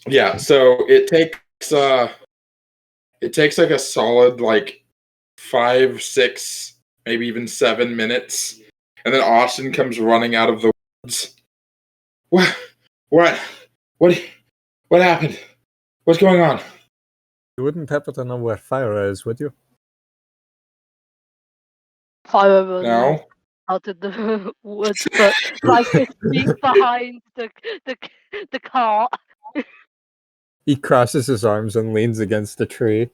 Yeah, so it takes like a solid 5, 6, maybe even 7 minutes, and then Austin comes running out of the woods. What? What? What happened? What's going on? You wouldn't happen to know where Phyra is, would you? Phyra will No. out of the woods, but is behind the car. He crosses his arms and leans against the tree.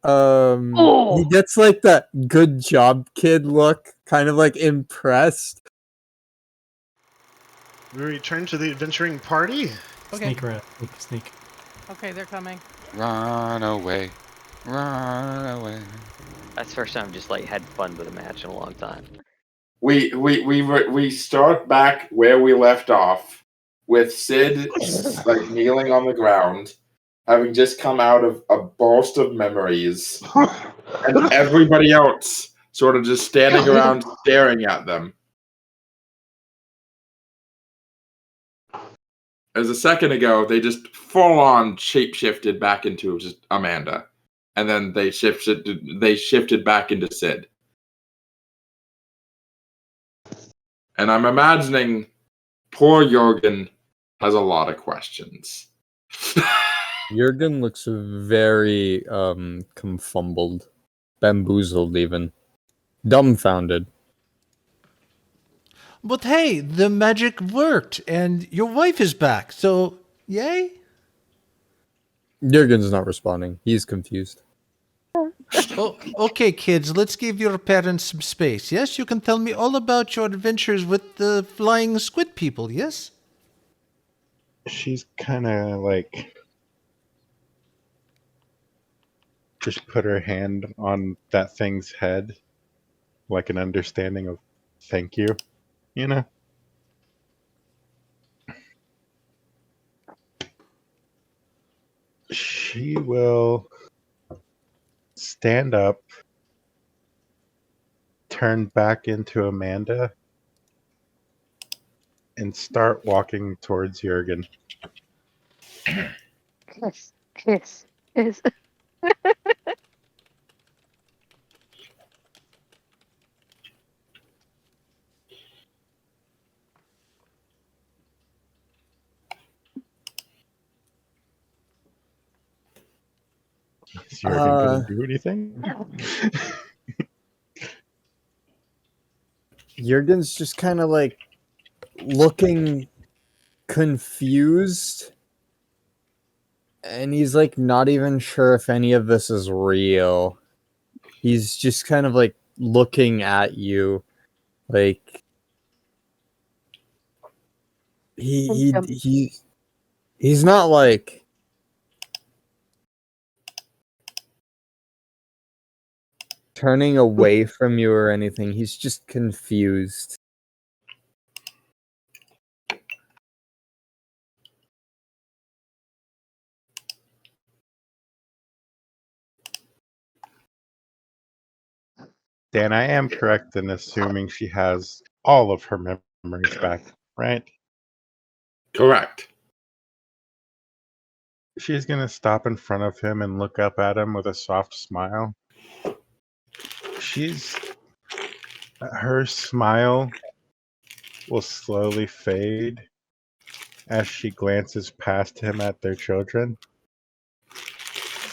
Oh! He gets that good job kid look, kind of impressed. We return to the adventuring party. Okay. Sneak rat. Sneak. Okay, they're coming. Run away. Run away. That's the first time I've just had fun with a match in a long time. We start back where we left off with Sid kneeling on the ground, having just come out of a burst of memories, and everybody else sort of just standing around staring at them. As a second ago, they just full-on shape-shifted back into just Amanda, and then they shifted back into Sid. And I'm imagining poor Jurgen has a lot of questions. Jurgen looks very confumbled, bamboozled even, dumbfounded. But hey, the magic worked, and your wife is back, so yay? Jurgen's not responding. He's confused. Oh, okay, kids, let's give your parents some space. Yes, you can tell me all about your adventures with the flying squid people, yes? She's kind of just put her hand on that thing's head, like an understanding of thank you, you know? She will stand up, turn back into Amanda, and start walking towards Jurgen. Kiss. Is Jurgen gonna do anything? Jurgen's just kind of looking confused, and he's not even sure if any of this is real. He's just kind of looking at you, he's not turning away from you or anything. He's just confused. Dan, I am correct in assuming she has all of her memories back, right? Correct. She's going to stop in front of him and look up at him with a soft smile. Her smile will slowly fade as she glances past him at their children.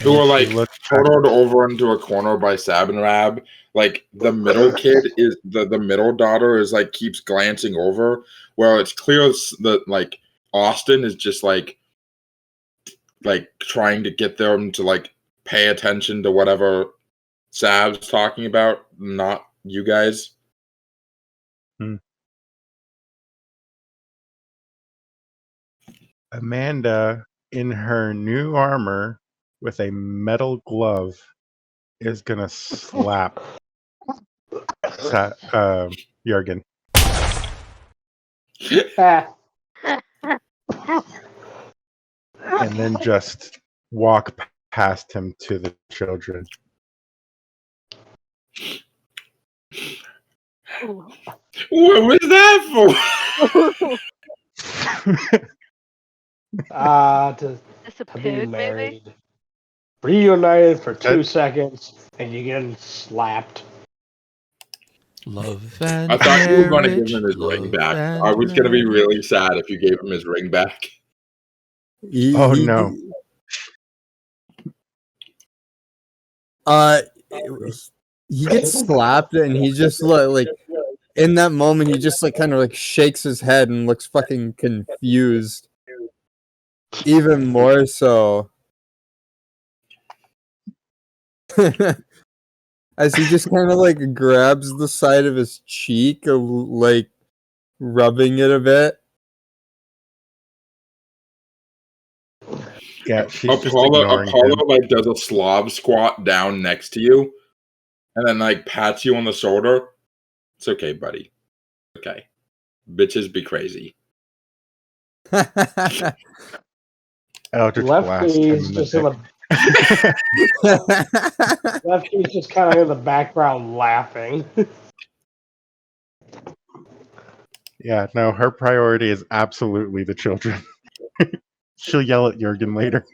Who are totaled over into a corner by Sabanrab. The middle kid is the middle daughter is keeps glancing over. Well, it's clear that Austin is just trying to get them to pay attention to whatever Sav's talking about, not you guys. Amanda, in her new armor with a metal glove, is gonna slap Jurgen. And then just walk past him to the children. What was that for? The disappeared, maybe? married, reunited for 2 That- seconds, and you get slapped. Love and I thought you were going to give marriage, him his ring love back. and I was going to be marriage. really sad if you gave him his ring back. Oh, no. He gets slapped and he just like in that moment he just like kind of like shakes his head and looks fucking confused. Even more so. As he just kind of like grabs the side of his cheek, like rubbing it a bit. Yeah, she's just ignoring Apollo him. like does a Slav squat down next to you, and then like pats you on the shoulder. It's okay, buddy. Okay, bitches be crazy. Eldritch blast him Lefty's in just the dick. Lefty's just kind of in the background laughing. Yeah, no, her priority is absolutely the children. She'll yell at Jurgen later.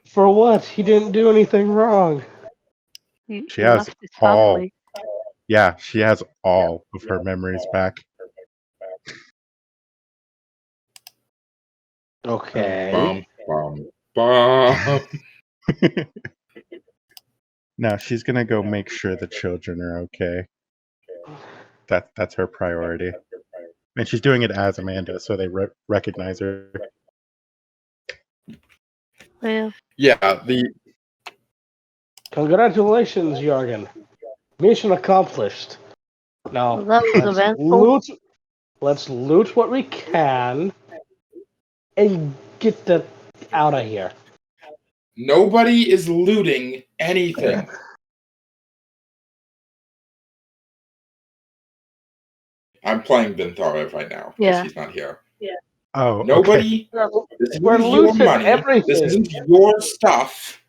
For what? He didn't do anything wrong. He She has left his all. family. Yeah, she has all of her memories back. Okay. Bum, bum, bum. No, she's gonna go make sure the children are okay. That's her priority. And she's doing it as Amanda, so they recognize her. Well, Yeah, Congratulations, Jurgen. Mission accomplished. Now, that was eventful. let's loot what we can and get the out of here. nobody is looting anything. I'm playing Vinthara right now because Yeah. he's not here. Oh, okay. Nobody. This We're isn't your looting money. everything. This isn't your stuff.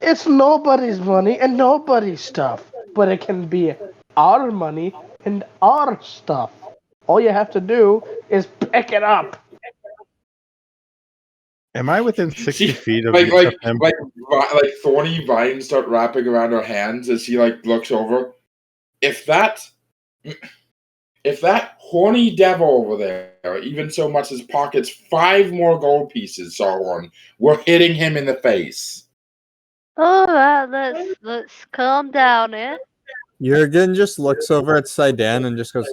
It's nobody's money and nobody's stuff, but it can be our money and our stuff. All you have to do is pick it up. Am I within 60 She, feet of, like of him? thorny vines start wrapping around her hands as she like looks over. If that horny devil over there even so much as pockets 5 more gold pieces, Sarhorn, we're hitting him in the face. All right, let's calm down, eh? Jurgen just looks over at Sydaan and just goes,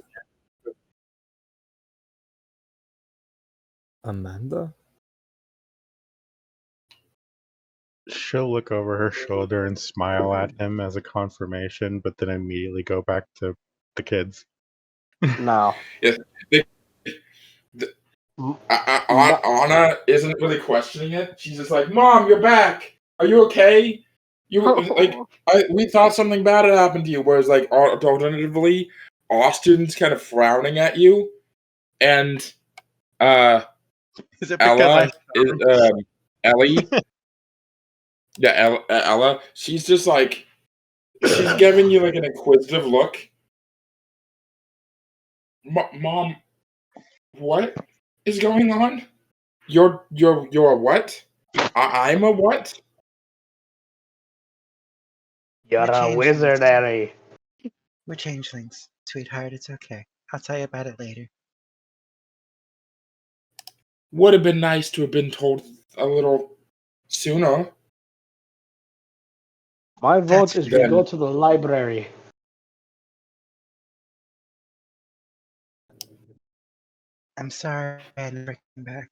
Amanda? She'll look over her shoulder and smile at him as a confirmation, but then immediately go back to the kids. No. Anna isn't really questioning it. She's just like, "Mom, you're back. Are you okay? We thought something bad had happened to you." Whereas, like, alternatively, Austin's kind of frowning at you, and Is it Ella is Ellie. Yeah, Ella. She's just like she's giving you like an inquisitive look. Mom, what is going on? You're a what? I'm a what? You're a wizard, Harry. We're changelings, sweetheart. It's okay. I'll tell you about it later. Would have been nice to have been told a little sooner. My vote is we Then- go to the library. I'm sorry I never came back.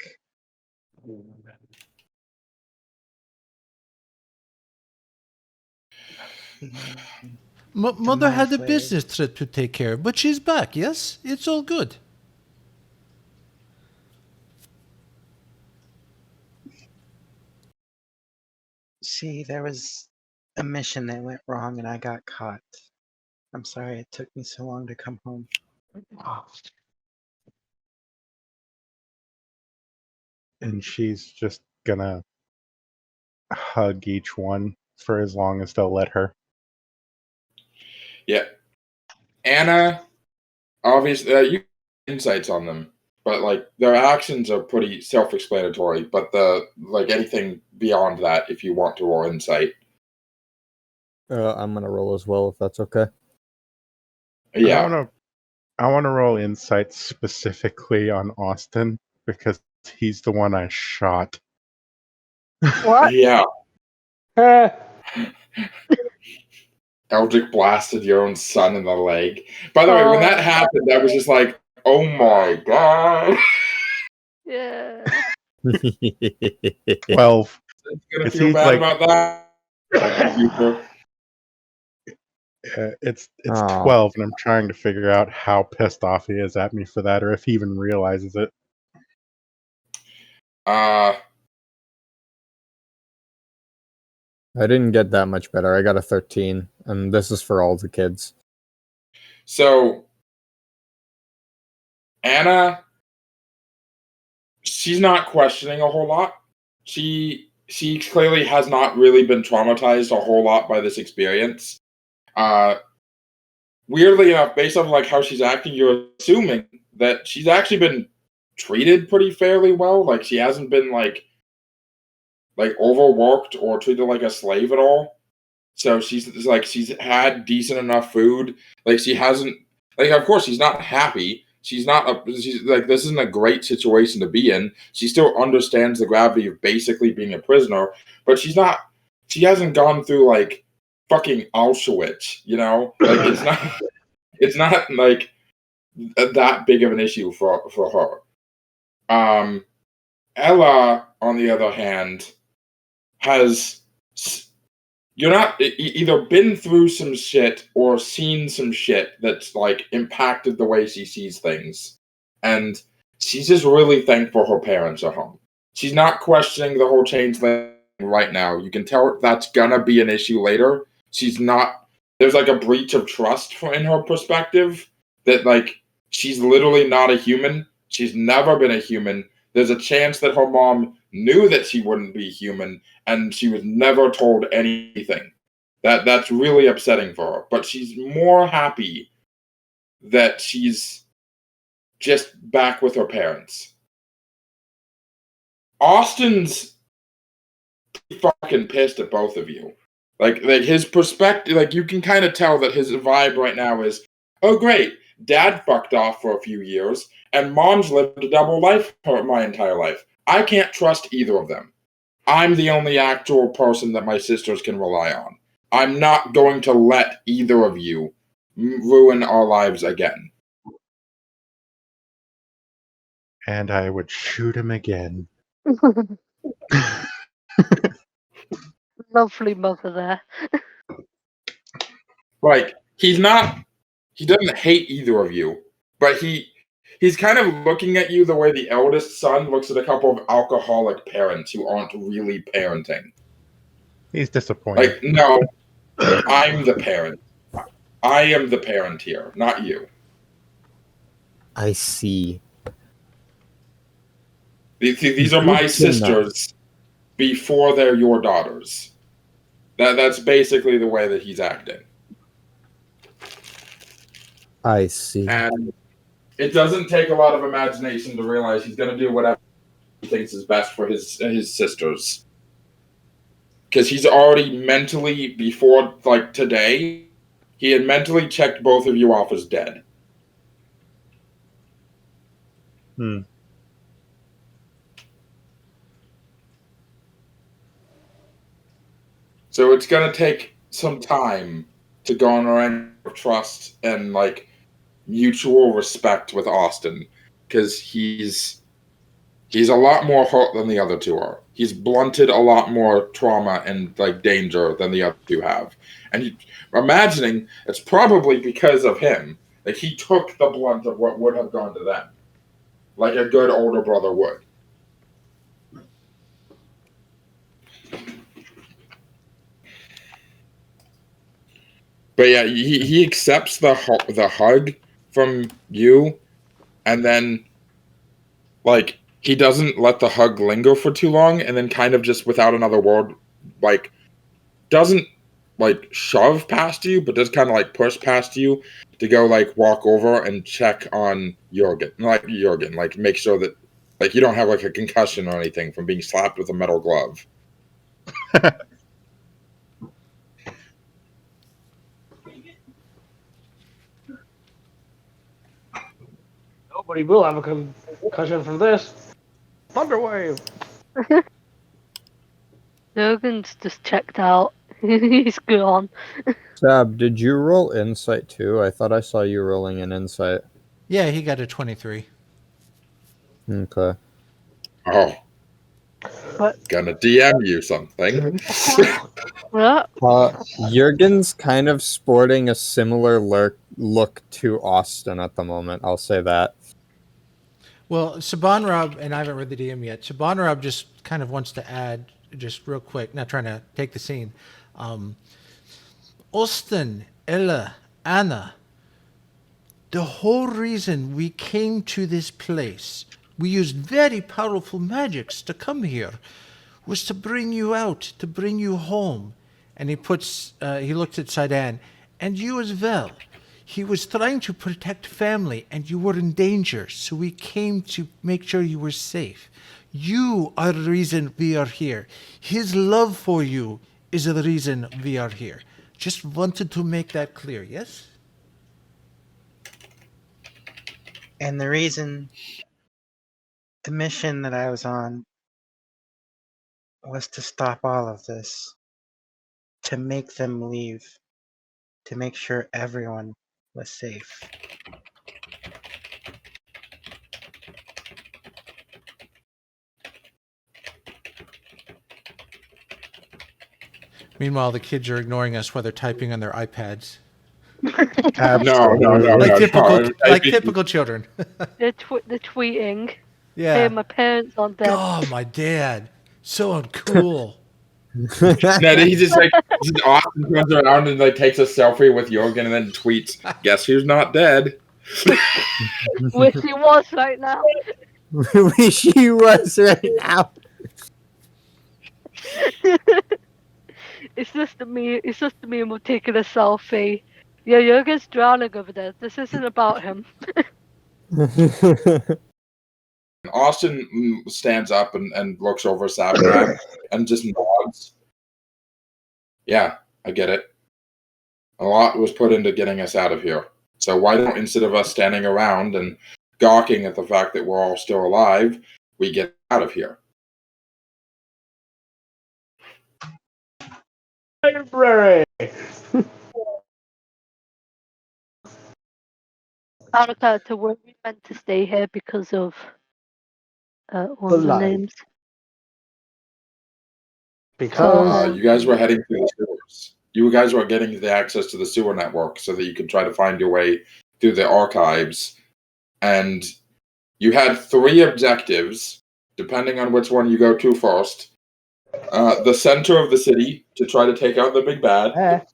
Mother had a Mindflayer. business trip to take care of, but she's back, yes? It's all good. See, there was a mission that went wrong and I got caught. I'm sorry it took me so long to come home. And she's just gonna hug each one for as long as they'll let her. Yeah. Anna, obviously, you have insights on them. but like their actions are pretty self-explanatory. But anything beyond that, if you want to roll insight, I'm gonna roll as well if that's okay. yeah, I wanna roll insight specifically on Austin because he's the one I shot. What? yeah. Uh, Eldrick blasted your own son in the leg. By the way, when that happened, I was just like, oh my god. Yeah. 12. It's gonna It feel seems bad like- about that. It's Aw. 12, and I'm trying to figure out how pissed off he is at me for that, or if he even realizes it. I didn't get that much better. I got a 13, and this is for all the kids. So Anna, she's not questioning a whole lot. She clearly has not really been traumatized a whole lot by this experience. Weirdly enough, based on like how she's acting, you're assuming that she's actually been treated pretty fairly well. Like she hasn't been like overworked or treated like a slave at all. So she's had decent enough food. Like she hasn't, like, of course she's not happy. She's like, this isn't a great situation to be in. She still understands the gravity of basically being a prisoner, but she hasn't gone through like fucking Auschwitz, you know? Like it's not like that big of an issue for her. Ella, on the other hand, has either been through some shit or seen some shit that's like impacted the way she sees things, and she's just really thankful her parents are home. She's not questioning the whole changeling right now. You can tell that's gonna be an issue later. She's not. There's like a breach of trust in her perspective that like she's literally not a human. She's never been a human. There's a chance that her mom knew that she wouldn't be human, and she was never told anything. That's really upsetting for her. But she's more happy that she's just back with her parents. Austin's fucking pissed at both of you. Like his perspective, like you can kind of tell that his vibe right now is, oh great, dad fucked off for a few years, and mom's lived a double life my entire life. I can't trust either of them. I'm the only actual person that my sisters can rely on. I'm not going to let either of you ruin our lives again. And I would shoot him again. Lovely mother there. Like, he doesn't hate either of you, but he's kind of looking at you the way the eldest son looks at a couple of alcoholic parents who aren't really parenting. He's disappointed. Like, no, I'm the parent. I am the parent here, not you. I see. These are my sisters before they're your daughters. That's basically the way that he's acting. I see. And it doesn't take a lot of imagination to realize he's going to do whatever he thinks is best for his sisters. Because he's already mentally, before like today, he had mentally checked both of you off as dead. So it's going to take some time to garner trust and like mutual respect with Austin, because he's a lot more hurt than the other two are. He's blunted a lot more trauma and like danger than the other two have. And imagining it's probably because of him. Like he took the blunt of what would have gone to them, like a good older brother would. But yeah, he accepts the hug from you, and then like he doesn't let the hug linger for too long, and then kind of just without another word, like doesn't like shove past you, but does kind of like push past you, to go like walk over and check on Jurgen, like make sure that like you don't have like a concussion or anything from being slapped with a metal glove. Nobody will have a concussion from this. Thunderwave. Jurgen's just checked out. He's gone. Sab, did you roll insight too? I thought I saw you rolling an insight. Yeah, he got a 23. Okay. Oh, What? gonna DM you something. What? Jurgen's kind of sporting a similar look to Austin at the moment. I'll say that. Well, Sabanrab, and I haven't read the DM yet, Sabanrab just kind of wants to add, just real quick, not trying to take the scene. Austin, Ella, Anna, the whole reason we came to this place, we used very powerful magics to come here, was to bring you out, to bring you home. And he looked at Sydaan, and you as well. He was trying to protect family, and you were in danger, so we came to make sure you were safe. You are the reason we are here. His love for you is the reason we are here. Just wanted to make that clear, yes? And the reason, the mission that I was on was to stop all of this, to make them leave, to make sure everyone was safe. Meanwhile, the kids are ignoring us while they're typing on their iPads. No. Typical children. They're tweeting. Yeah. Hey, my parents aren't dead. Oh, my dad. So uncool. No, he just like Austin turns around and like takes a selfie with Jurgen and then tweets, "Guess who's not dead?" Wish he was right now. Wish he was right now. It's just me and we're taking a selfie. Yeah, Jurgen's drowning over there. This isn't about him. Austin stands up and looks over Sabanrab and just nods. Yeah, I get it. A lot was put into getting us out of here. So why don't, instead of us standing around and gawking at the fact that we're all still alive, we get out of here? Library. Out of character, were we meant to stay here because of what The are the light. names? Because You guys were heading through the sewers. You guys were getting the access to the sewer network so that you could try to find your way through the archives. And you had 3 objectives, depending on which one you go to first. The center of the city to try to take out the big bad.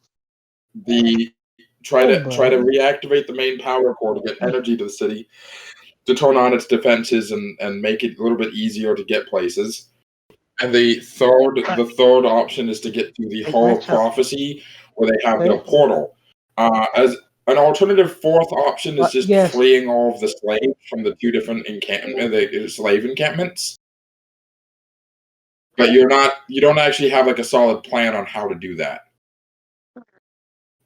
Try to reactivate the main power core to get energy to the city, to turn on its defenses and make it a little bit easier to get places. And the third option is to get to the Hall of Prophecy, where they have their portal. As an alternative fourth option is just freeing all of the slaves from the 2 different slave encampments. But you don't actually have like a solid plan on how to do that.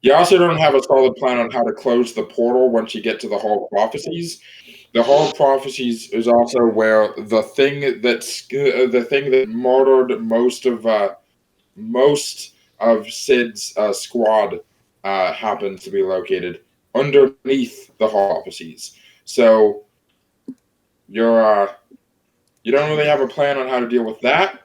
You also don't have a solid plan on how to close the portal once you get to the Hall of Prophecies. The Hall of Prophecies is also where the thing that murdered most of Sid's squad happens to be located underneath the Hall of Prophecies. So you don't really have a plan on how to deal with that.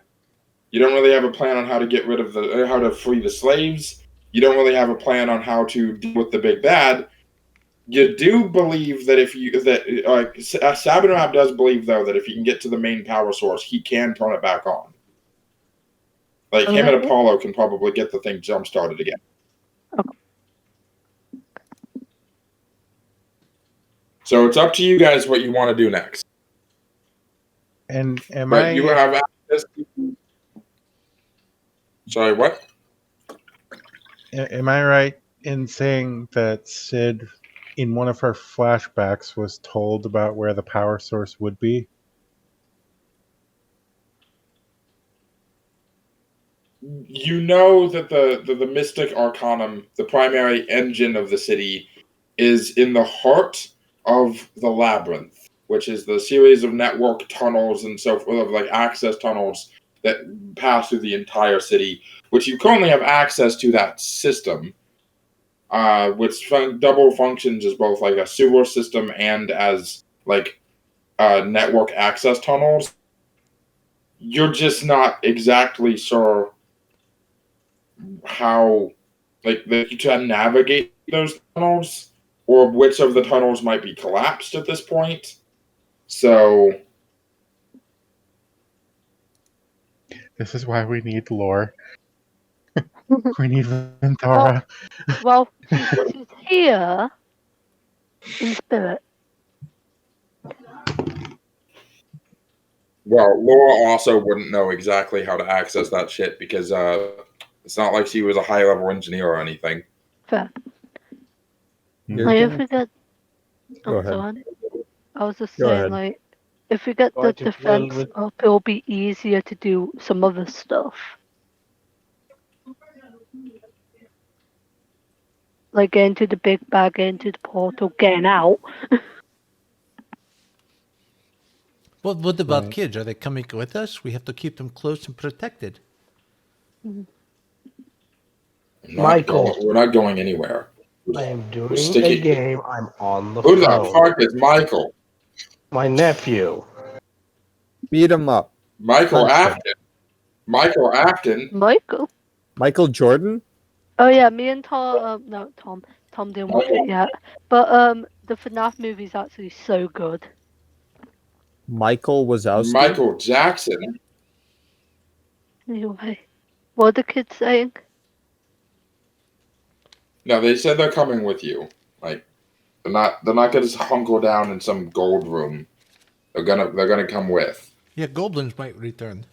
You don't really have a plan on how to get rid of how to free the slaves. You don't really have a plan on how to deal with the big bad. You do believe that Sabanrab does believe, though, that if he can get to the main power source, he can turn it back on. Like, him and Apollo can probably get the thing jump-started again. Okay. So it's up to you guys what you want to do next. And you have access to... Sorry, what? Am I right in saying that Sid in one of her flashbacks, was told about where the power source would be? You know that the Mystic Arcanum, the primary engine of the city, is in the heart of the Labyrinth, which is the series of network tunnels and so forth, of like access tunnels that pass through the entire city, which you currently have access to that system, which double functions as both like a sewer system and as like network access tunnels. You're just not exactly sure how, like, to navigate those tunnels, or which of the tunnels might be collapsed at this point. So This is why we need lore. We need Vinthara. Well, she's here in spirit. well, Laura also wouldn't know exactly how to access that shit because it's not like she was a high level engineer or anything. Fair. You're I gonna- forget. Go ahead. Sorry. I was just Go saying, ahead. like, if we get the Going to drill defense with- up, it'll be easier to do some other stuff. Like getting to the big bag, into the portal, getting out. What about Right. kids? Are they coming with us? We have to keep them close and protected. Michael. We're not going anywhere. I am doing sticky. a game. I'm on the Who the phone. fuck is Michael? My nephew. Beat him up. Michael Punch him. Afton. Michael Afton. Michael. Michael Jordan? Oh yeah, me and Tom. No, Tom. Tom didn't watch it yet. But the FNAF movie is actually so good. Michael Wazowski? Michael Jackson. Anyway, what are the kids saying? No, they said they're coming with you. Like, they're not gonna just hunker down in some gold room. They're gonna come with. Yeah, goblins might return.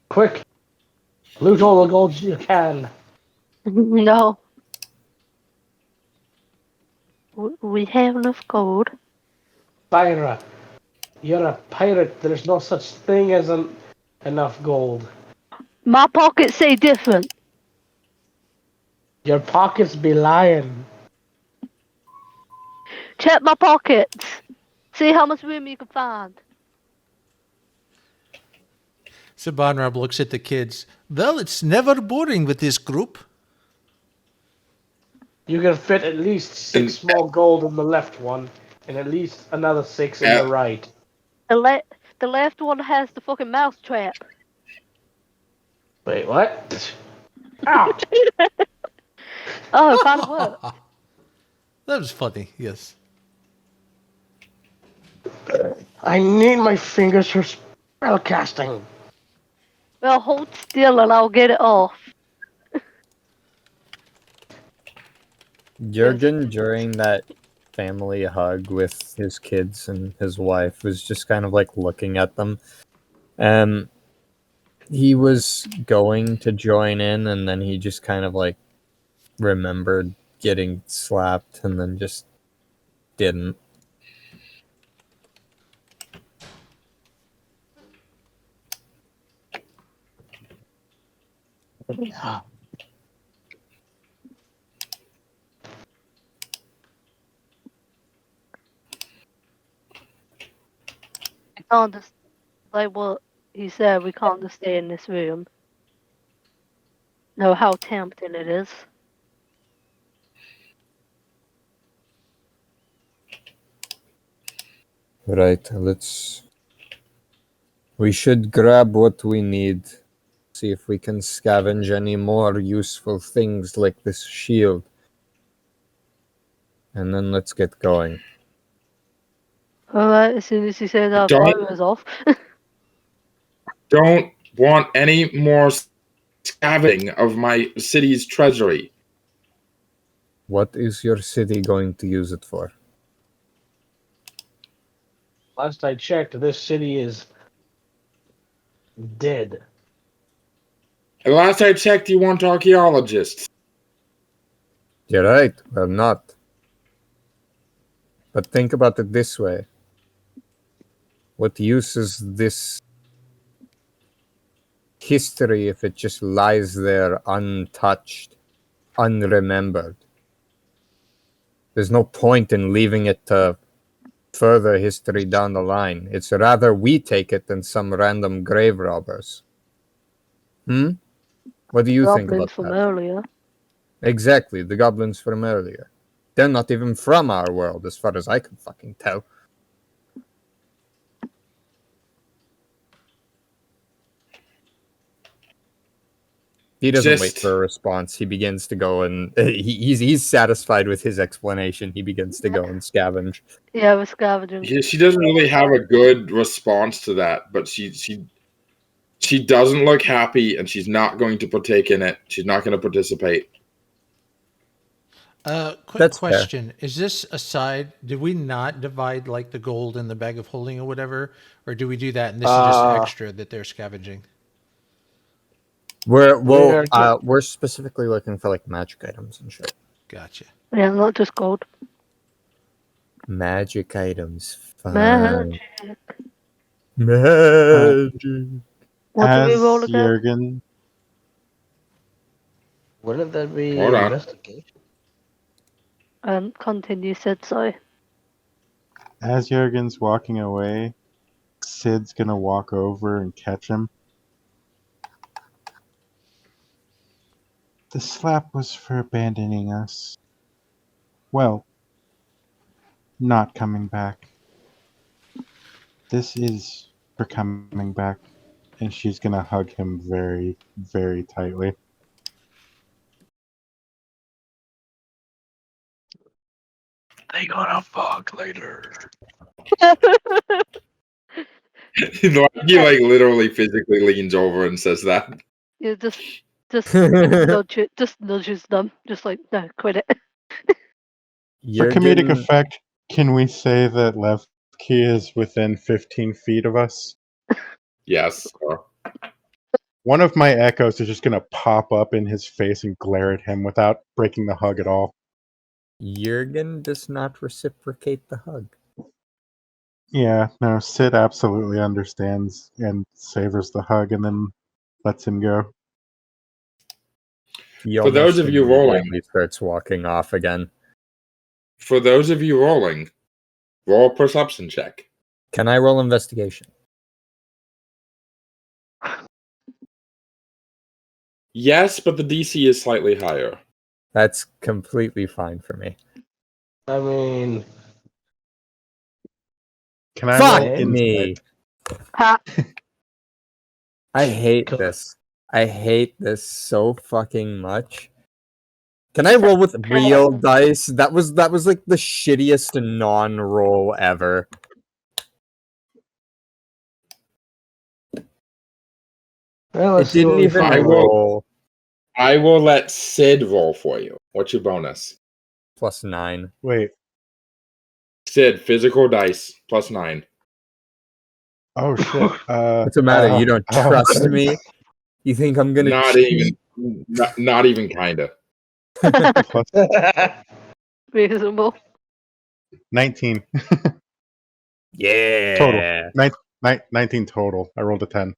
Quick. Loot all the gold you can. No. We have enough gold. Phyra, you're a pirate. There's no such thing as enough gold. My pockets say different. Your pockets be lying. Check my pockets. See how much room you can find. Sabanrab looks at the kids. Well, it's never boring with this group. You can fit at least 6 small gold in the left one, and at least another 6 in Yeah. the right. The left one has the fucking mouse trap. Wait, what? Ow! Oh, it finally worked. That was funny, yes. I need my fingers for spellcasting. Well, hold still and I'll get it off. Jurgen, during that family hug with his kids and his wife, was just kind of like looking at them. He was going to join in, and then he just kind of like remembered getting slapped and then just didn't. We can't just, like what he said, we can't just stay in this room. Know how tempting it is. Right, we should grab what we need. See if we can scavenge any more useful things like this shield. And then let's get going. Alright, as soon as he says our Don't- fire is off. Don't want any more scavenging of my city's treasury. What is your city going to use it for? Last I checked, this city is dead. And last I checked, you want archaeologists. You're right, we're not. But think about it this way. What use is this history if it just lies there untouched, unremembered? There's no point in leaving it to further history down the line. It's rather we take it than some random grave robbers. What do you think about Goblins from that? earlier. Exactly, the goblins from earlier. They're not even from our world, as far as I can fucking tell. He doesn't wait for a response. He begins to go and he's satisfied with his explanation. He begins to go and scavenge. Yeah, we're scavenging. She doesn't really have a good response to that, but she doesn't look happy, and she's not going to partake in it. She's not going to participate. Quick That's question. Is this aside? Did we not divide like the gold in the bag of holding or whatever? Or do we do that and this is just extra that they're scavenging? We're specifically looking for like magic items and shit. Gotcha. Yeah, not just gold. Magic items. Fine. Magic. What do we roll again? Jurgen, Wouldn't that be Hold on. investigation? Continue, Sid, sorry. as Jurgen's walking away, Sid's gonna walk over and catch him. The slap was for abandoning us. Well, not coming back. This is for coming back. And she's gonna hug him very, very tightly. They gonna fuck later. You He like literally physically leans over and says that. just nudges them. Just like, no, quit it. For comedic effect, can we say that Levki is within 15 feet of us? Yes. One of my echoes is just gonna pop up in his face and glare at him without breaking the hug at all. Jurgen does not reciprocate the hug. Yeah, no, Sid absolutely understands and savors the hug and then lets him go. For those of you rolling, he starts walking off again. For those of you rolling, roll a perception check. Can I roll investigation? Yes, but the DC is slightly higher. That's completely fine for me. I mean, Can I Fuck roll me. Ha. I hate this. I hate this so fucking much. Can I roll with real dice? That was like the shittiest non-roll ever. well, It didn't even roll. I will let Sid roll for you. What's your bonus? +9. Wait. Sid, physical dice, +9. Oh shit. What's the matter? You don't trust me? You think I'm gonna not even kinda. Reasonable. 19. Yeah. Total. 19 total. I rolled a 10.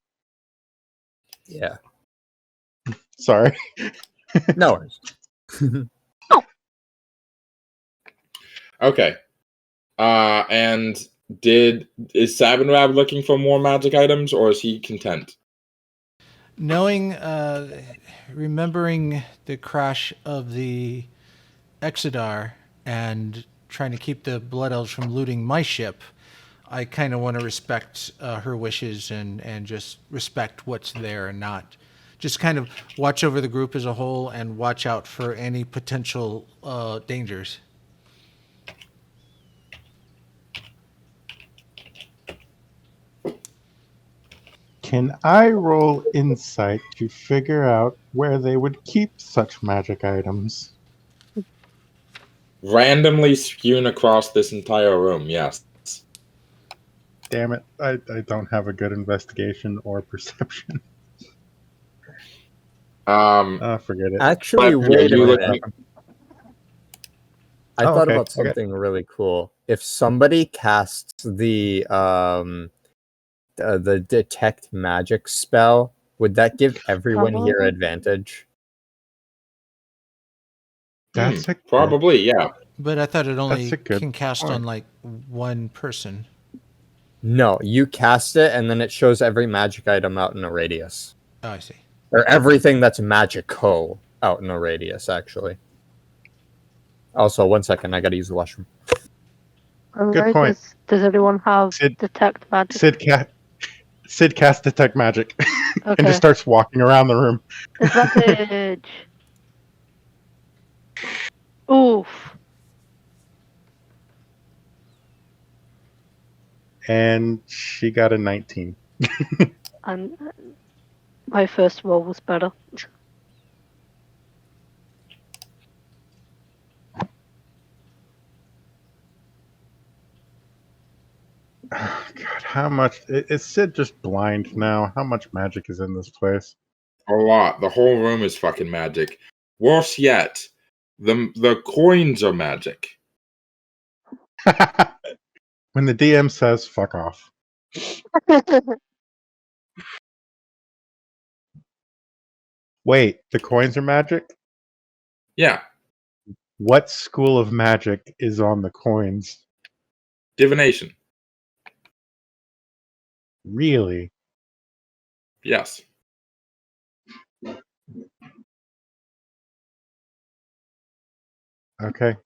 Yeah. Sorry. No worries. Okay. And is Sabanrab looking for more magic items, or is he content? Knowing, remembering the crash of the Exodar and trying to keep the Blood Elves from looting my ship, I kind of want to respect her wishes and just respect what's there and not. Just kind of watch over the group as a whole and watch out for any potential dangers. Can I roll insight to figure out where they would keep such magic items? Randomly strewn across this entire room, yes. Damn it. I don't have a good investigation or perception. Forget it. Actually, But, wait a you minute. I Oh, thought okay, about okay. something really cool. If somebody casts the detect magic spell, would that give everyone here advantage? That's a good, Probably, yeah. But I thought it only a good can cast point. on like one person. No, you cast it, and then it shows every magic item out in a radius. Oh, I see. Or everything that's magical out in a radius, actually. Also, 1 second, I gotta use the washroom. Good point. Does anyone have Sid- detect magic? Sid casts detect magic and Okay. just starts walking around the room. Advantage. Oof. And she got a 19. And my first roll was better. Oh, God, how much is Sid just blind now? How much magic is in this place? A lot. The whole room is fucking magic. Worse yet, the coins are magic. When the DM says "fuck off," wait, the coins are magic? Yeah. What school of magic is on the coins? Divination. Really? Yes. Okay.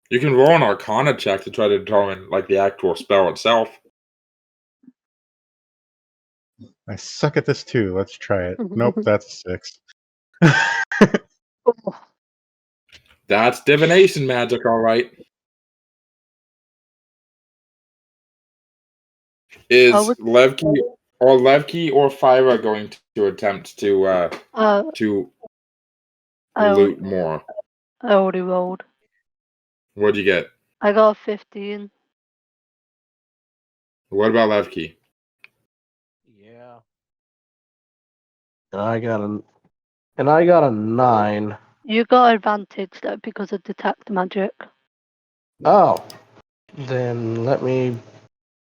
You can roll an Arcana check to try to determine like the actual spell itself. I suck at this too. Let's try it. Nope, that's a 6. That's divination magic, all right. Is Levki or Phyra going to attempt to loot more? I already rolled. What'd you get? I got a 15. What about Levki? Yeah. And I got a 9. You got advantage though because of detect magic. Oh. Then let me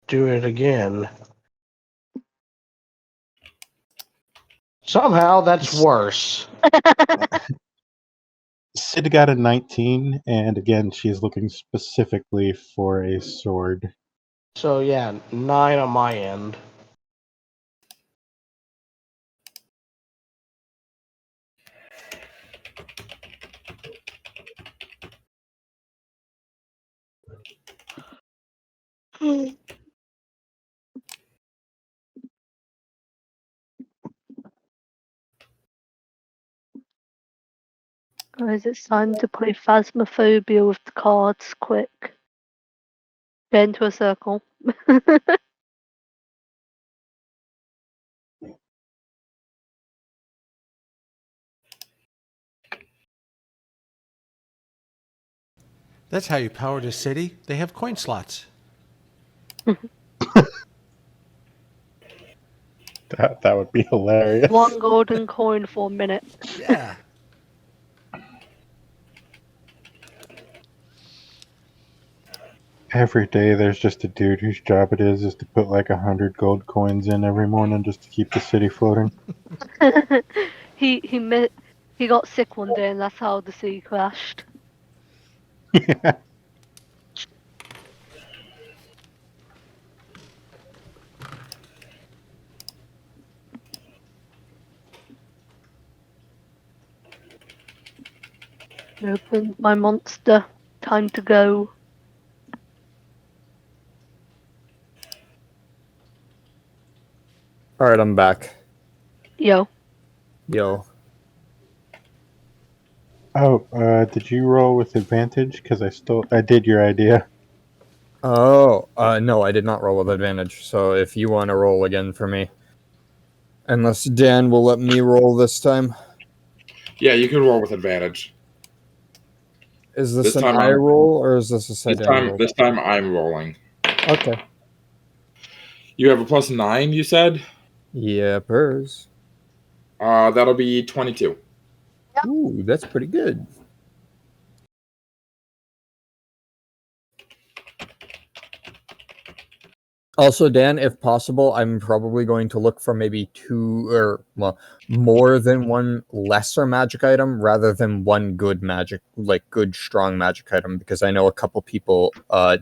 do it again. Somehow that's worse. Sid got a 19, and again, she is looking specifically for a sword. So yeah, 9 on my end. Guys, it's time to play Phasmophobia with the cards. Quick. Get into a circle. That's how you powered a city. They have coin slots. That would be hilarious. 1 golden coin for a minute. Yeah. Every day there's just a dude whose job it is to put like 100 gold coins in every morning just to keep the city floating. he got sick one day and that's how the sea crashed. Yeah. Open my monster. Time to go. Alright, I'm back. Yo. Yo. Oh, did you roll with advantage? Because I did your idea. Oh, no, I did not roll with advantage, so if you want to roll again for me. Unless Dan will let me roll this time. Yeah, you can roll with advantage. Is this an I roll, or is this a Sydaan roll? This time I'm rolling. Okay. You have a +9, you said? Yeah, purrs. That'll be 22. Ooh, that's pretty good. Also, Dan, if possible, I'm probably going to look for maybe two or more than one lesser magic item rather than one good magic, like good strong magic item, because I know a couple people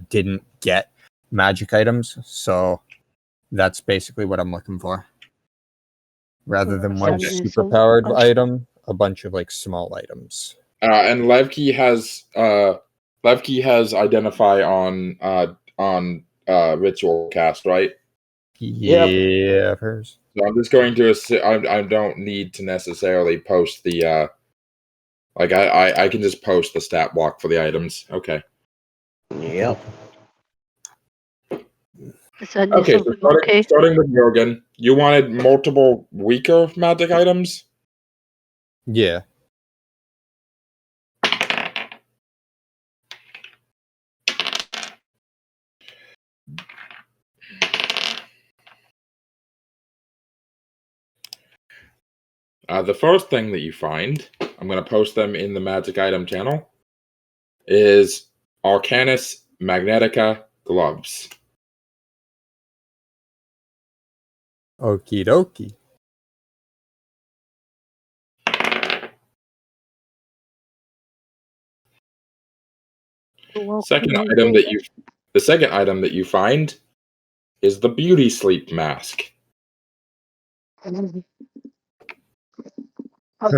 didn't get magic items, so that's basically what I'm looking for. Rather than one Send you super some- powered item, a bunch of like small items. And Levki has identify on ritual cast, right? Yeah, hers. So I'm just going to I don't need to necessarily post the like I can just post the stat block for the items. Okay. Yep. Send you Okay, so something, okay? starting with Jurgen, you wanted multiple weaker magic items? Yeah. The first thing that you find, I'm going to post them in the magic item channel, is Arcanus Magnetica gloves. Okie dokie. Welcome Second in. item the second item that you find is the beauty sleep mask. I'll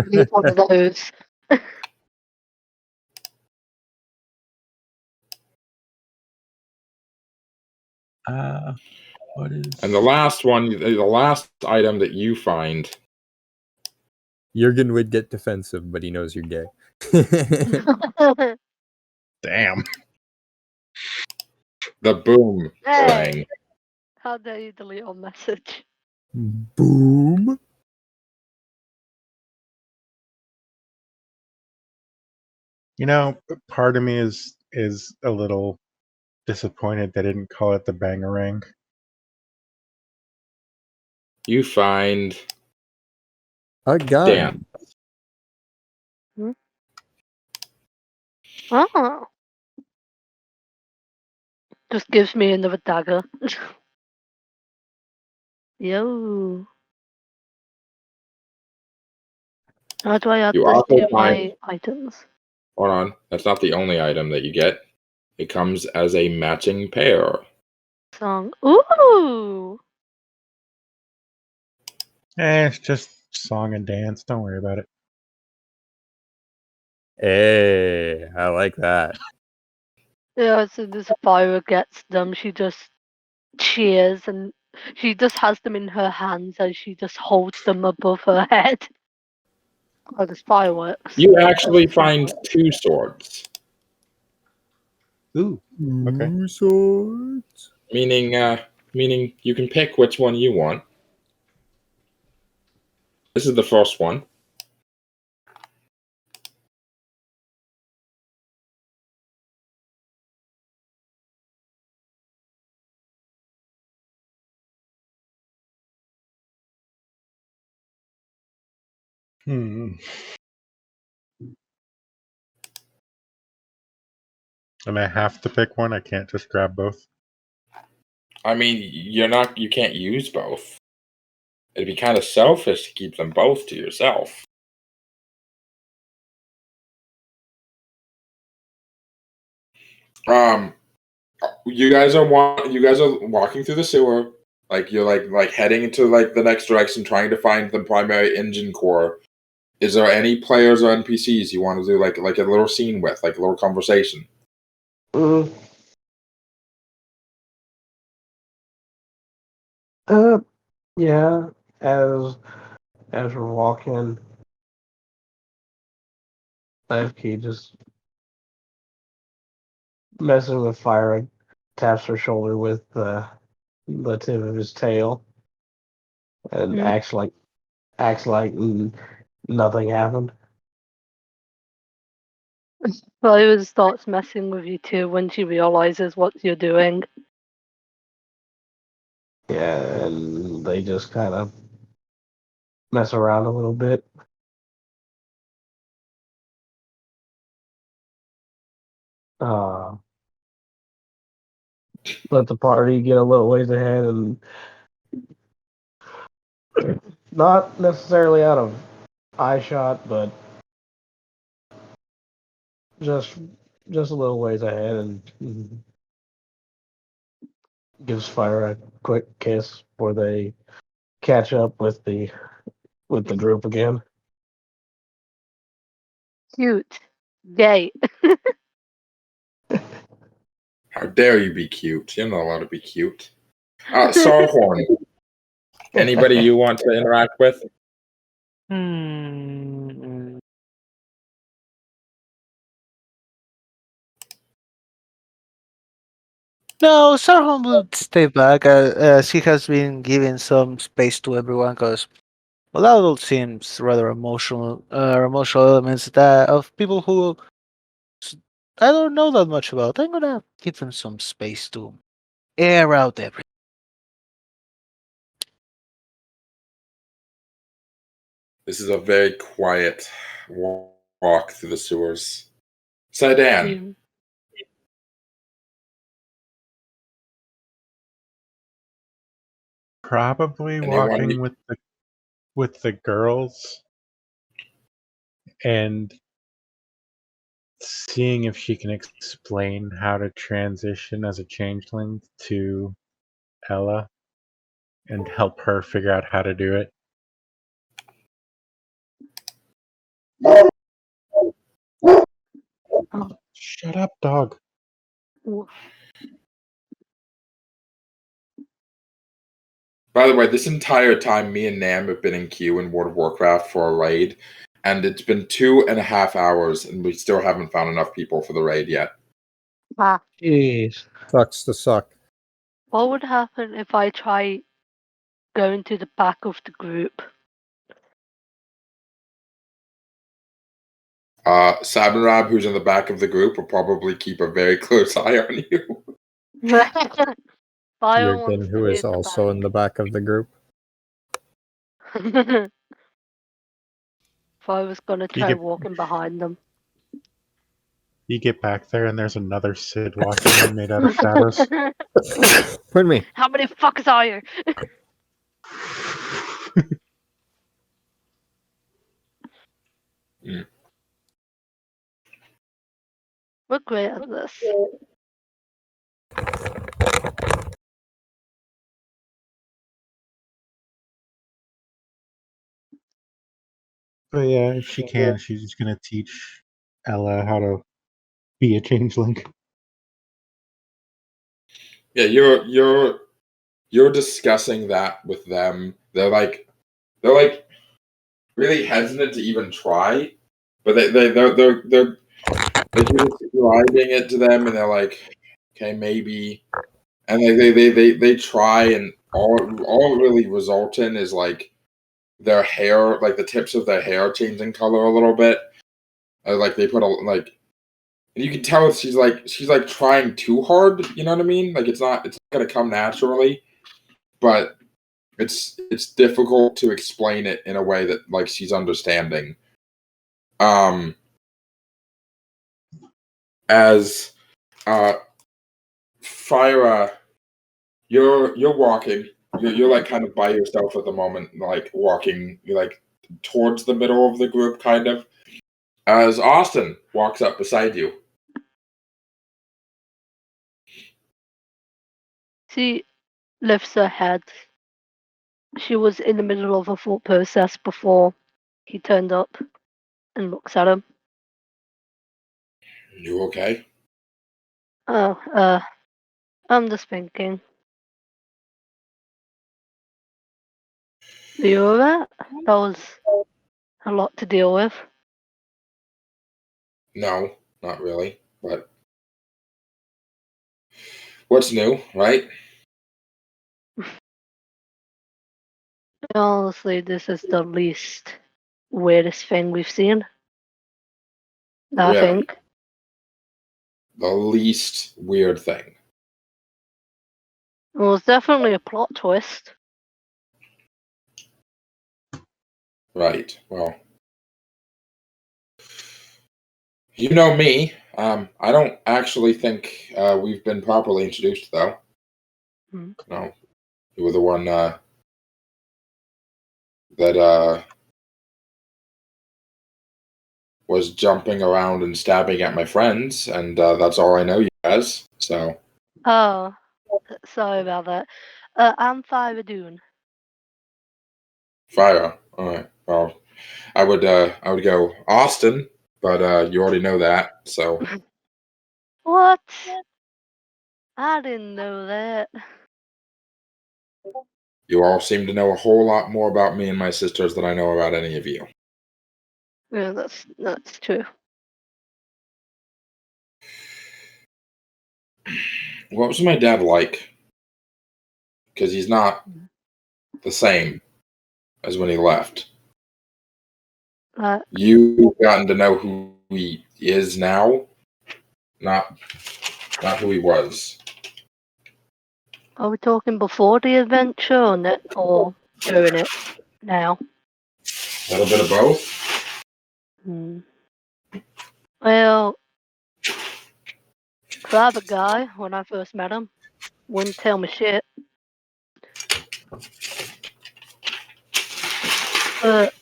need one of those. What is? And the last item that you find, Jurgen would get defensive, but he knows you're gay. Damn. the boom Hey! ring. How dare you delete your message? Boom. You know, part of me is a little disappointed they didn't call it the bangarang. You find A gun. Dan. Oh. Just gives me another dagger. Yo. How do I add You this also to find, my items? hold on, that's not the only item that you get. It comes as a matching pair. Song. Ooh! It's just song and dance. Don't worry about it. Hey, I like that. Yeah, as soon as Phyra gets them, she just cheers and she just has them in her hands and she just holds them above her head. Oh, there's fireworks. You actually find two swords, Ooh. Okay. Ooh, swords. meaning you can pick which one you want. This is the first one. And I have to pick one. I can't just grab both. I mean, you can't use both. It'd be kind of selfish to keep them both to yourself. You guys are walking through the sewer, like you're like heading into like the next direction, trying to find the primary engine core. Is there any players or NPCs you want to do like a little scene with, like a little conversation? Mm. Yeah. As we're walking, Levki just messing with fire and taps her shoulder with the tip of his tail and acts like nothing happened. Phyra starts messing with you too when she realizes what you're doing. Yeah, and they just kind of mess around a little bit. let the party get a little ways ahead, and not necessarily out of eye shot, but just a little ways ahead, and gives Phyra a quick kiss before they catch up with the group again. Cute. Gay. How dare you be cute? You're not allowed to be cute. Sarhorn. Anybody you want to interact with? No, Sarhorn will stay back as he has been giving some space to everyone because well, that all seems rather emotional elements that of people who I don't know that much about. I'm gonna give them some space to air out everything. This is a very quiet walk through the sewers. Sydaan. Probably Anyone walking you- with the girls and seeing if she can explain how to transition as a changeling to Ella and help her figure out how to do it. Shut up, dog. By the way, this entire time, me and Nam have been in queue in World of Warcraft for a raid, and it's been 2.5 hours, and we still haven't found enough people for the raid yet. Jeez. Sucks to suck. What would happen if I try going to the back of the group? Sabanrab, who's in the back of the group, will probably keep a very close eye on you. Jurgen, who is also in the back of the group. If I was gonna You try get- walking behind them. You get back there and there's another Sid watching you made out of shadows. Pardon me. How many fuckers are you? We're great at this. But yeah, if she can, she's just gonna teach Ella how to be a changeling. Yeah, you're discussing that with them. They're like really hesitant to even try, but they're describing it to them, and they're like, okay, maybe, and they try, and all it really results in is like their hair, like the tips of their hair changing color a little bit. Like they put a like, and you can tell she's like trying too hard. You know what I mean? Like it's not gonna come naturally, but it's difficult to explain it in a way that like she's understanding. As Phyra, you're walking. You're like kind of by yourself at the moment, like walking like towards the middle of the group, kind of. As Austin walks up beside you. She lifts her head. She was in the middle of a thought process before he turned up and looks at him. You okay? Oh, I'm just thinking. Are you alright? That was a lot to deal with. No, not really. But what's new, right? Honestly, this is the least weirdest thing we've seen. I Really? think. The least weird thing. Well, it's definitely a plot twist. Right. Well, You know me. I don't actually think we've been properly introduced, though. No, you were the one that was jumping around and stabbing at my friends, and that's all I know you as. So. Oh, sorry about that. I'm Phyra Dune. Phyra. All right. Well, I would go Austin, but you already know that. So. What? I didn't know that. You all seem to know a whole lot more about me and my sisters than I know about any of you. Yeah, that's true. What was my dad like? Because he's not the same as when he left. You've gotten to know who he is now, not who he was. Are we talking before the adventure or during it now? A little bit of both. Well, private guy, when I first met him, wouldn't tell me shit. But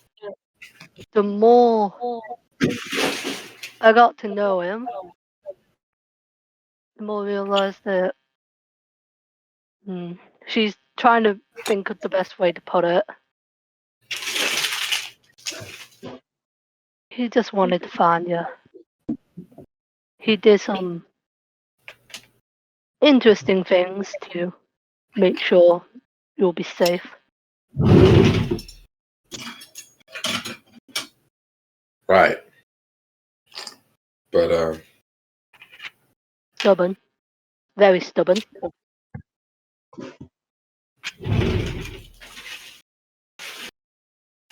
the more I got to know him, the more I realized that she's trying to think of the best way to put it. He just wanted to find you. He did some interesting things to make sure you'll be safe. Right. But, Stubborn. Very stubborn.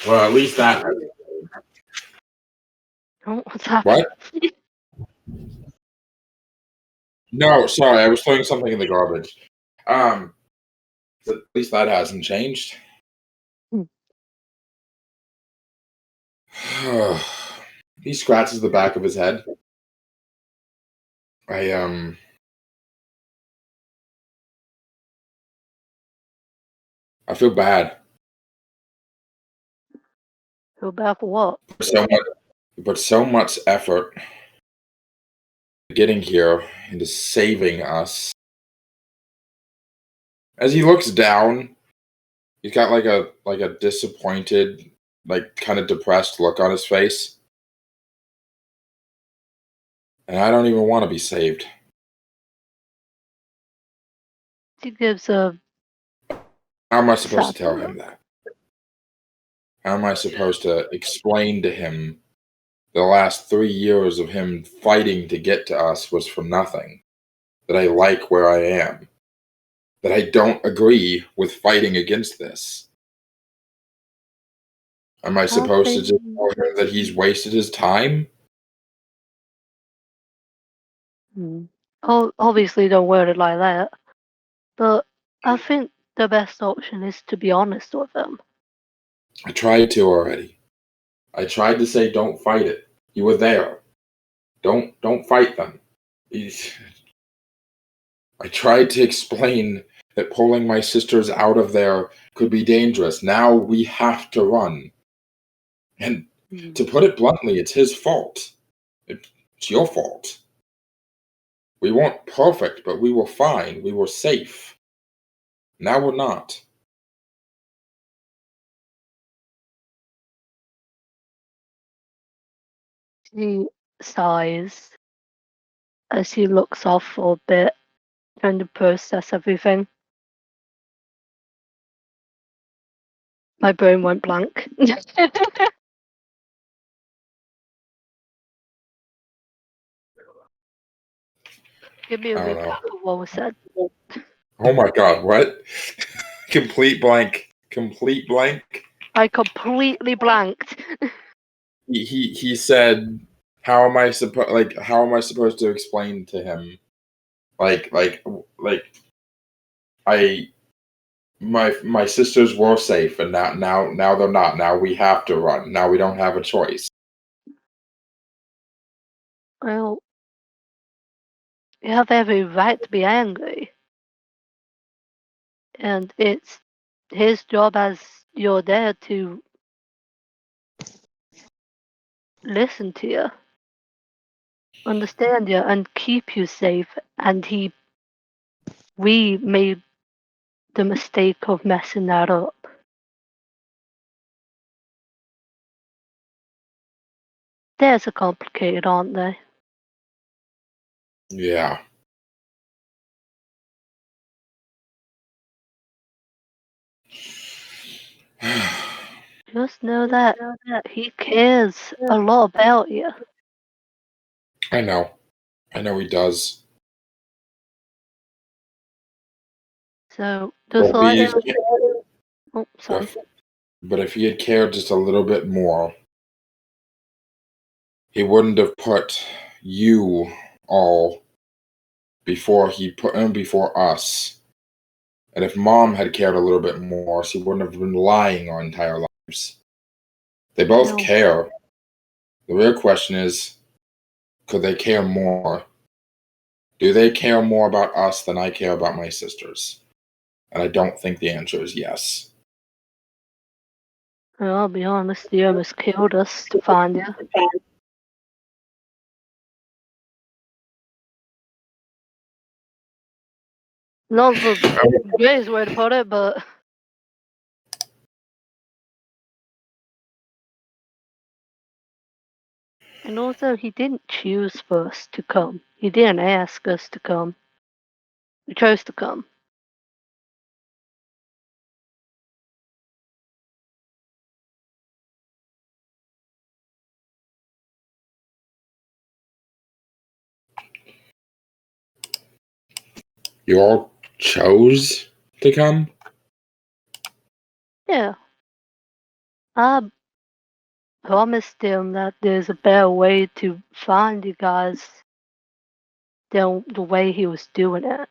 well, at least that. Oh, what's happening? What? No, sorry, I was throwing something in the garbage. At least that hasn't changed. He scratches the back of his head. I feel bad. Feel bad for what? You put so much effort getting here into saving us. As he looks down, he's got like a disappointed, like kind of depressed look on his face. And I don't even want to be saved. She gives a... How am I supposed to tell him that? How am I supposed to explain to him the last 3 years of him fighting to get to us was for nothing? That I like where I am? That I don't agree with fighting against this? Am I supposed to just tell him that he's wasted his time? Obviously, don't word it like that. But I think the best option is to be honest with him. I tried to already. I tried to say, don't fight it. You were there. Don't fight them. I tried to explain that pulling my sisters out of there could be dangerous. Now we have to run. And to put it bluntly, it's his fault. It's your fault. We weren't perfect, but we were fine. We were safe. Now we're not. She sighs as she looks off for a bit, trying to process everything. My brain went blank. Give me a recap of what was said. Oh my god, what? Complete blank. Complete blank. I completely blanked. He said, how am I supposed to explain to him my sisters were safe and now they're not. Now we have to run. Now we don't have a choice. Well, you have every right to be angry. And it's his job as your dad to listen to you, understand you, and keep you safe. And we made the mistake of messing that up. Dads are complicated, aren't they? Yeah. Just know that he cares a lot about you. I know. I know he does. So just But, like oh, sorry. but if he had cared just a little bit more, he wouldn't have put you all before he put him before us. And if Mom had cared a little bit more, she wouldn't have been lying our entire lives. They both No. care. The real question is, could they care more? Do they care more about us than I care about my sisters? And I don't think the answer is yes. Well, I'll be honest, you almost killed us to find you. Not the greatest way to put it, but and also he didn't choose for us to come. He didn't ask us to come. We chose to come. You all chose to come? Yeah. I promised him that there's a better way to find you guys than the way he was doing it.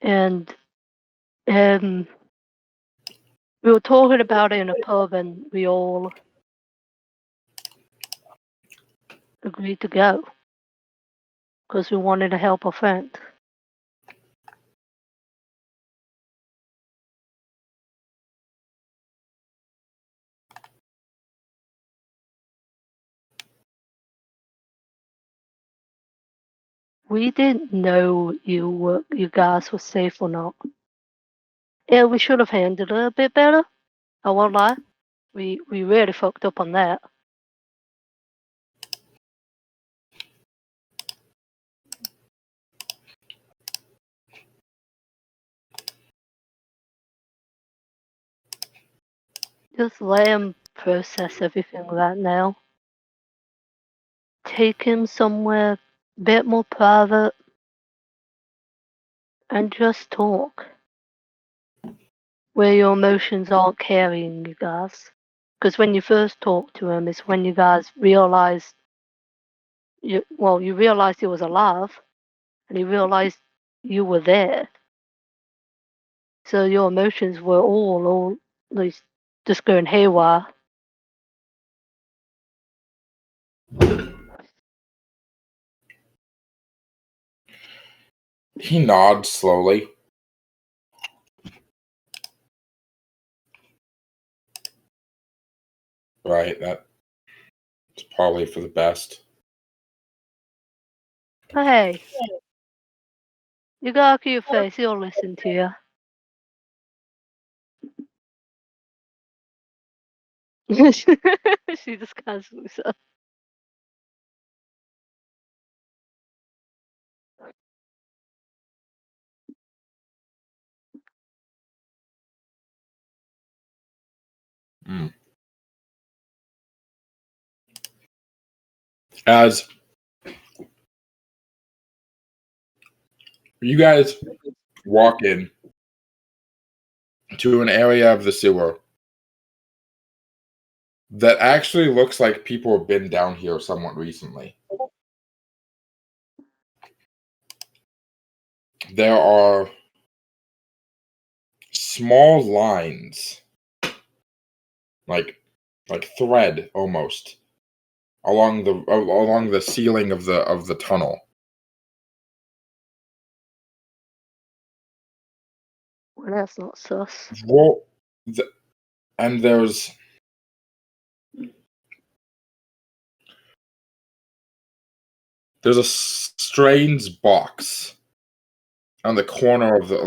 And we were talking about it in a pub, and we all agreed to go because we wanted to help a friend. We didn't know you guys were safe or not. Yeah, we should have handled it a bit better. I won't lie. We really fucked up on that. Just let him process everything right now. Take him somewhere a bit more private and just talk. Where your emotions aren't carrying you guys. Because when you first talked to him, it's when you guys realized you realized he was alive, and you realized you were there. So your emotions were all like just going haywire. He nods slowly. Right, that's probably for the best. Hey, you got a cute face. He'll listen to you. She just cancels herself. As you guys walk in to an area of the sewer that actually looks like people have been down here somewhat recently. There are small lines like thread almost along the ceiling of the tunnel. Well, that's not sus. Well, and there's a strange box on the corner of the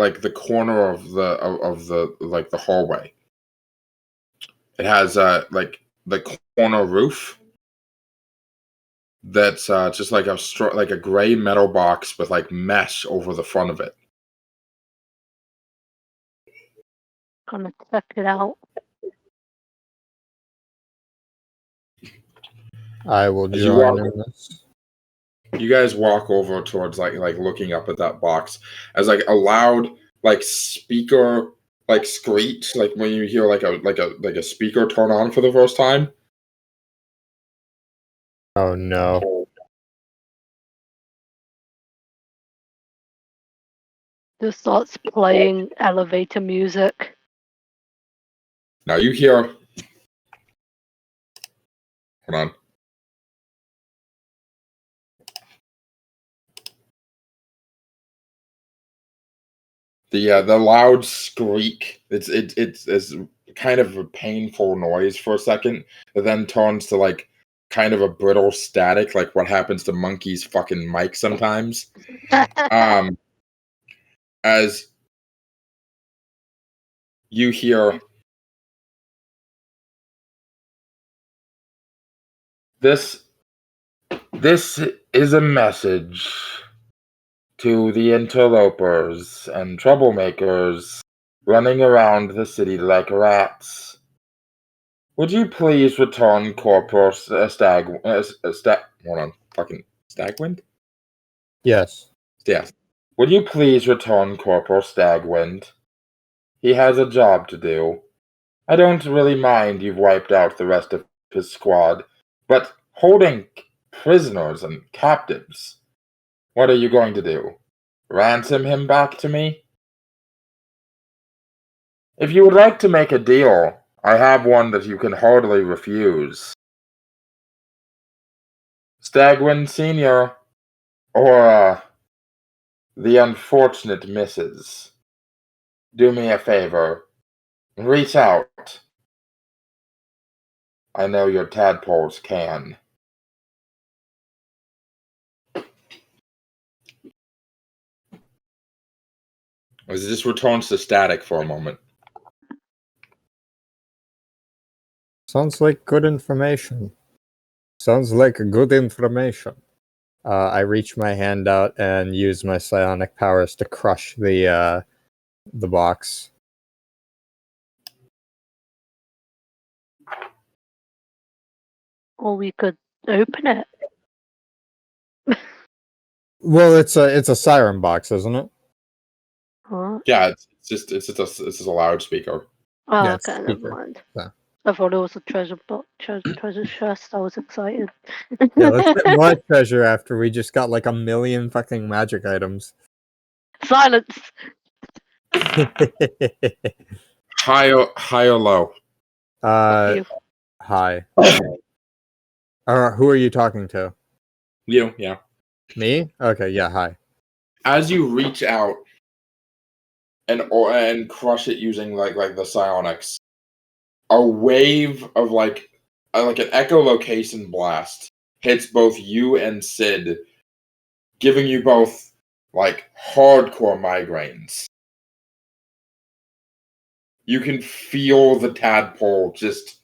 the hallway. It has the corner roof that's just like a gray metal box with like mesh over the front of it. Gonna check it out. I will As you join walk- in this. You guys walk over towards like looking up at that box as like a loud like speaker like screech, like when you hear like a speaker turn on for the first time. Oh no. Just starts playing elevator music. Now you hear. Hold on. The loud squeak. It's kind of a painful noise for a second. It then turns to like kind of a brittle static, like what happens to Monkey's fucking mic sometimes. As you hear this is a message to the interlopers and troublemakers running around the city like rats. Would you please return Corporal Stagwind? Yes. Yes. Would you please return Corporal Stagwind? He has a job to do. I don't really mind you've wiped out the rest of his squad, but holding prisoners and captives, what are you going to do? Ransom him back to me? If you would like to make a deal, I have one that you can hardly refuse. Stagwind Sr. or the unfortunate Mrs. Do me a favor. Reach out. I know your tadpoles can. As it just returns to static for a moment. Sounds like good information. Sounds like good information. I reach my hand out and use my psionic powers to crush the box. Or we could open it. Well, it's a siren box, isn't it? Huh? Yeah, it's just a loudspeaker. Oh, Yeah, it's okay, speaker. never mind. Yeah. I thought it was a treasure box, treasure chest. I was excited. Yeah, let's get more treasure after we just got like 1,000,000 fucking magic items. Silence. High or low? Fuck you. Hi. Who are you talking to? You, yeah. Me? Okay, yeah, hi. As you reach out and crush it using like the psionics, a wave of like an echolocation blast hits both you and Sid, giving you both like hardcore migraines. You can feel the tadpole just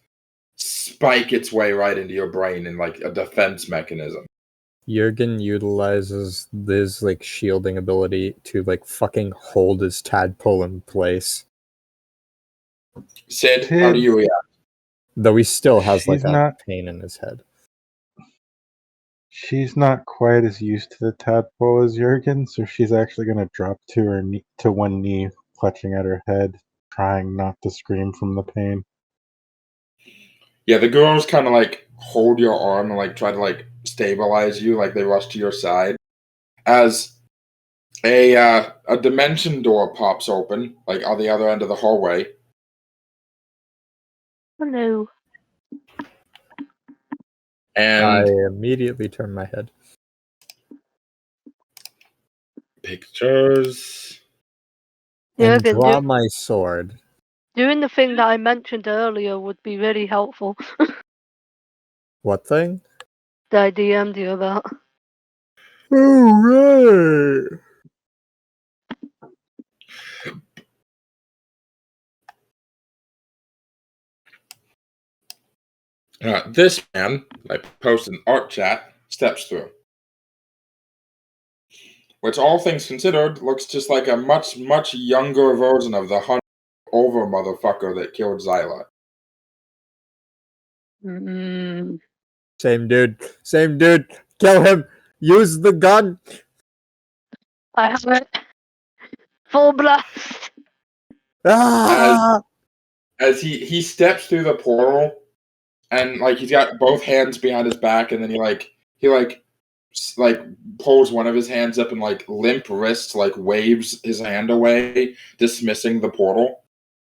spike its way right into your brain in like a defense mechanism. Jurgen utilizes this like shielding ability to like fucking hold his tadpole in place. Sid, how do you react? Though he still has like She's a not- pain in his head. She's not quite as used to the tadpole as Jurgen, so she's actually going to drop to one knee, clutching at her head, trying not to scream from the pain. Yeah, the girls kind of like hold your arm and like try to like stabilize you, like they rush to your side. As a dimension door pops open, like on the other end of the hallway, Hello. I And immediately turn my head. pictures. And Jurgen, draw my sword. doing the thing that I mentioned earlier would be really helpful. What thing? That I DM'd you about. Oh, right. This man, I post in art chat, steps through. Which, all things considered, looks just like a much, much younger version of the over motherfucker that killed Zyla. Mm, Same dude. Same dude. Kill him. Use the gun. I have it. Full blast. Ah! As he steps through the portal, and like he's got both hands behind his back, and then he pulls one of his hands up and like limp wrist like waves his hand away, dismissing the portal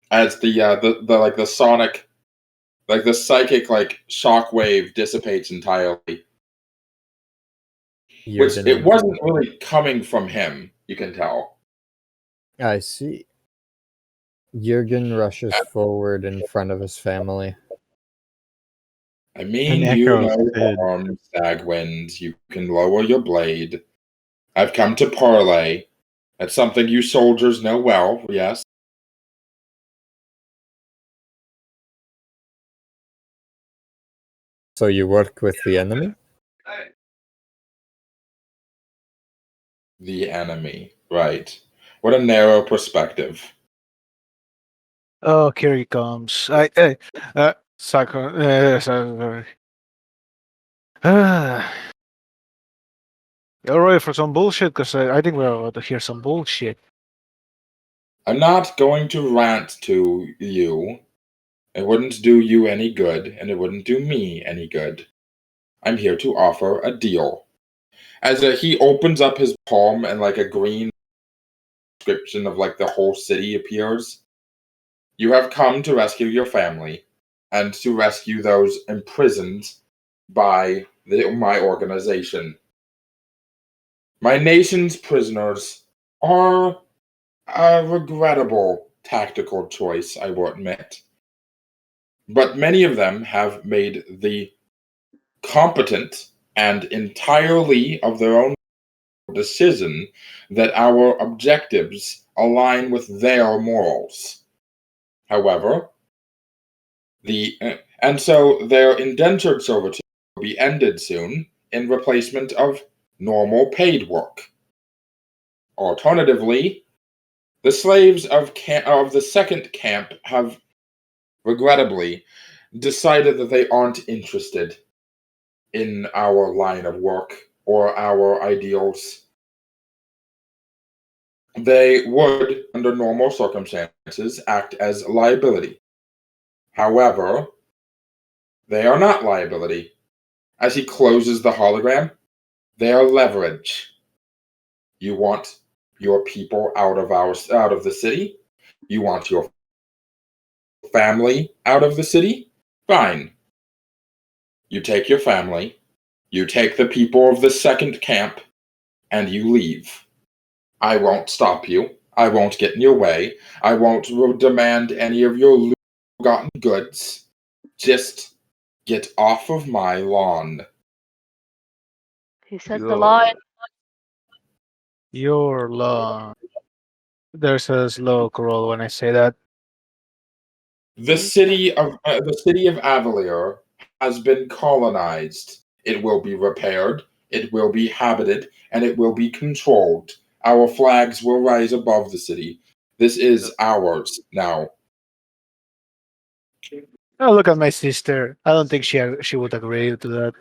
as the sonic, like the psychic like shockwave dissipates entirely. Which it wasn't really coming from him, you can tell. I see. Jurgen rushes forward in front of his family. I mean, And you echoes know did. harm, Stagwind. You can lower your blade. I've come to parley. That's something you soldiers know well, yes? So you work with the enemy? The enemy, right. What a narrow perspective. Oh, here he comes. Sorry. You're ready for some bullshit? Because I think we're about to hear some bullshit. I'm not going to rant to you. It wouldn't do you any good, and it wouldn't do me any good. I'm here to offer a deal. As he opens up his palm and like a green description of like the whole city appears. You have come to rescue your family, and to rescue those imprisoned by my organization. My nation's prisoners are a regrettable tactical choice, I will admit. But many of them have made the competent and entirely of their own decision that our objectives align with their morals. However, so their indentured servitude will be ended soon in replacement of normal paid work. Alternatively, the slaves of the second camp have regrettably decided that they aren't interested in our line of work or our ideals. They would, under normal circumstances, act as liability. However, they are not liability. As he closes the hologram, they are leverage. You want your people out of the city? You want your family out of the city? Fine. You take your family, you take the people of the second camp, and you leave. I won't stop you. I won't get in your way. I won't demand any of your gotten goods. Just get off of my lawn. he said the line. Your lawn. There's a slow crawl when I say that. The city of Avalier has been colonized. It will be repaired. It will be habited, and it will be controlled. Our flags will rise above the city. This is ours now. Oh, look at my sister. I don't think she would agree to that.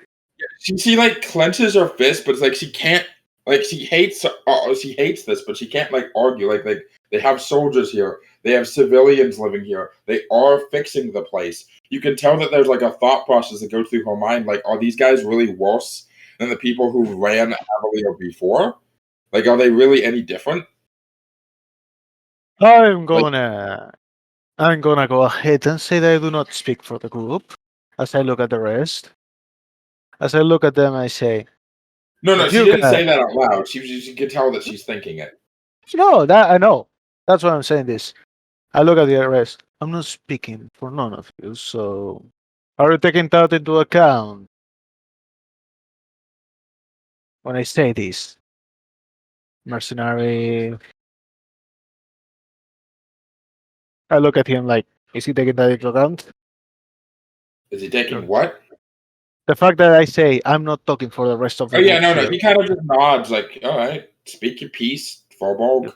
She like clenches her fist, but it's like she can't. Like she hates this, but she can't like argue. Like they have soldiers here. They have civilians living here. They are fixing the place. You can tell that there's like a thought process that goes through her mind. Like, are these guys really worse than the people who ran Avalier before? Like, are they really any different? I'm gonna I'm gonna go ahead and say that I do not speak for the group. As I look at the rest, as I look at them, I say, No, if she you didn't guys, say that out loud. You could tell that she's thinking it. no, that I know. That's why I'm saying this. I look at the rest. I'm not speaking for none of you, so are you taking that into account when I say this? Mercenary. I look at him like, is he taking that into account? Is he taking what? The fact that I say I'm not talking for the rest of Oh the yeah, group no. here. He kind of just nods, like, all right, speak your piece, Firbolg.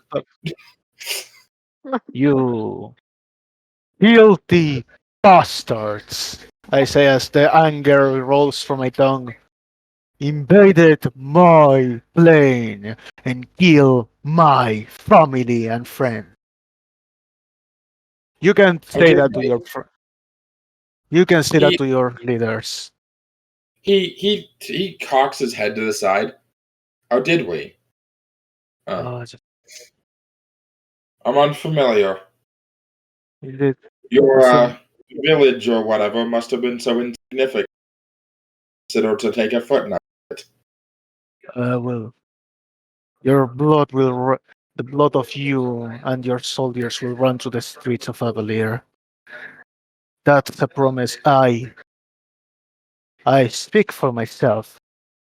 You guilty bastards, I say as the anger rolls from my tongue. Invaded my plane and kill my family and friends. You can say Okay, that to your you can say that he to your leaders. he cocks his head to the side. Oh, did we? Oh, I'm unfamiliar. you did. Your Listen, village or whatever must have been so insignificant to take a footnote. well, your blood will the blood of you and your soldiers will run to the streets of Avalier. That's a promise I speak for myself.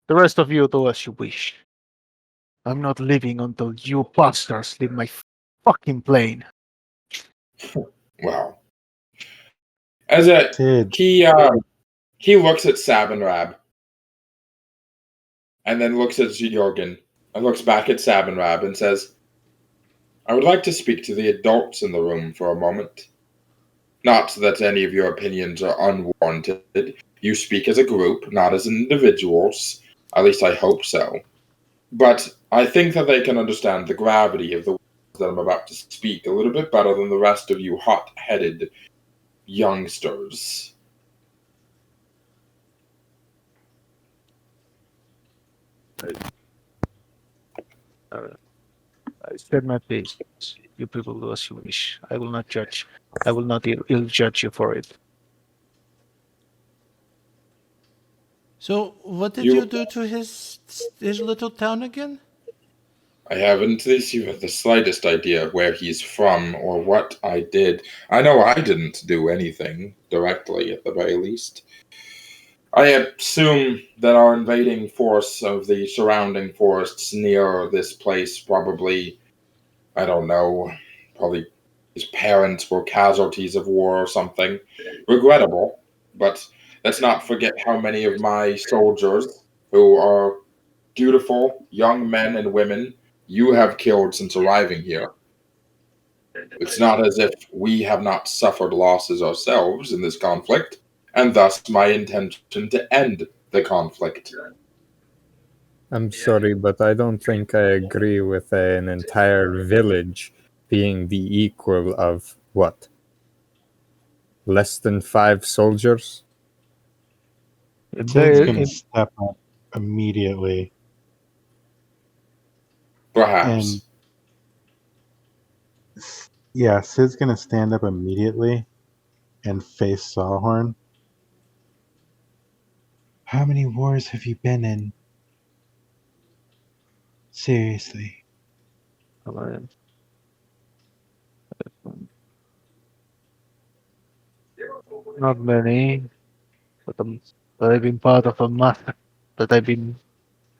The rest of you do as you wish. I'm not leaving until you bastards leave my fucking plane. Wow. As a Sid, he looks at Sabanrab and then looks at Jurgen and looks back at Sabanrab and says, I would like to speak to the adults in the room for a moment. Not that any of your opinions are unwarranted. You speak as a group, not as individuals. At least I hope so. But I think that they can understand the gravity of the words that I'm about to speak a little bit better than the rest of you hot-headed youngsters. I said my piece. You people do as you wish. I will not judge. I will not ill judge you for it. So, what did You you do to his little town again? I haven't the slightest idea where he's from or what I did. I know I didn't do anything directly, at the very least. I assume that our invading force of the surrounding forests near this place probably, I don't know, probably his parents were casualties of war or something. Regrettable, but let's not forget how many of my soldiers, who are beautiful young men and women, you have killed since arriving here. It's not as if we have not suffered losses ourselves in this conflict, and thus my intention to end the conflict. I'm sorry, but I don't think I agree with an entire village being the equal of what? Less than 5 soldiers? Sid's They, gonna step up immediately, and Perhaps. yeah, Sid's gonna stand up immediately and face Sarhorn. How many wars have you been in? Seriously. not many, but I've been part of a massacre. That I've been,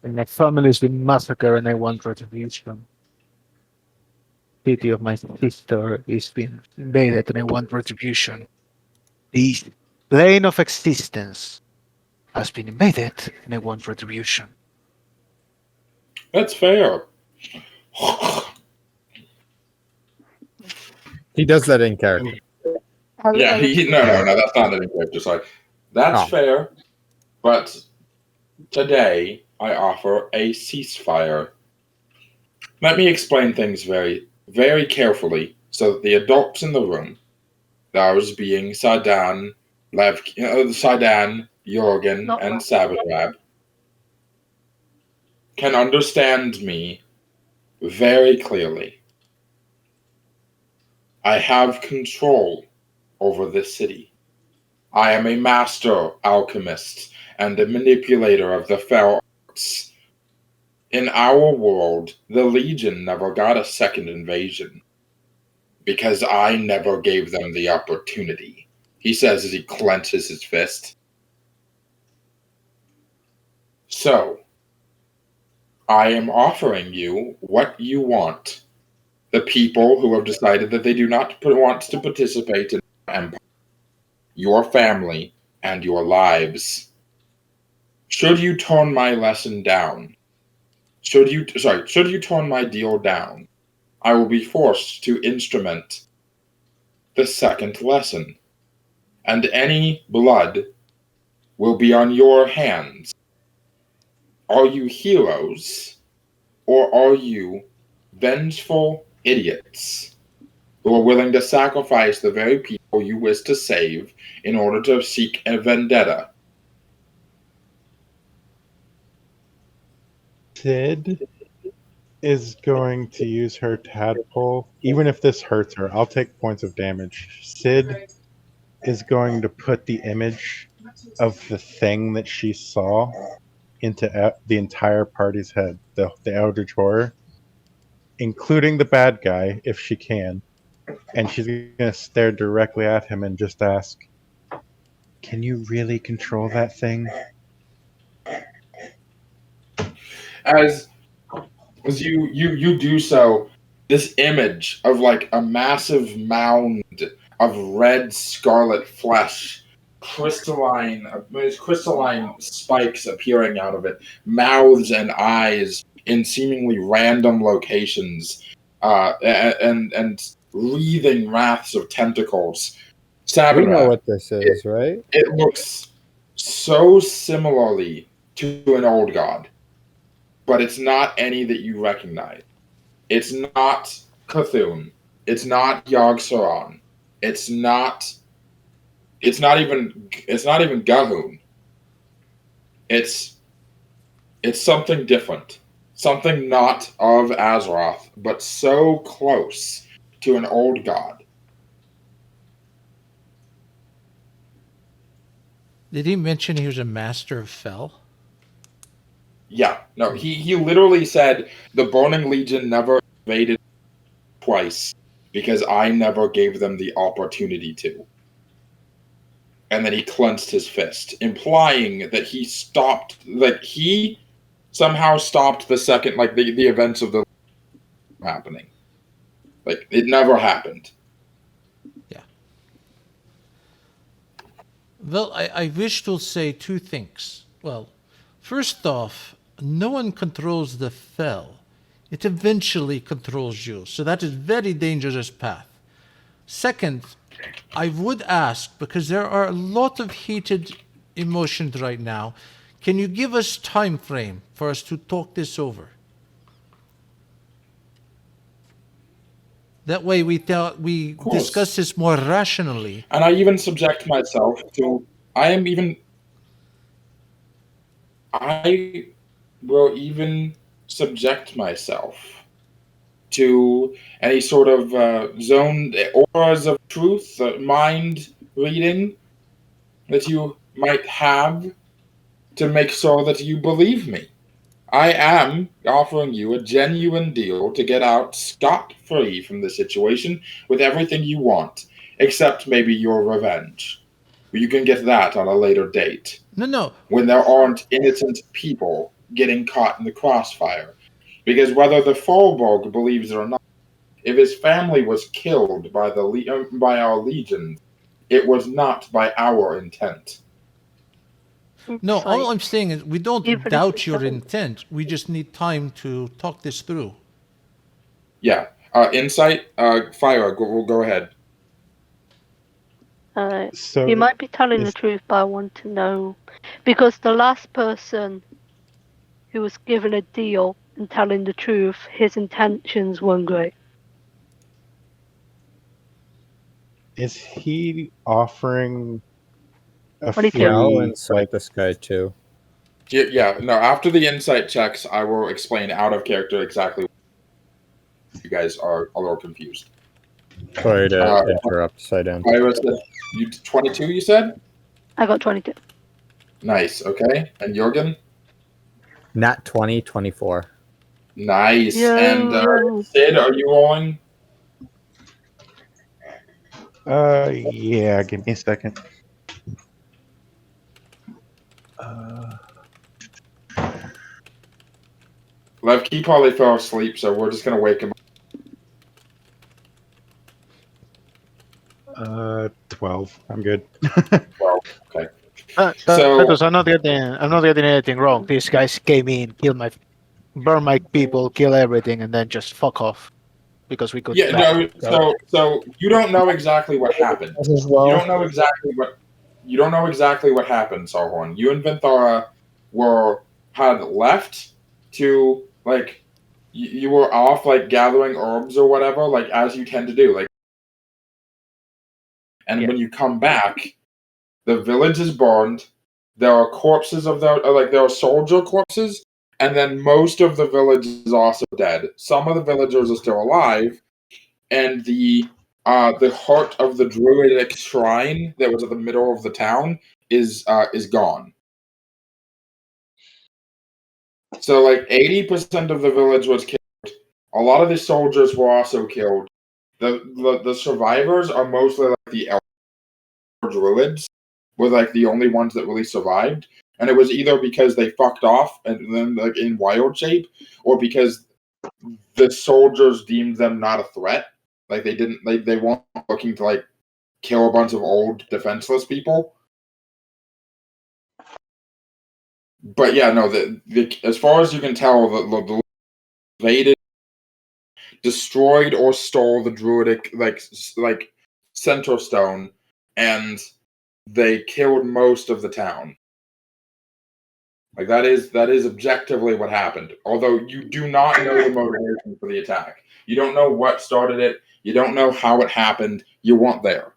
and my family's been massacred, and I want retribution. City of my sister is been invaded, and I want retribution. The plane of existence has been invaded, and I want retribution. That's fair. He does that in character. Yeah, no, that's not an character, sorry. That's Oh. fair, but today I offer a ceasefire. Let me explain things very, very carefully so that the adults in the room, ours being Sydaan, Sydaan, Jurgen, Not and Sabanrab, can understand me very clearly. I have control over this city. I am a master alchemist and a manipulator of the fell arts. In our world, the Legion never got a second invasion because I never gave them the opportunity, he says as he clenches his fist. So, I am offering you what you want. The people who have decided that they do not want to participate in our empire, your family, and your lives. Should you turn my lesson down, should you turn my deal down, I will be forced to instrument the second lesson, and any blood will be on your hands. Are you heroes, or are you vengeful idiots who are willing to sacrifice the very people you wish to save in order to seek a vendetta? Sid is going to use her tadpole. Even if this hurts her, I'll take points of damage. Sid is going to put the image of the thing that she saw into the entire party's head, the Eldritch Horror, including the bad guy, if she can. And she's going to stare directly at him and just ask, "Can you really control that thing?" As you do so, this image of like a massive mound of red scarlet flesh, crystalline spikes appearing out of it, mouths and eyes in seemingly random locations, and wreathing wraths of tentacles. We know Sabanrab, what this is, right? it looks so similarly to an old god, but it's not any that you recognize. It's not Cthulhu. It's not Yogg-Saron. It's not even Gahun. It's something different. Something not of Azeroth, but so close to an old god. Did he mention he was a master of Fel? Yeah, no, he literally said the Burning Legion never invaded twice because I never gave them the opportunity to. And then he clenched his fist, implying that he somehow stopped the second, like the events of the happening. Like it never happened. Yeah. Well, I wish to say two things. Well, first off, no one controls the Fel. It eventually controls you. So that is very dangerous path. Second, I would ask, because there are a lot of heated emotions right now, can you give us time frame for us to talk this over? That way we discuss this more rationally. And I even subject myself to I will even subject myself to any sort of zoned auras of truth, mind reading that you might have to make sure that you believe me. I am offering you a genuine deal to get out scot-free from the situation with everything you want, except maybe your revenge. You can get that on a later date. No. When there aren't innocent people getting caught in the crossfire. Because whether the Firbolg believes it or not, if his family was killed by our legions, it was not by our intent. No, all I'm saying is we don't Even if doubt it's your not- intent. We just need time to talk this through. Yeah. Insight, Phyra, go ahead. So he might be telling the truth, but I want to know because the last person who was given a deal and telling the truth, his intentions weren't great. is he offering a What do you free, think? Yeah, I'll insight like, this guy too. Yeah, no, after the insight checks, I will explain out of character exactly what you guys are a little confused. Sorry to interrupt, Sydaan. You 22, you said? I got 22. Nice, okay. And Jurgen? Nat 20, 24. Nice. Yo. And Sid, are you rolling? Yeah, give me a second. Levki probably fell asleep, so we're just gonna wake him up. 12. I'm good. Well, okay. Because I'm not getting anything wrong. These guys came in, burn my people, kill everything, and then just fuck off because we could. Yeah, no. So you don't know exactly what happened. You don't know exactly what happened, Sarhorn. You and Vinthara had left to like you were off like gathering herbs or whatever, like as you tend to do, like. And when you come back, the village is burned. There are corpses of there are soldier corpses, and then most of the village is also dead. Some of the villagers are still alive, and the heart of the druidic shrine that was at the middle of the town is gone. So like 80% of the village was killed. A lot of the soldiers were also killed. The survivors are mostly like the elder druids were like the only ones that really survived, and it was either because they fucked off and then like in wild shape, or because the soldiers deemed them not a threat. Like they weren't looking to like kill a bunch of old defenseless people. But yeah, no, as far as you can tell, the invaded, destroyed or stole the druidic like center stone, and they killed most of the town. Like that is objectively what happened. Although you do not know the motivation for the attack. You don't know what started it. You don't know how it happened. You weren't there.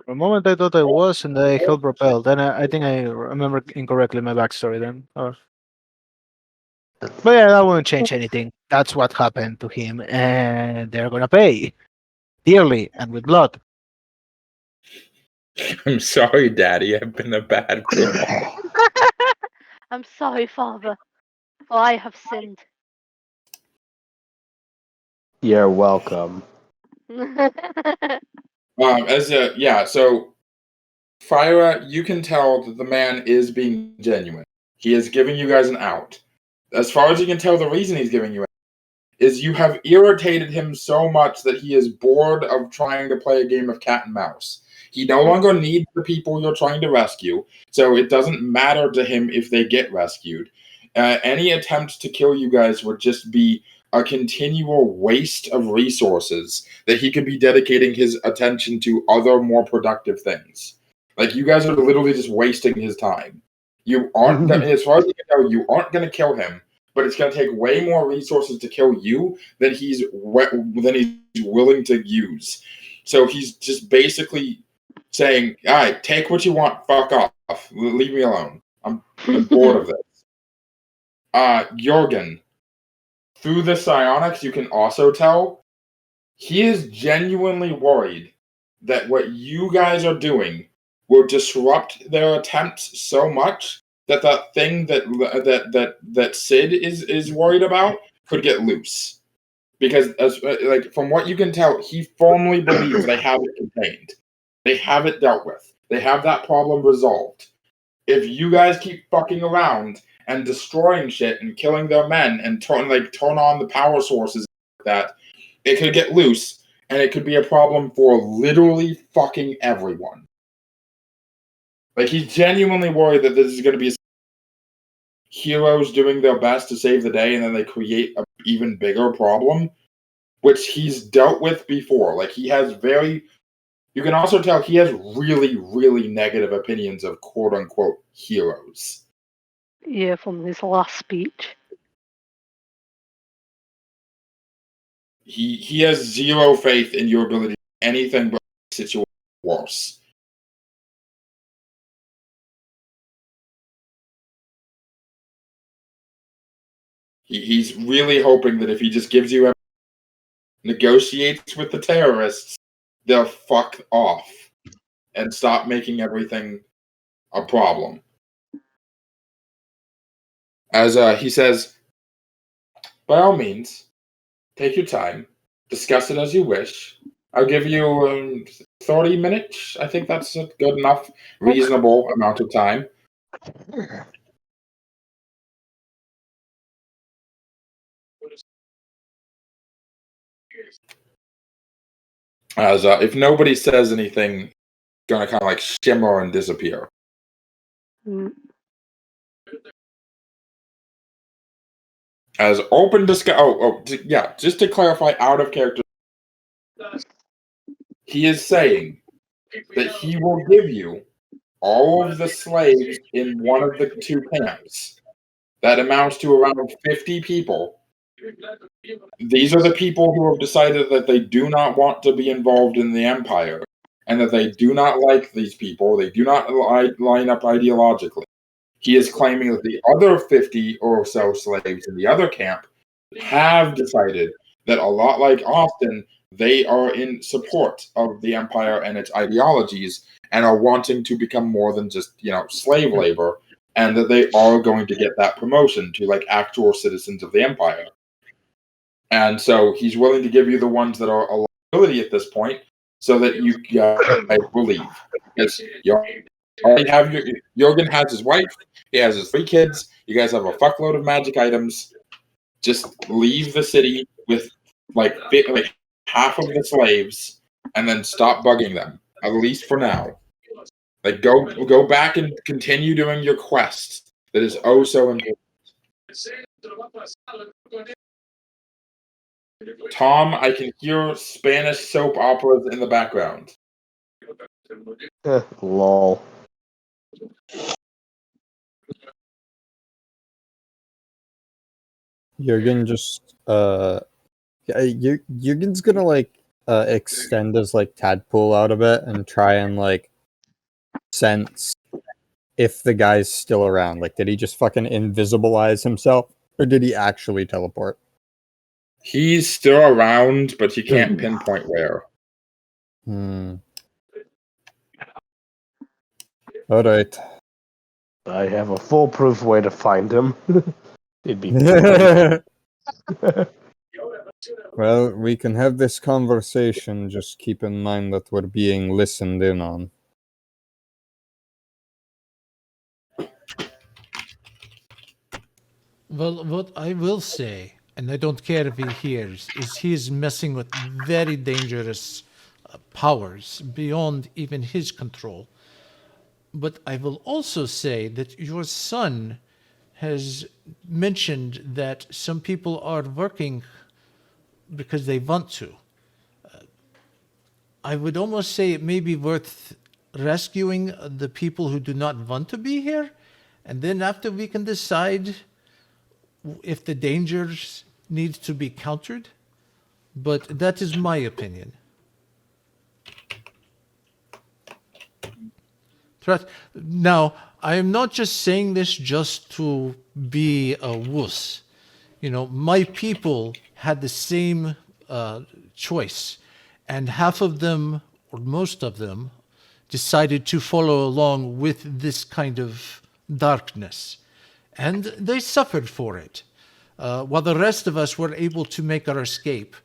For a moment, I thought I was, and I held repel. Then I think I remember incorrectly my backstory. Then, but yeah, that won't change anything. That's what happened to him, and they're gonna pay dearly and with blood. I'm sorry, Daddy. I've been a bad kid. I'm sorry, Father, for I have sinned. You're welcome. So Phyra, you can tell that the man is being genuine. He is giving you guys an out. As far as you can tell, the reason he's giving you an out is you have irritated him so much that he is bored of trying to play a game of cat and mouse. He no longer needs the people you're trying to rescue, so it doesn't matter to him if they get rescued. Any attempt to kill you guys would just be a continual waste of resources that he could be dedicating his attention to other more productive things. Like, you guys are literally just wasting his time. You aren't, as far as you can tell, you aren't going to kill him, but it's going to take way more resources to kill you than he's willing to use. So he's just basically saying, all right, take what you want, fuck off, leave me alone. I'm bored of this. Jurgen, through the psionics, you can also tell he is genuinely worried that what you guys are doing will disrupt their attempts so much that the thing that Sid is worried about could get loose. Because from what you can tell, he firmly believes they have it contained. They have it dealt with. They have that problem resolved. If you guys keep fucking around and destroying shit and killing their men and turn on the power sources like that, it could get loose and it could be a problem for literally fucking everyone. Like, he's genuinely worried that this is going to be heroes doing their best to save the day, and then they create an even bigger problem, which he's dealt with before. Like, he has you can also tell he has really, really negative opinions of quote-unquote heroes. Yeah, from his last speech. He has zero faith in your ability to do anything but make the situation worse. He's really hoping that if he just gives you negotiates with the terrorists, they'll fuck off and stop making everything a problem. As he says, by all means, take your time, discuss it as you wish. I'll give you 30 minutes. I think that's a good enough, reasonable amount of time. As if nobody says anything, it's gonna kind of like shimmer and disappear. Mm. As open discussion. Just to clarify, out of character, he is saying that he will give you all of the slaves in one of the two camps. That amounts to around 50 people. These are the people who have decided that they do not want to be involved in the Empire, and that they do not like these people. They do not line up ideologically. He is claiming that the other 50 or so slaves in the other camp have decided that, a lot like Austin, they are in support of the Empire and its ideologies and are wanting to become more than just, slave labor, and that they are going to get that promotion to like actual citizens of the Empire. And so he's willing to give you the ones that are a liability at this point so that you guys will leave. Because you already have Jurgen has his wife, he has his 3 kids, you guys have a fuckload of magic items. Just leave the city with like half of the slaves and then stop bugging them, at least for now. Like go back and continue doing your quest that is oh so important. Tom, I can hear Spanish soap operas in the background. Lol. Jurgen just Jurgen's gonna like extend his like tadpole out a bit and try and like sense if the guy's still around. Like, did he just fucking invisibilize himself, or did he actually teleport? He's still around, but he can't pinpoint where. All right. I have a foolproof way to find him. It'd be. Well, we can have this conversation. Just keep in mind that we're being listened in on. Well, what I will say, and I don't care if he hears, is he is messing with very dangerous powers beyond even his control. But I will also say that your son has mentioned that some people are working because they want to. I would almost say it may be worth rescuing the people who do not want to be here, and then after we can decide if the dangers need to be countered. But that is my opinion. Now, I am not just saying this just to be a wuss. My people had the same choice, and half of them, or most of them, decided to follow along with this kind of darkness. And they suffered for it. While the rest of us were able to make our escape.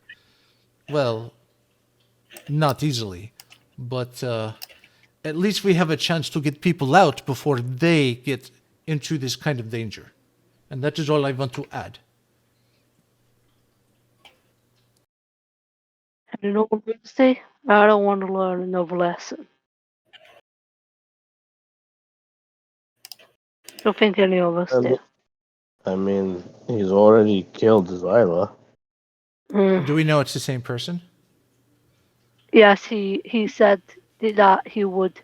Well, not easily, but at least we have a chance to get people out before they get into this kind of danger. And that is all I want to add. And you know what I'm going to say? I don't want to learn another lesson. Don't think any of us do. I mean, he's already killed Zyla. Do we know it's the same person? Yes, he said that he would.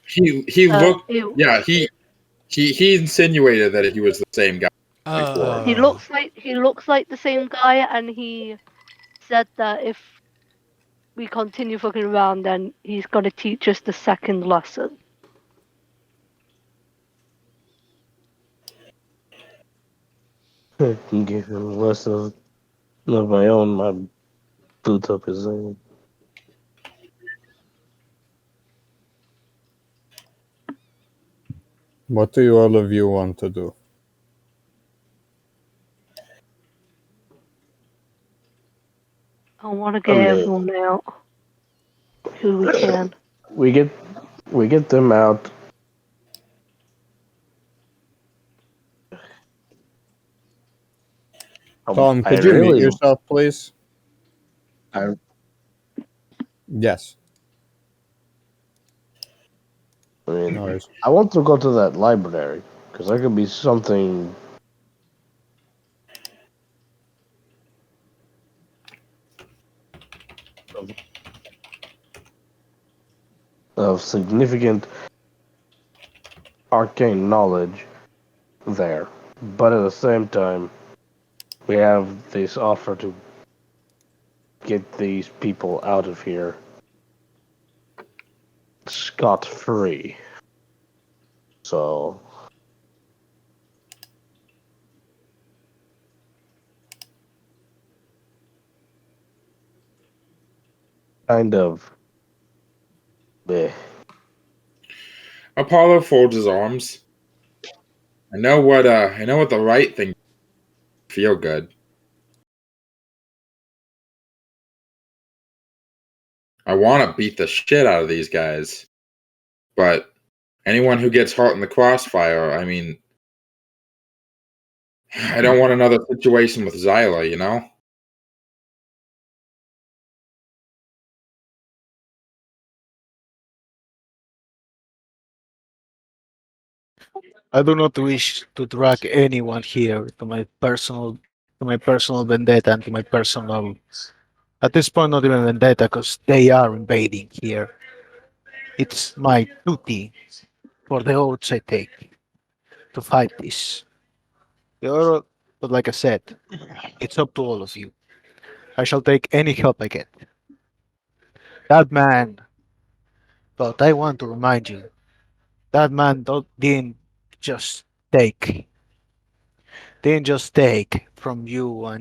He looked. Yeah, he insinuated that he was the same guy before. He looks like the same guy, and he said that if we continue fucking around, then he's gonna teach us the second lesson. I can give him a lesson of my own. Boots up his thing. What do all of you want to do? I want to get everyone out. Who we can. We get them out. Tom, could you mute yourself, please? Yes. I mean, No worries. I want to go to that library because there could be something of significant arcane knowledge there. But at the same time, we have this offer to get these people out of here scot-free. So kind of bleh. Apollo folds his arms. I know what the right thing feel good. I want to beat the shit out of these guys. But anyone who gets caught in the crossfire, I mean, I don't want another situation with Xyla, you know? I do not wish to drag anyone here to my personal vendetta and to my personal, at this point not even vendetta because they are invading here. It's my duty for the oaths I take to fight this. But like I said, it's up to all of you. I shall take any help I get. That man, but I want to remind you, that man didn't just take from you,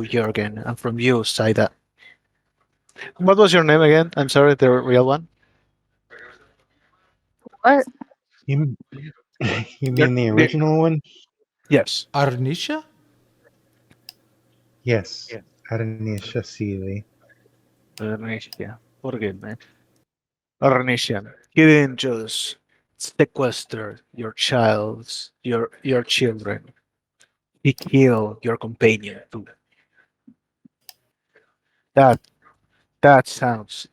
Jurgen, and from you, Saida. What was your name again? I'm sorry, the real one. What? You, you Your- mean the the- original one? Yes. Arnisha? Yes. Aranisha Seeley. Arnisha. Forgive me. Arnisha. He didn't just sequester your children. He killed your companion too. That that sounds.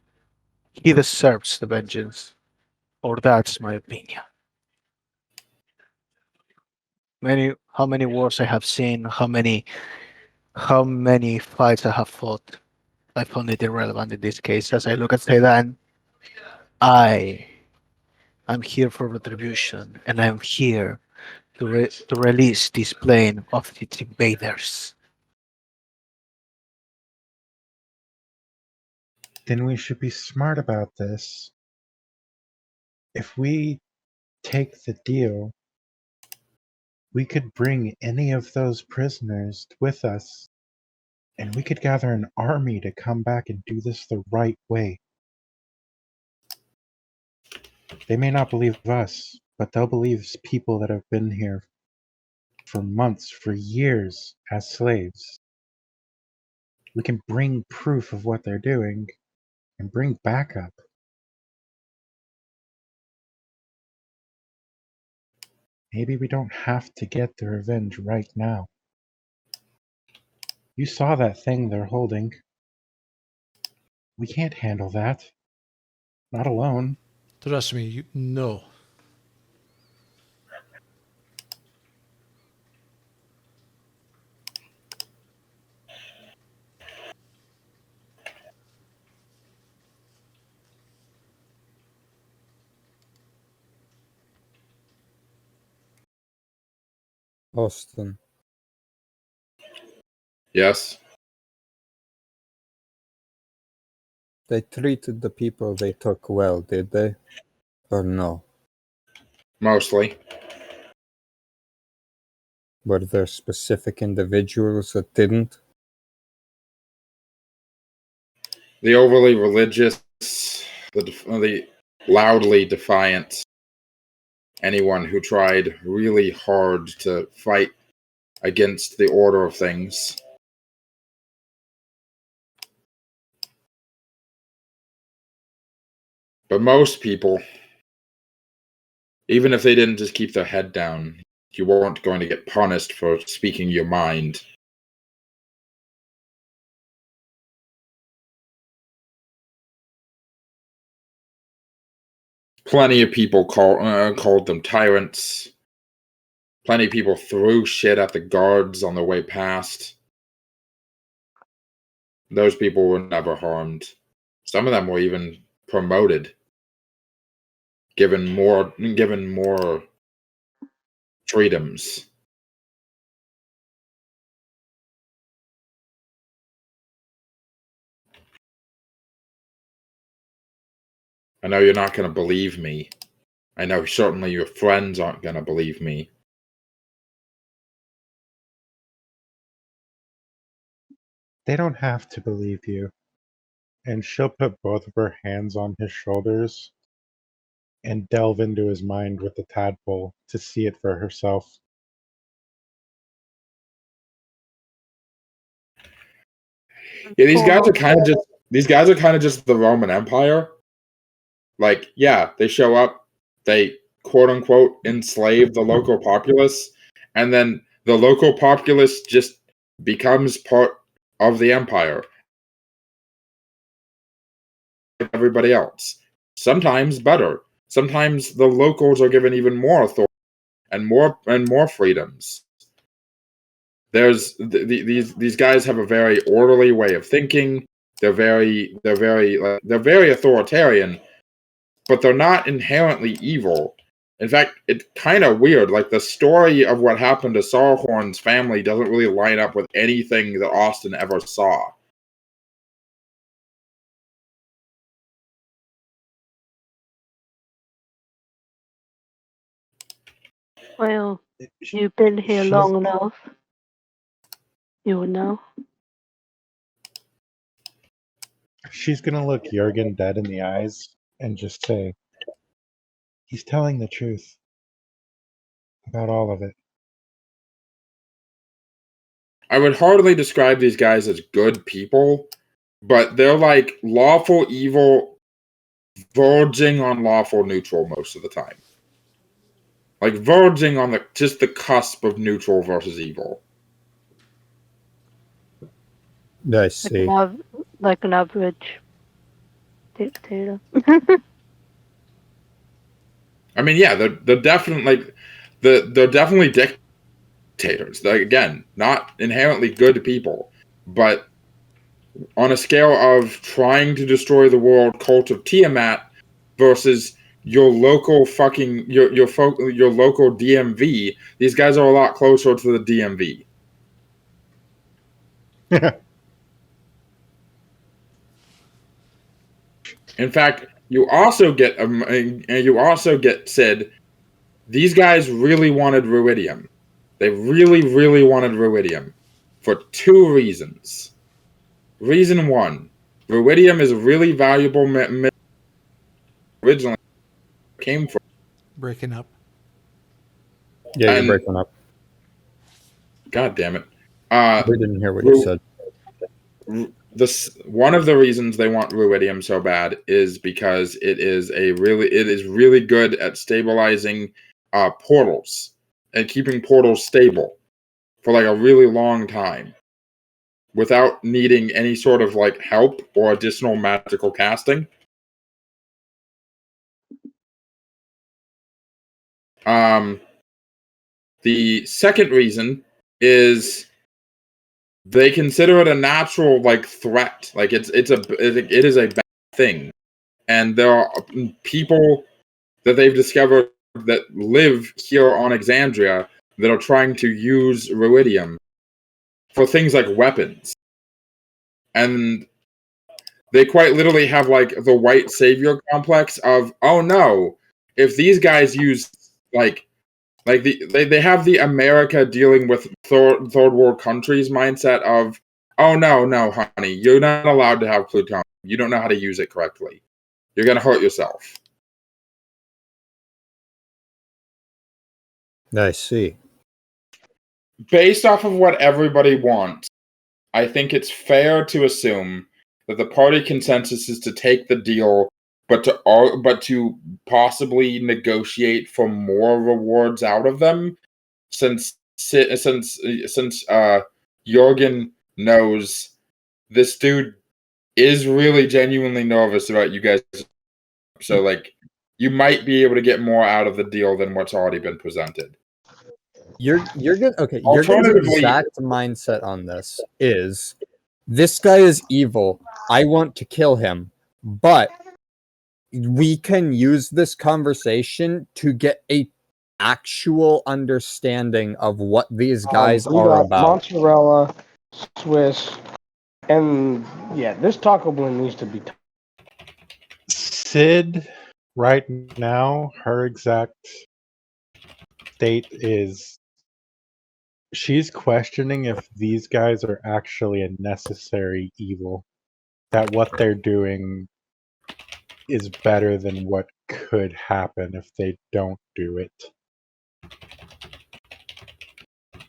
He deserves the vengeance, or that's my opinion. How many wars I have seen, how many fights I have fought. I found it irrelevant in this case. As I look at Sydaan, I am here for retribution, and I am here to release this plane of its invaders. Then we should be smart about this. If we take the deal, we could bring any of those prisoners with us, and we could gather an army to come back and do this the right way. They may not believe us, but they'll believe people that have been here for months, for years, as slaves. We can bring proof of what they're doing and bring backup. Maybe we don't have to get the revenge right now. You saw that thing they're holding. We can't handle that. Not alone. Trust me, no. Austin. Yes. They treated the people they took well, did they? Or no? Mostly. Were there specific individuals that didn't? the overly religious, the loudly defiant, anyone who tried really hard to fight against the order of things. But most people, even if they didn't just keep their head down, you weren't going to get punished for speaking your mind. Plenty of people called them tyrants. Plenty of people threw shit at the guards on their way past. Those people were never harmed. Some of them were even promoted, given more freedoms. I know you're not going to believe me. I know certainly your friends aren't going to believe me. They don't have to believe you. And she'll put both of her hands on his shoulders and delve into his mind with the tadpole to see it for herself. Yeah, these guys are kind of just the Roman Empire. Like, yeah, they show up, they quote unquote enslave the local populace, and then the local populace just becomes part of the empire. Like everybody else. Sometimes better. Sometimes the locals are given even more authority and more freedoms. There's these guys have a very orderly way of thinking. They're very authoritarian, but they're not inherently evil. In fact, it's kind of weird. Like, the story of what happened to Sarhorn's family doesn't really line up with anything that Austin ever saw. Well, you've been here long enough. You would know. She's gonna look Jurgen dead in the eyes and just say, he's telling the truth about all of it. I would hardly describe these guys as good people, but they're like lawful evil verging on lawful neutral most of the time. Like, verging on just the cusp of neutral versus evil. I see. Like an average dictator. I mean, yeah, they're definitely they're definitely dictators. Like, again, not inherently good people, but on a scale of trying to destroy the world cult of Tiamat versus your local fucking your local DMV, these guys are a lot closer to the DMV. In fact, you also get said these guys really wanted Ruidium. They really, really wanted Ruidium for two reasons. Reason one, Ruidium is a really valuable originally came from. Breaking up. Yeah, you're breaking up. God damn it. We didn't hear what you said. One of the reasons they want Ruidium so bad is because it is really good at stabilizing portals and keeping portals stable for like a really long time without needing any sort of like help or additional magical casting. The second reason is they consider it a natural like threat. Like, it is a bad thing, and there are people that they've discovered that live here on Exandria that are trying to use Ruidium for things like weapons, and they quite literally have like the white savior complex of, oh no, if these guys use they have the America dealing with third world countries mindset of, oh no, honey, you're not allowed to have plutonium. You don't know how to use it correctly. You're going to hurt yourself. I see. Based off of what everybody wants, I think it's fair to assume that the party consensus is to take the deal, but to possibly negotiate for more rewards out of them, since Jurgen knows this dude is really genuinely nervous about you guys. So, like, you might be able to get more out of the deal than what's already been presented. You're good. Okay, your exact mindset on this is this guy is evil. I want to kill him, but we can use this conversation to get a actual understanding of what these guys are about. Mozzarella, Swiss, and yeah, this taco blend needs to be. Sid, right now, her exact state is she's questioning if these guys are actually a necessary evil. That what they're doing is better than what could happen if they don't do it.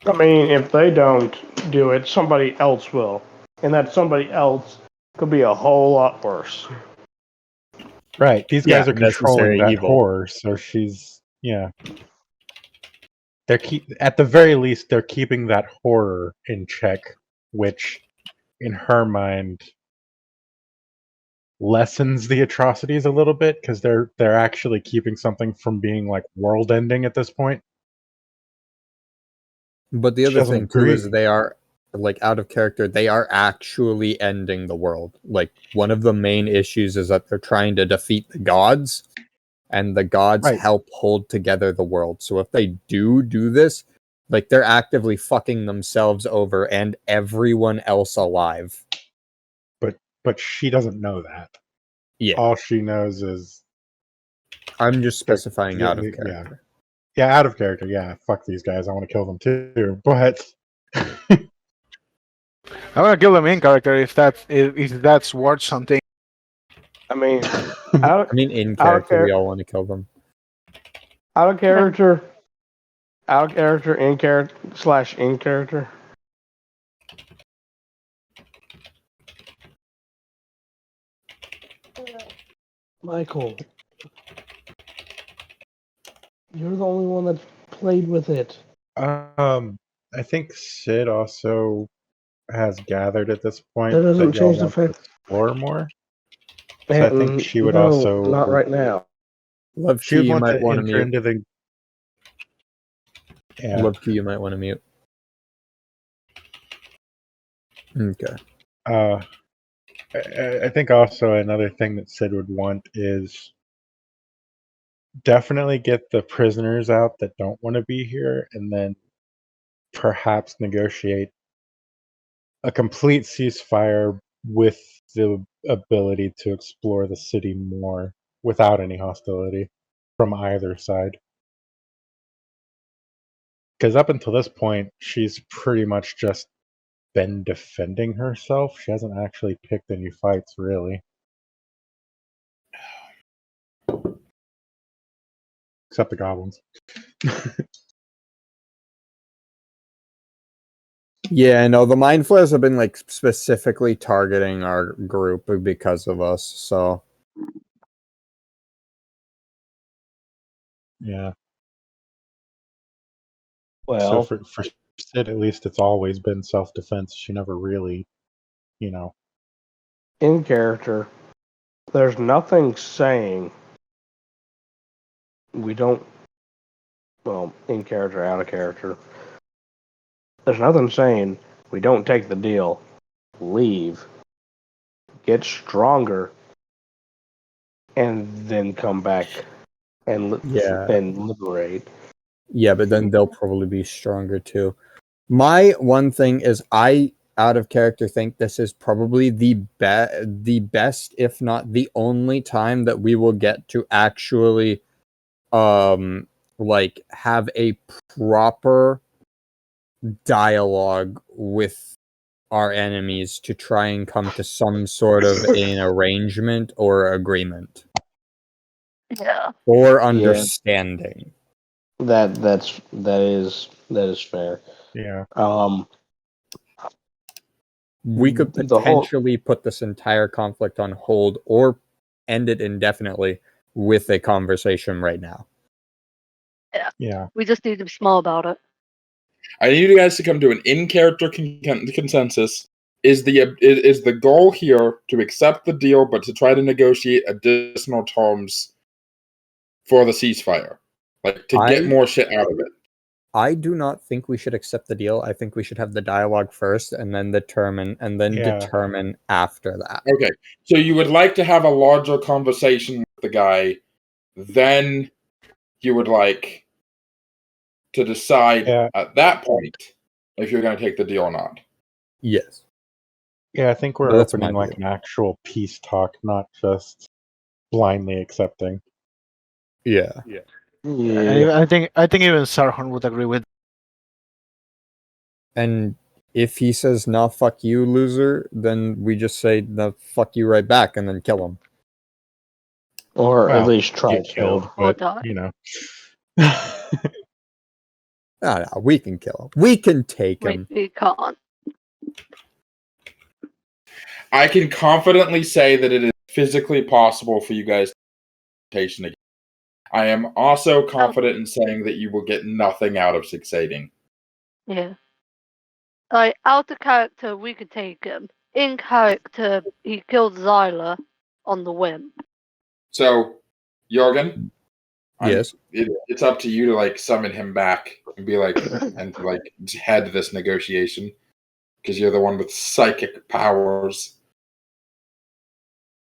I mean, if they don't do it, somebody else will. And that somebody else could be a whole lot worse. Right. These guys are controlling that evil. horror, so she's they're at the very least they're keeping that horror in check, which in her mind lessens the atrocities a little bit because they're actually keeping something from being like world ending at this point. But the other thing too is they are like out of character. They are actually ending the world. Like one of the main issues is that they're trying to defeat the gods, and the gods help hold together the world. So if they do this, like they're actively fucking themselves over and everyone else alive. But she doesn't know that. Yeah. All she knows is I'm just specifying out of character. Yeah, out of character. Yeah, fuck these guys. I want to kill them too. But I want to kill them in character if that's worth something. I mean, in character, we all want to kill them. Out of character, in character / in character. Michael, you're the only one that played with it. I think Sid also has gathered at this point That doesn't y'all change the want to fact. explore more. So I think she would also not right now. She would you want might to want to enter mute. into the. Yeah. Levki, you might want to mute. Okay. I think also another thing that Sid would want is definitely get the prisoners out that don't want to be here, and then perhaps negotiate a complete ceasefire with the ability to explore the city more without any hostility from either side. Because up until this point, she's pretty much just been defending herself. She hasn't actually picked any fights, really. Except the goblins. Yeah, no, the mind flayers have been like specifically targeting our group because of us, so Yeah. Well, so for Sid, at least it's always been self-defense. She never really, in character, there's nothing saying we don't. Well, in character, out of character. There's nothing saying we don't take the deal, leave, get stronger, and then come back and liberate. Yeah, but then they'll probably be stronger too. My one thing is I out of character think this is probably the best, if not the only time that we will get to actually like have a proper dialogue with our enemies to try and come to some sort of an arrangement or agreement Yeah. or understanding. That is fair. Yeah. We could The whole potentially put this entire conflict on hold or end it indefinitely with a conversation right now. Yeah. We just need to be small about it. I need you guys to come to an in-character consensus. Is the goal here to accept the deal, but to try to negotiate additional terms for the ceasefire, like to get more shit out of it? I do not think we should accept the deal. I think we should have the dialogue first, and then determine after that. Okay, so you would like to have a larger conversation with the guy, then you would like to decide at that point if you're going to take the deal or not. Yes. Yeah, I think we're opening like an actual peace talk, not just blindly accepting. Yeah. I think even Sarhorn would agree with. And if he says, "Nah, fuck you, loser," then we just say, "Nah, fuck you" right back, and then kill him. Or at least try get killed, but you know. No, we can kill him. We can take him. We can't. I can confidently say that it is physically possible for you guys to take again. I am also confident in saying that you will get nothing out of succeeding. Yeah. Like, out of character, we could take him. In character, he killed Zyla on the whim. So, Jurgen, yes, it's up to you to like summon him back and be like, and to like head this negotiation because you're the one with psychic powers.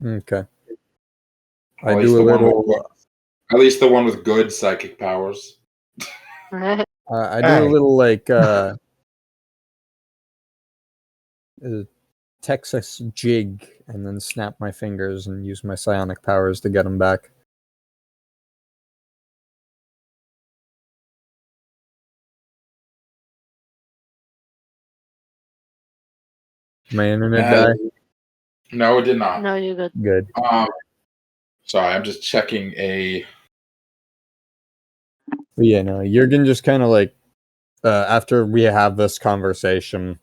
Okay. At least the one with good psychic powers. I do a little like Texas jig and then snap my fingers and use my psionic powers to get him back. My internet die? No, it did not. No, you're good. Good. Sorry, I'm just checking a. But yeah, no, Jurgen just kind of like after we have this conversation,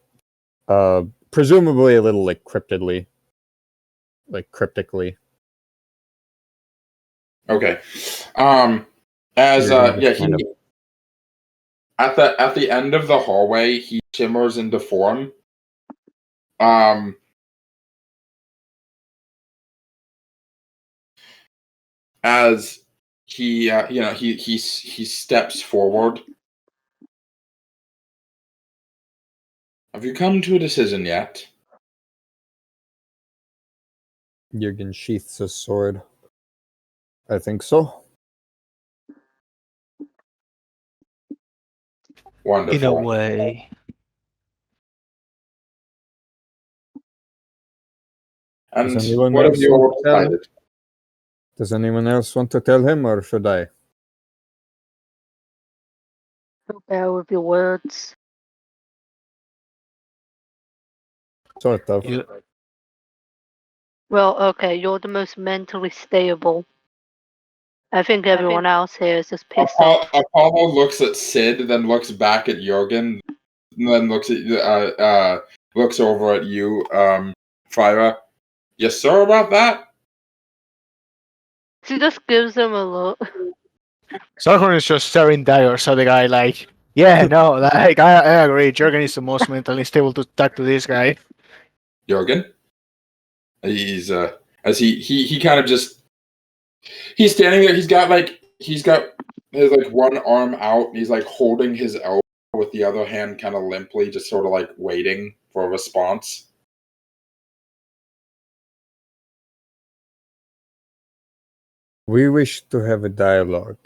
presumably a little like cryptically. Okay. As he at the end of the hallway, he shimmers into form. As he he steps forward. Have you come to a decision yet? Jurgen sheaths his sword. I think so. Wonderful. In a way. And Does anyone what have else you want all to tell him? decided? Does anyone else want to tell him, or should I? Bear with your words. Sort of. Well, okay, you're the most mentally stable. I think everyone else here is just pissed off. Apollo looks at Sid, then looks back at Jurgen, and then looks over at you, Phyra. You sure about that? She just gives him a look. Sarhorn is just staring dire, so the guy like, yeah, no, like I agree. Jurgen is the most mentally stable to talk to this guy. Jurgen? He's as he kind of just he's standing there, he's got his like one arm out, and he's like holding his elbow with the other hand kind of limply, just sort of like waiting for a response. We wish to have a dialogue.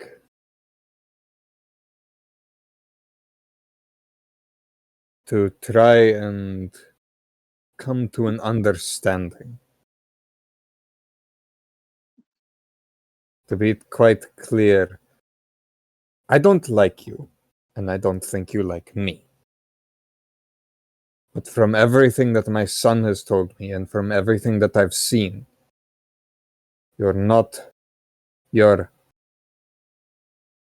To try and come to an understanding. To be quite clear, I don't like you, and I don't think you like me. But from everything that my son has told me and from everything that I've seen, your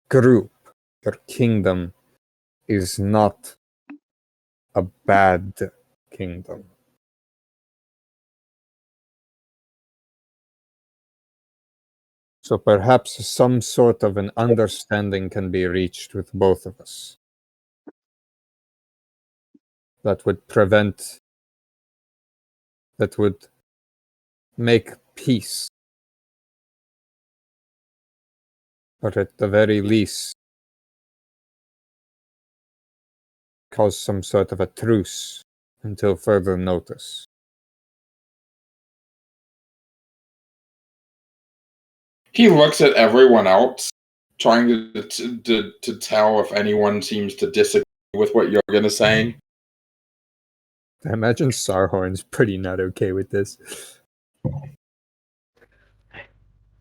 group, your kingdom is not a bad kingdom. So perhaps some sort of an understanding can be reached with both of us. That would make peace. Or at the very least, cause some sort of a truce until further notice. He looks at everyone else, trying to tell if anyone seems to disagree with what Jurgen is saying. I imagine Sarhorn's pretty not okay with this.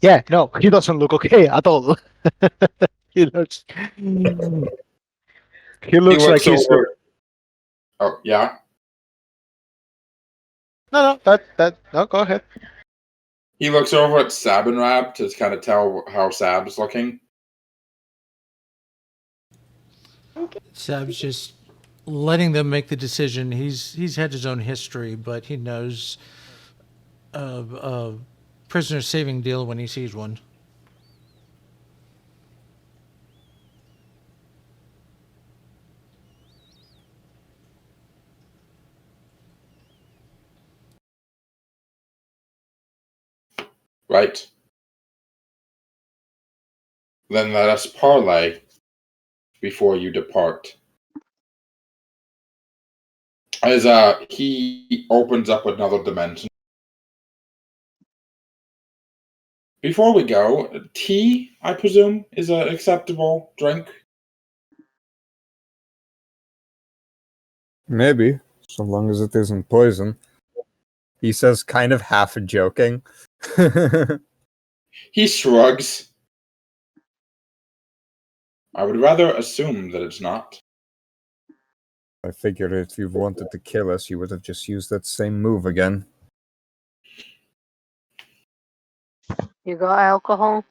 Yeah, no, he doesn't look okay at all. he looks. He looks like he's. over. Oh yeah. No, no, go ahead. He looks over at Sabanrab to kind of tell how Sab's looking. Sab's just letting them make the decision. He's had his own history, but he knows a prisoner saving deal when he sees one. Right. Then let us parley before you depart. As he opens up another dimension. Before we go, tea, I presume, is an acceptable drink. Maybe, so long as it isn't poison. He says, kind of half joking. He shrugs. I would rather assume that it's not. I figured if you wanted to kill us, you would have just used that same move again. You got alcohol?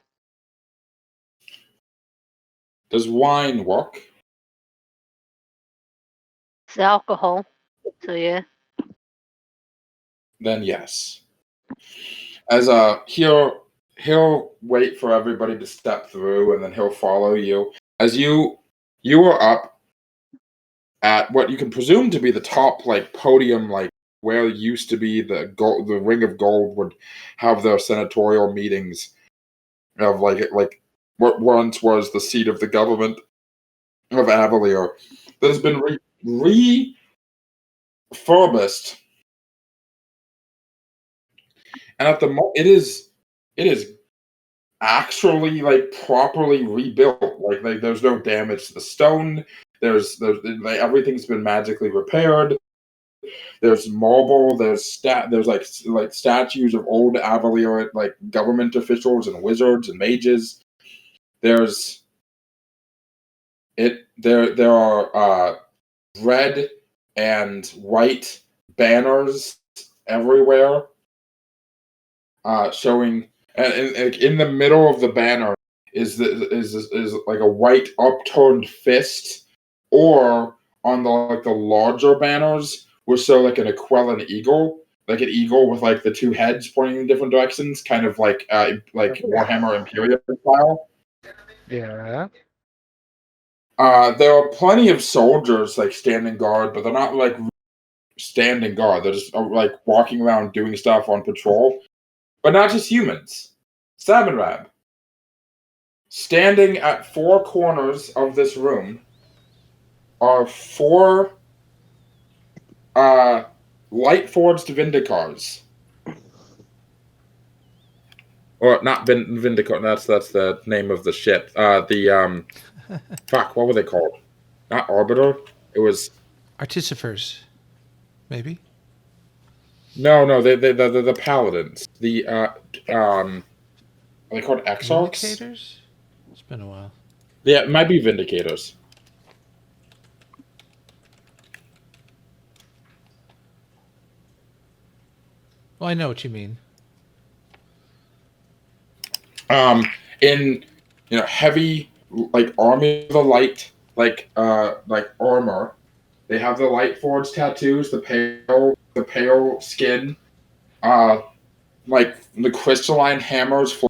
Does wine work? It's alcohol. So yeah. Then yes. As he'll wait for everybody to step through, and then he'll follow you. As you are up at what you can presume to be the top podium, where it used to be the Ring of Gold would have their senatorial meetings of like what once was the seat of the government of Avalier that has been refurbished. And at the moment, it is actually properly rebuilt. Like there's no damage to the stone. There's everything's been magically repaired. There's marble. There's statues of old Avalier government officials and wizards and mages. There are red and white banners everywhere. Showing, and in the middle of the banner is like a white upturned fist, or on the larger banners will show an Aquelan eagle, like an eagle with the two heads pointing in different directions, kind of like Warhammer Imperial style. Yeah. There are plenty of soldiers standing guard, but they're not standing guard. They're just walking around doing stuff on patrol. But not just humans. Sabanrab. Standing at four corners of this room are four light-forged Vindicars. Or not Vindicar, that's the name of the ship. Fuck, what were they called? Not Arbiter. It was Artificers, maybe. No, they're the paladins. Are they called Exarchs? Vindicators? It's been a while. Yeah, it might be Vindicators. Oh, I know what you mean. In heavy like army of the light like armor. They have the light forged tattoos, the pale skin, like the crystalline hammers,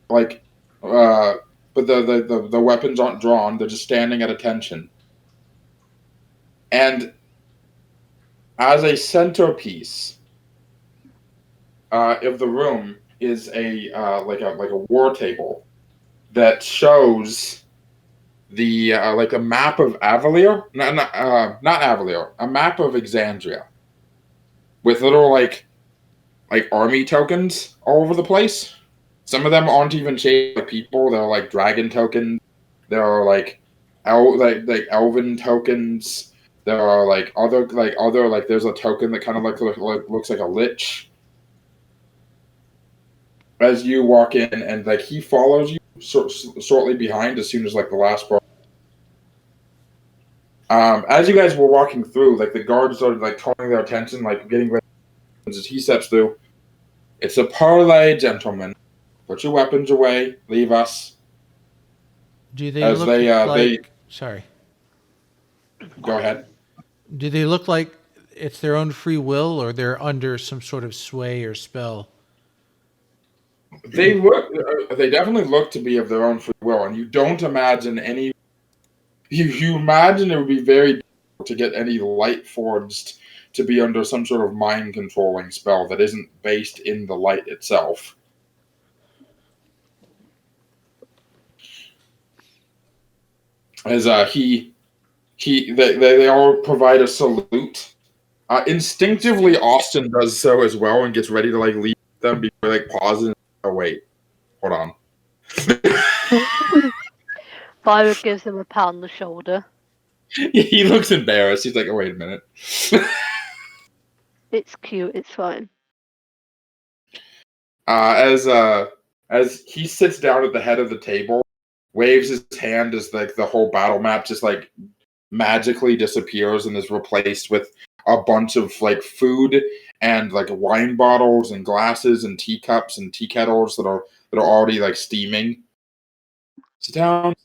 like, but the weapons aren't drawn; they're just standing at attention. And as a centerpiece of the room is a like a war table that shows the like a map of Avalier, not Avalier, a map of Exandria, with little like army tokens all over the place. Some of them aren't even shaped like people; they're like dragon tokens. There are like elven tokens. There are like other there's a token that kind of looks like a lich. As you walk in, and like he follows you shortly behind as soon as like the last part. As you guys were walking through, like the guards started like calling their attention, like getting ready. As he steps through, it's a parley, gentlemen. Put your weapons away. Leave us. Do they As look they Sorry. go ahead. Do they look like it's their own free will, or they're under some sort of sway or spell? They definitely look to be of their own free will, and you don't imagine any. You imagine it would be very difficult to get any light forged to be under some sort of mind controlling spell that isn't based in the light itself. As they all provide a salute. Instinctively, Austin does so as well and gets ready to like leave them before like pauses. And, oh wait, hold on. Phyra gives him a pat on the shoulder. He looks embarrassed. He's like, oh wait a minute. It's cute. It's fine. As he sits down at the head of the table, waves his hand as like the whole battle map just like magically disappears and is replaced with a bunch of like food and like wine bottles and glasses and teacups and tea kettles that are already like steaming. Sit down.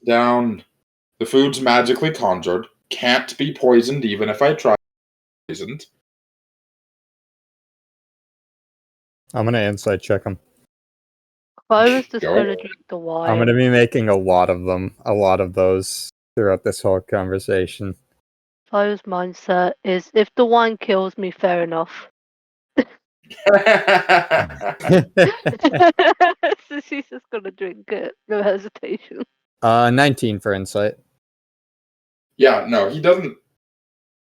The food's magically conjured. Can't be poisoned even if I try. Poisoned. I'm gonna insight check them. Phyra's just gonna drink the wine. I'm gonna be making a lot of those throughout this whole conversation. Phyra's mindset is, if the wine kills me, fair enough. So she's just gonna drink it, no hesitation. 19 for insight. Yeah, no, he doesn't.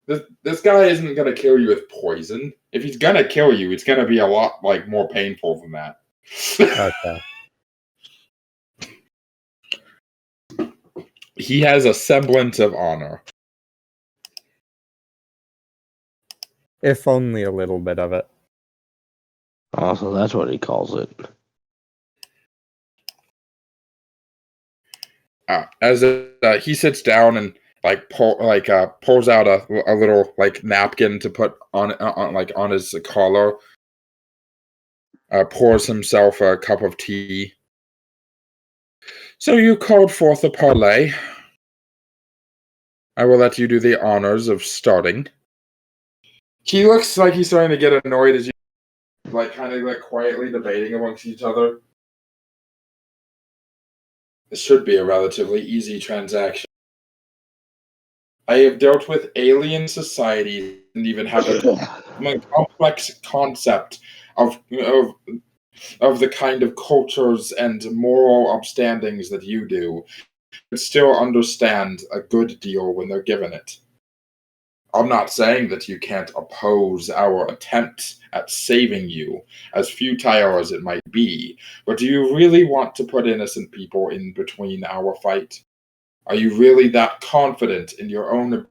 This guy isn't gonna kill you with poison. If he's gonna kill you, it's gonna be a lot like more painful than that. Okay. He has a semblance of honor. If only a little bit of it. Oh, so that's what he calls it. As he sits down and pulls out a little like napkin to put on his collar. Pours himself a cup of tea. So you called forth a parley. I will let you do the honors of starting. He looks like he's starting to get annoyed as you kind of quietly debating amongst each other. This should be a relatively easy transaction. I have dealt with alien societies and even have a complex concept of the kind of cultures and moral upstandings that you do, but still understand a good deal when they're given it. I'm not saying that you can't oppose our attempts at saving you, as futile as it might be, but do you really want to put innocent people in between our fight? Are you really that confident in your own,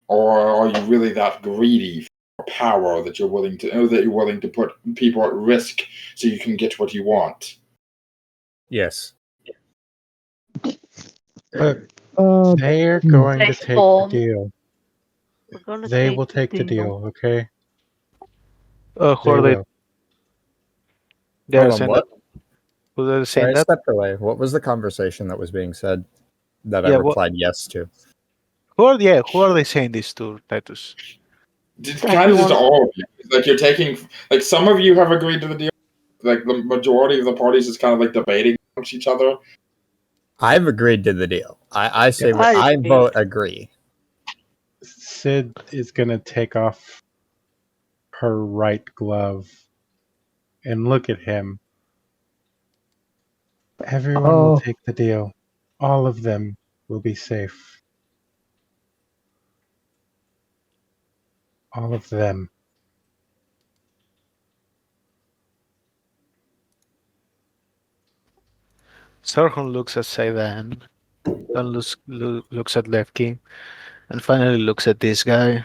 or are you really that greedy for power that you're willing to put people at risk so you can get what you want? Yes. They're going to take the deal. We're gonna They take will take the deal, okay? Who They are they? will. They are Hold on, saying what? that. Who are they Sorry, saying I that? stepped away. What was the conversation that was being said that I Yeah. What? replied yes to? Who are? Yeah. Who are they saying this to, Titus? It's kind of just Everyone. all of you. Like you're taking, like some of you have agreed to the deal. Like the majority of the parties is kind of like debating amongst each other. I've agreed to the deal. I say I vote agree. Sid is gonna take off her right glove and look at him. Everyone will take the deal. All of them will be safe. All of them. Sarhorn looks at Sydaan, then looks at Levki, and finally looks at this guy.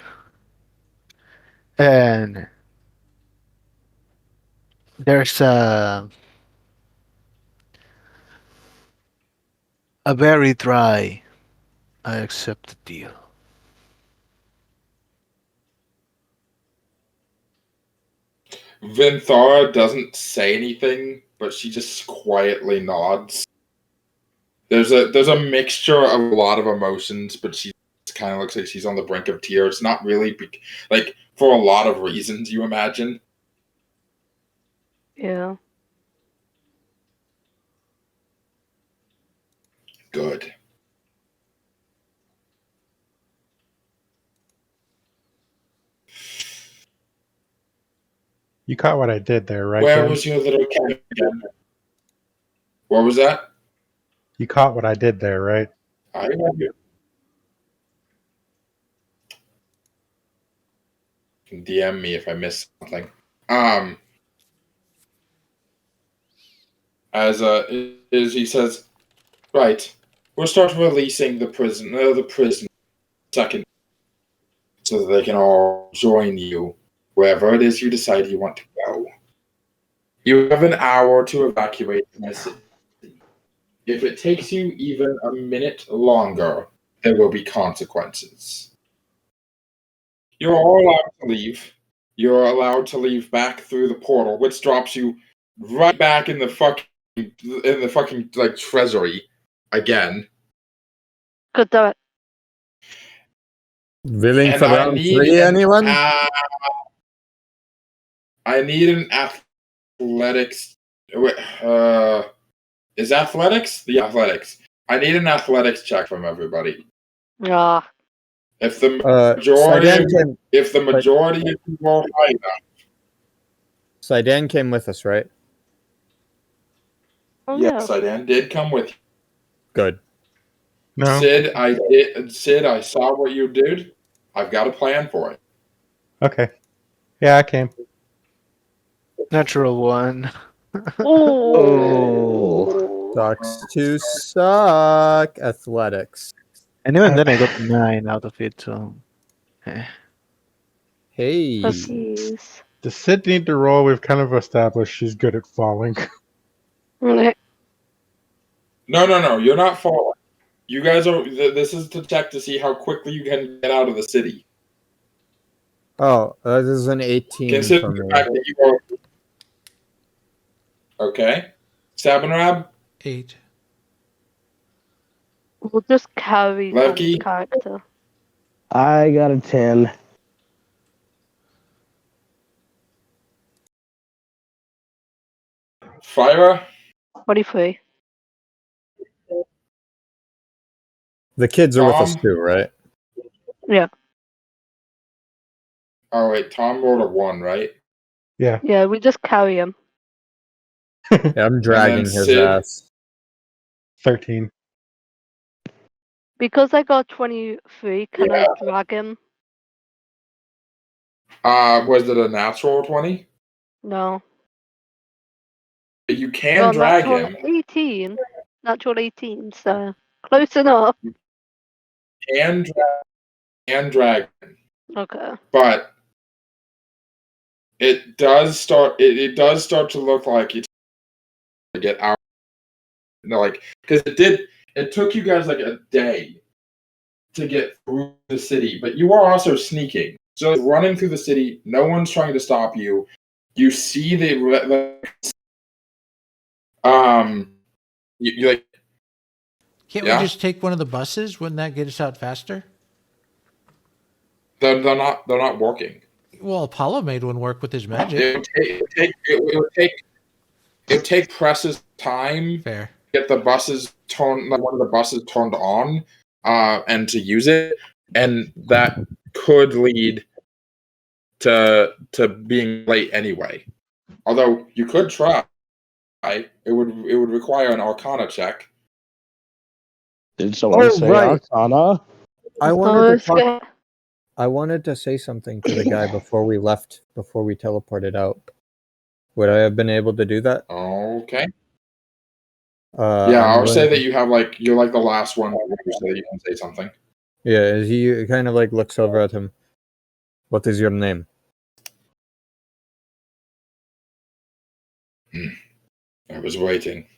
And there's a very dry. I accept the deal. Vinthara doesn't say anything, but she just quietly nods. There's a mixture of a lot of emotions, but she kind of looks like she's on the brink of tears. Not really, like for a lot of reasons, you imagine. Yeah. Good. You caught what I did there, right? Where Ken? was your little cat again? What was that? You caught what I did there, right? I have you. DM me if I missed something. As he says, right, we'll start releasing the prison second, so that they can all join you wherever it is you decide you want to go. You have an hour to evacuate the city. If it takes you even a minute longer, there will be consequences. You're all allowed to leave. You're allowed to leave back through the portal, which drops you right back in the fucking like treasury again. Good do it. Willing And for I round need 3, anyone? I need an athletics. Is athletics? The athletics. I need an athletics check from everybody. Ah. If the majority of people are high enough. Sydaan came with us, right? Oh, Yes, yeah. Sydaan did come with you. Good. No. Sid, I saw what you did. I've got a plan for it. Okay. Yeah, I came. Natural one. Oh. Sucks to suck. Athletics. And even then, I got 9 out of it. So, Hey. Cookies. Does Sid need to roll? We've kind of established she's good at falling. No. You're not falling. You guys are. This is to check to see how quickly you can get out of the city. Oh, this is an 18 Consider for the me. fact that you are. Okay. Sabanrab? 8. We'll just carry Tom's Levki? character. I got a 10. Phyra? 23. The kids are with us Tom? too, right? Yeah. Oh, wait. Tom rolled a 1, right? Yeah. Yeah, we just carry him. Yeah, I'm dragging his Sid? ass. 13. Because I got 23, can I drag him? Was it a natural 20? No. You can drag natural him. 18. Natural 18, so close enough. And drag him. Okay. But it does start. It does start to look like it's to get out. Like because it did. It took you guys like a day to get through the city, but you are also sneaking. So running through the city, no one's trying to stop you. you see you like. Can't Yeah. we just take one of the buses? Wouldn't that get us out faster? They're not working. Well, Apollo made one work with his magic. It would take Press's time Fair. to get the buses turned, like one of the buses turned on, and to use it, and that could lead to being late anyway. Although you could try, it would require an Arcana check. Did someone say right. Arcana? I Oh, wanted to it's talk. I wanted to say something to the guy before we left, before we teleported out. Would I have been able to do that? Okay. Yeah, I would say that you're like the last one so that you can say something. Yeah, as he kind of like looks over at him. What is your name? I was waiting.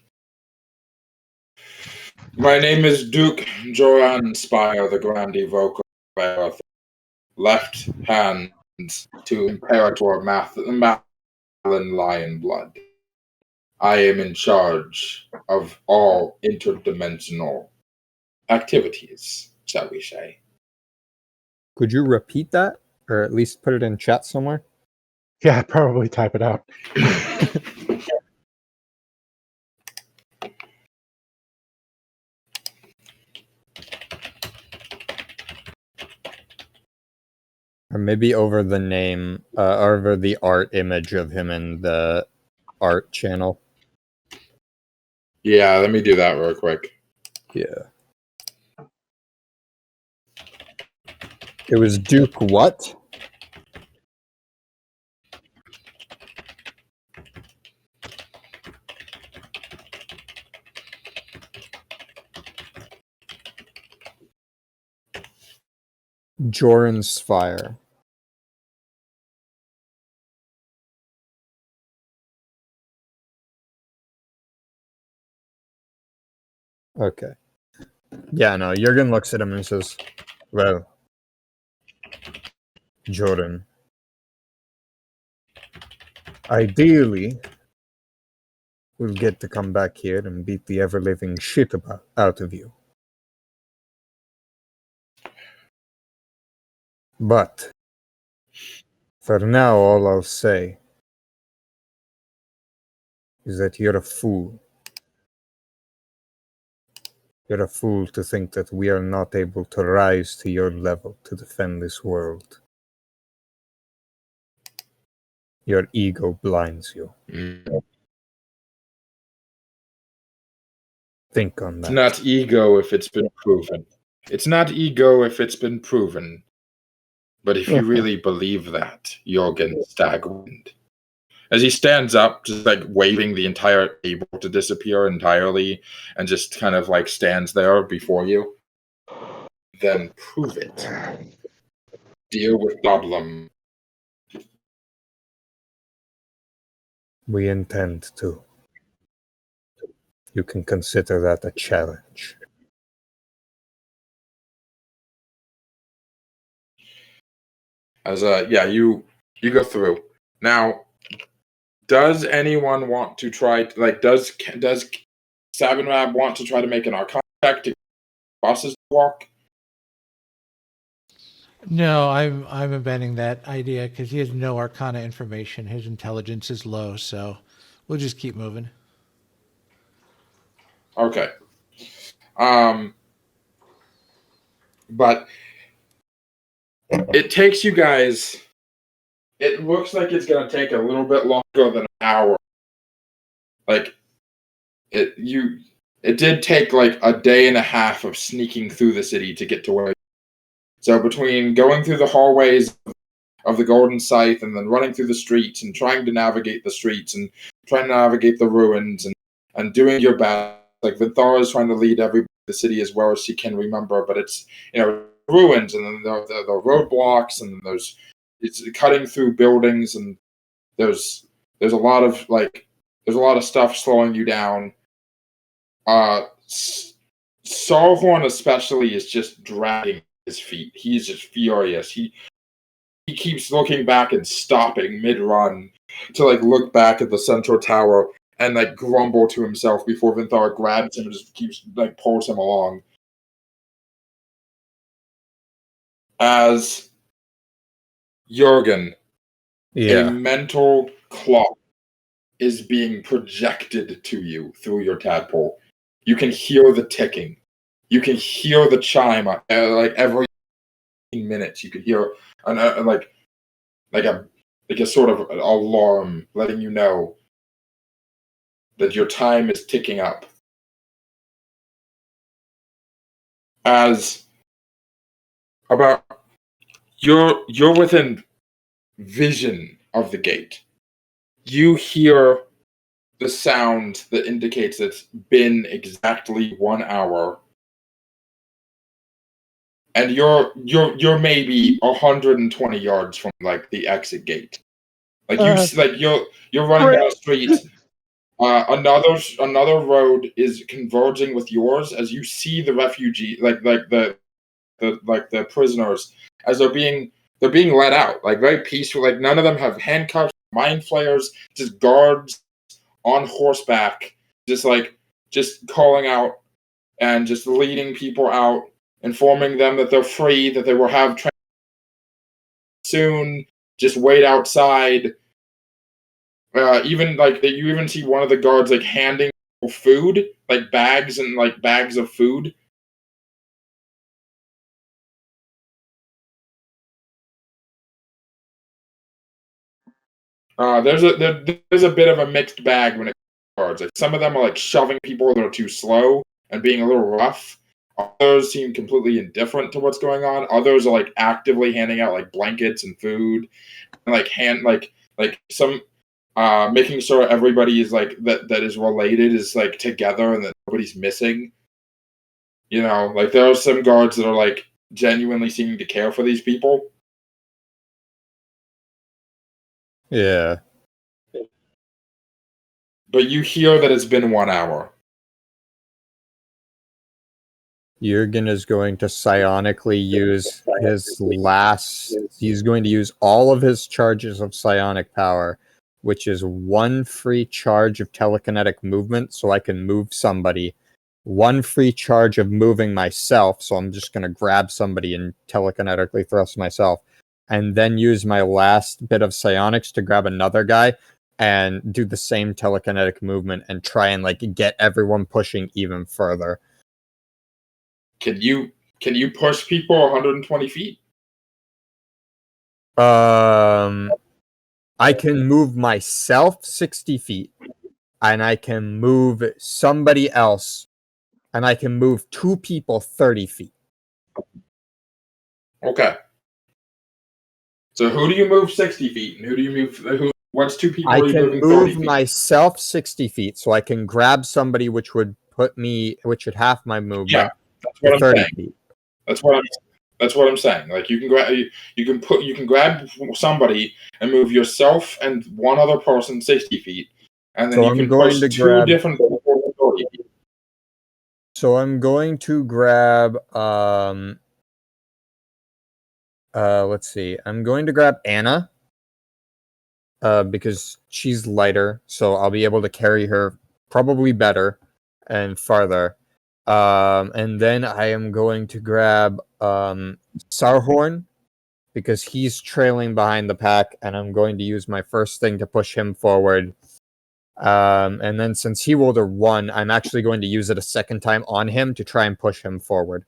My name is Duke Joran Spire, the Grand Evoker of Earth. Left hand to Imperator Mathlin Lionblood. I am in charge of all interdimensional activities, shall we say. Could you repeat that? Or at least put it in chat somewhere? Yeah, probably type it out. Or maybe over the name, over the art image of him in the art channel. Yeah, let me do that real quick. Yeah. It was Duke what? Joran's Fire. Okay. Yeah, no, Jurgen looks at him and says, well, Jordan, ideally, we'll get to come back here and beat the ever-living shit out of you. But, for now, all I'll say is that you're a fool. You're a fool to think that we are not able to rise to your level to defend this world. Your ego blinds you. Think on that. It's not ego if it's been proven. It's not ego if it's been proven. But if you really believe that, Jurgen Stagwind. As he stands up, just like waving the entire table to disappear entirely, and just kind of like stands there before you, then prove it. Deal with problem. We intend to. You can consider that a challenge. As you go through. Now, does anyone want to try? Does Sabanrab want to try to make an Arcana check to bosses walk? No, I'm abandoning that idea because he has no Arcana information. His intelligence is low, so we'll just keep moving. Okay. But it takes you guys. It looks like it's going to take a little bit longer than an hour. It did take like a day and a half of sneaking through the city to get to where. So between going through the hallways of the Golden Scythe and then running through the streets and trying to navigate the streets and trying to navigate the ruins and doing your best, like Vinthara is trying to lead everybody to the city as well as she can remember, but it's ruins and then the roadblocks and it's cutting through buildings and there's a lot of stuff slowing you down. Sarhorn especially is just dragging his feet. He's just furious. He keeps looking back and stopping mid-run to like look back at the central tower and like grumble to himself before Vinthara grabs him and just keeps like pulls him along. As Jurgen, a mental clock is being projected to you through your tadpole. You can hear the ticking. You can hear the chime. Like every minutes, you could hear like a sort of alarm letting you know that your time is ticking up. As about you're within vision of the gate. You hear the sound that indicates it's been exactly 1 hour, and you're maybe 120 yards from like the exit gate. Like you're running down the street. Another road is converging with yours as you see the refugee, the prisoners, as they're being let out, like very peaceful. Like none of them have handcuffs, mind flayers, just guards on horseback, just calling out and just leading people out, informing them that they're free, that they will have soon. Just wait outside. Even like you even see one of the guards like handing food, like bags of food. There's a bit of a mixed bag when it comes to guards. Like some of them are like shoving people that are too slow and being a little rough. Others seem completely indifferent to what's going on. Others are like actively handing out like blankets and food, and like some making sure everybody is like that is related is like together and that nobody's missing. You know, like there are some guards that are like genuinely seeming to care for these people. Yeah. But you hear that it's been 1 hour. Jurgen is going to psionically use his last... He's going to use all of his charges of psionic power, which is 1 free charge of telekinetic movement, so I can move somebody. 1 free charge of moving myself, so I'm just going to grab somebody and telekinetically thrust myself. And then use my last bit of psionics to grab another guy and do the same telekinetic movement and try and like get everyone pushing even further. Can you push people 120 feet? I can move myself 60 feet, and I can move somebody else, and I can move 2 people 30 feet. Okay. So who do you move 60 feet, and who do you move? What's 2 people? I are you can moving 30 move feet? myself 60 feet, so I can grab somebody, which would half my movement. Yeah, that's what I'm 30 saying. feet. That's what I'm saying. Like you can grab somebody and move yourself and one other person 60 feet, and then So you I'm can going push to 2 grab- different people 30 feet. So I'm going to grab let's see. I'm going to grab Anna. Because she's lighter, so I'll be able to carry her probably better and farther. And then I am going to grab Sarhorn, because he's trailing behind the pack, and I'm going to use my first thing to push him forward. And then since he rolled a 1, I'm actually going to use it a second time on him to try and push him forward.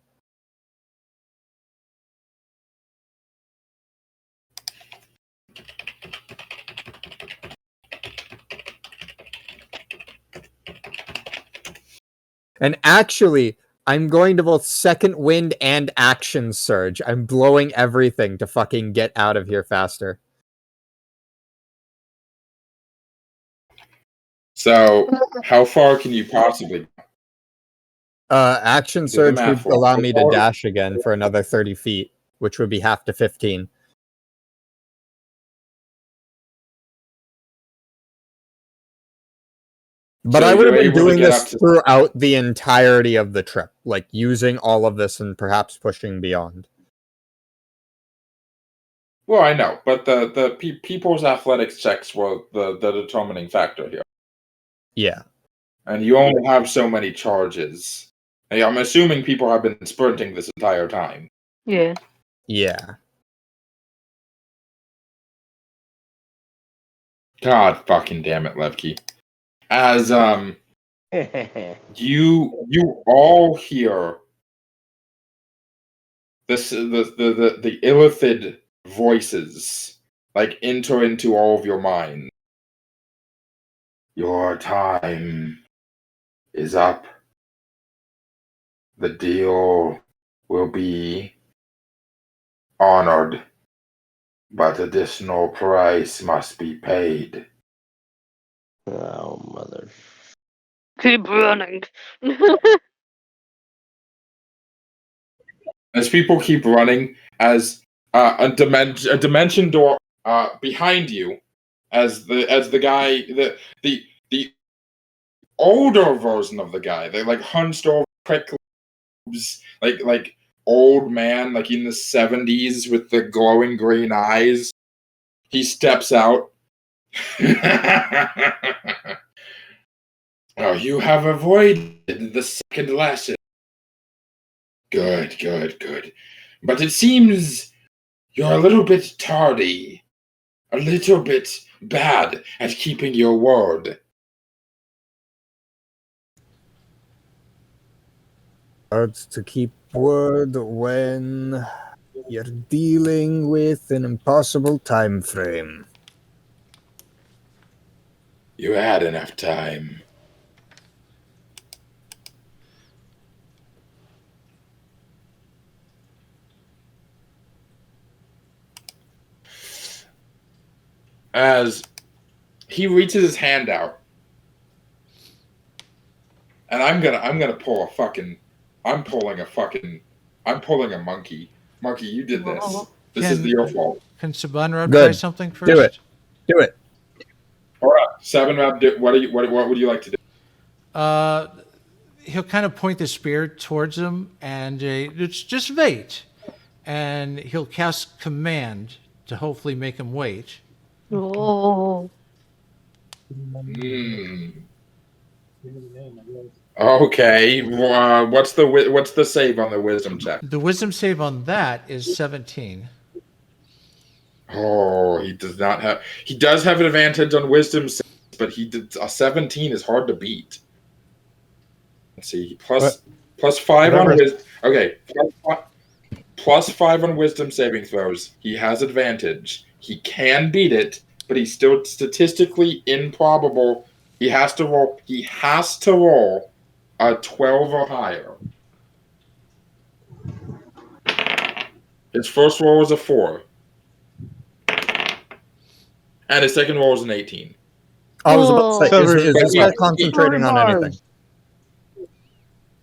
And actually, I'm going to both Second Wind and Action Surge. I'm blowing everything to fucking get out of here faster. So how far can you possibly? Action the Surge math would for allow how me to far? dash again for another 30 feet, which would be half to 15. But So I would have you're been able to doing get this up to- throughout the entirety of the trip, like using all of this and perhaps pushing beyond. Well, I know, but the people's athletics checks were the determining factor here. Yeah. And you only have so many charges. Hey, I'm assuming people have been sprinting this entire time. Yeah. Yeah. God fucking damn it, Levki. As you all hear this the illithid voices like enter into all of your mind. Your time is up. The deal will be honored, but additional price must be paid. Oh, mother. Keep running. As people keep running, as a dimension door behind you, as the guy the older version of the guy, they like hunched over, quick, like old man, like in the 70s with the glowing green eyes. He steps out. Oh, you have avoided the second lesson. Good. But it seems you're a little bit tardy. A little bit bad at keeping your word. Hard to keep word when you're dealing with an impossible time frame. You had enough time. As he reaches his hand out, and I'm gonna pull a fucking, I'm pulling a monkey. Monkey, you did this. This is your fault. Can Sabanrab Good. try something first? Do it. Do it. All right, Sabanrab, what would you like to do? He'll kind of point the spear towards him, and it's just wait. And he'll cast command to hopefully make him wait. Oh. Okay. What's the save on the wisdom check? The wisdom save on that is 17. Oh, he does not have. He does have an advantage on wisdom saves, but a 17 is hard to beat. Let's see. Plus 5 on wisdom. Okay. Plus 5 on wisdom saving throws. He has advantage. He can beat it, but he's still statistically improbable. He has to roll a 12 or higher. His first roll was a 4. And his second roll was an 18. I was about to say, is this guy concentrating on anything?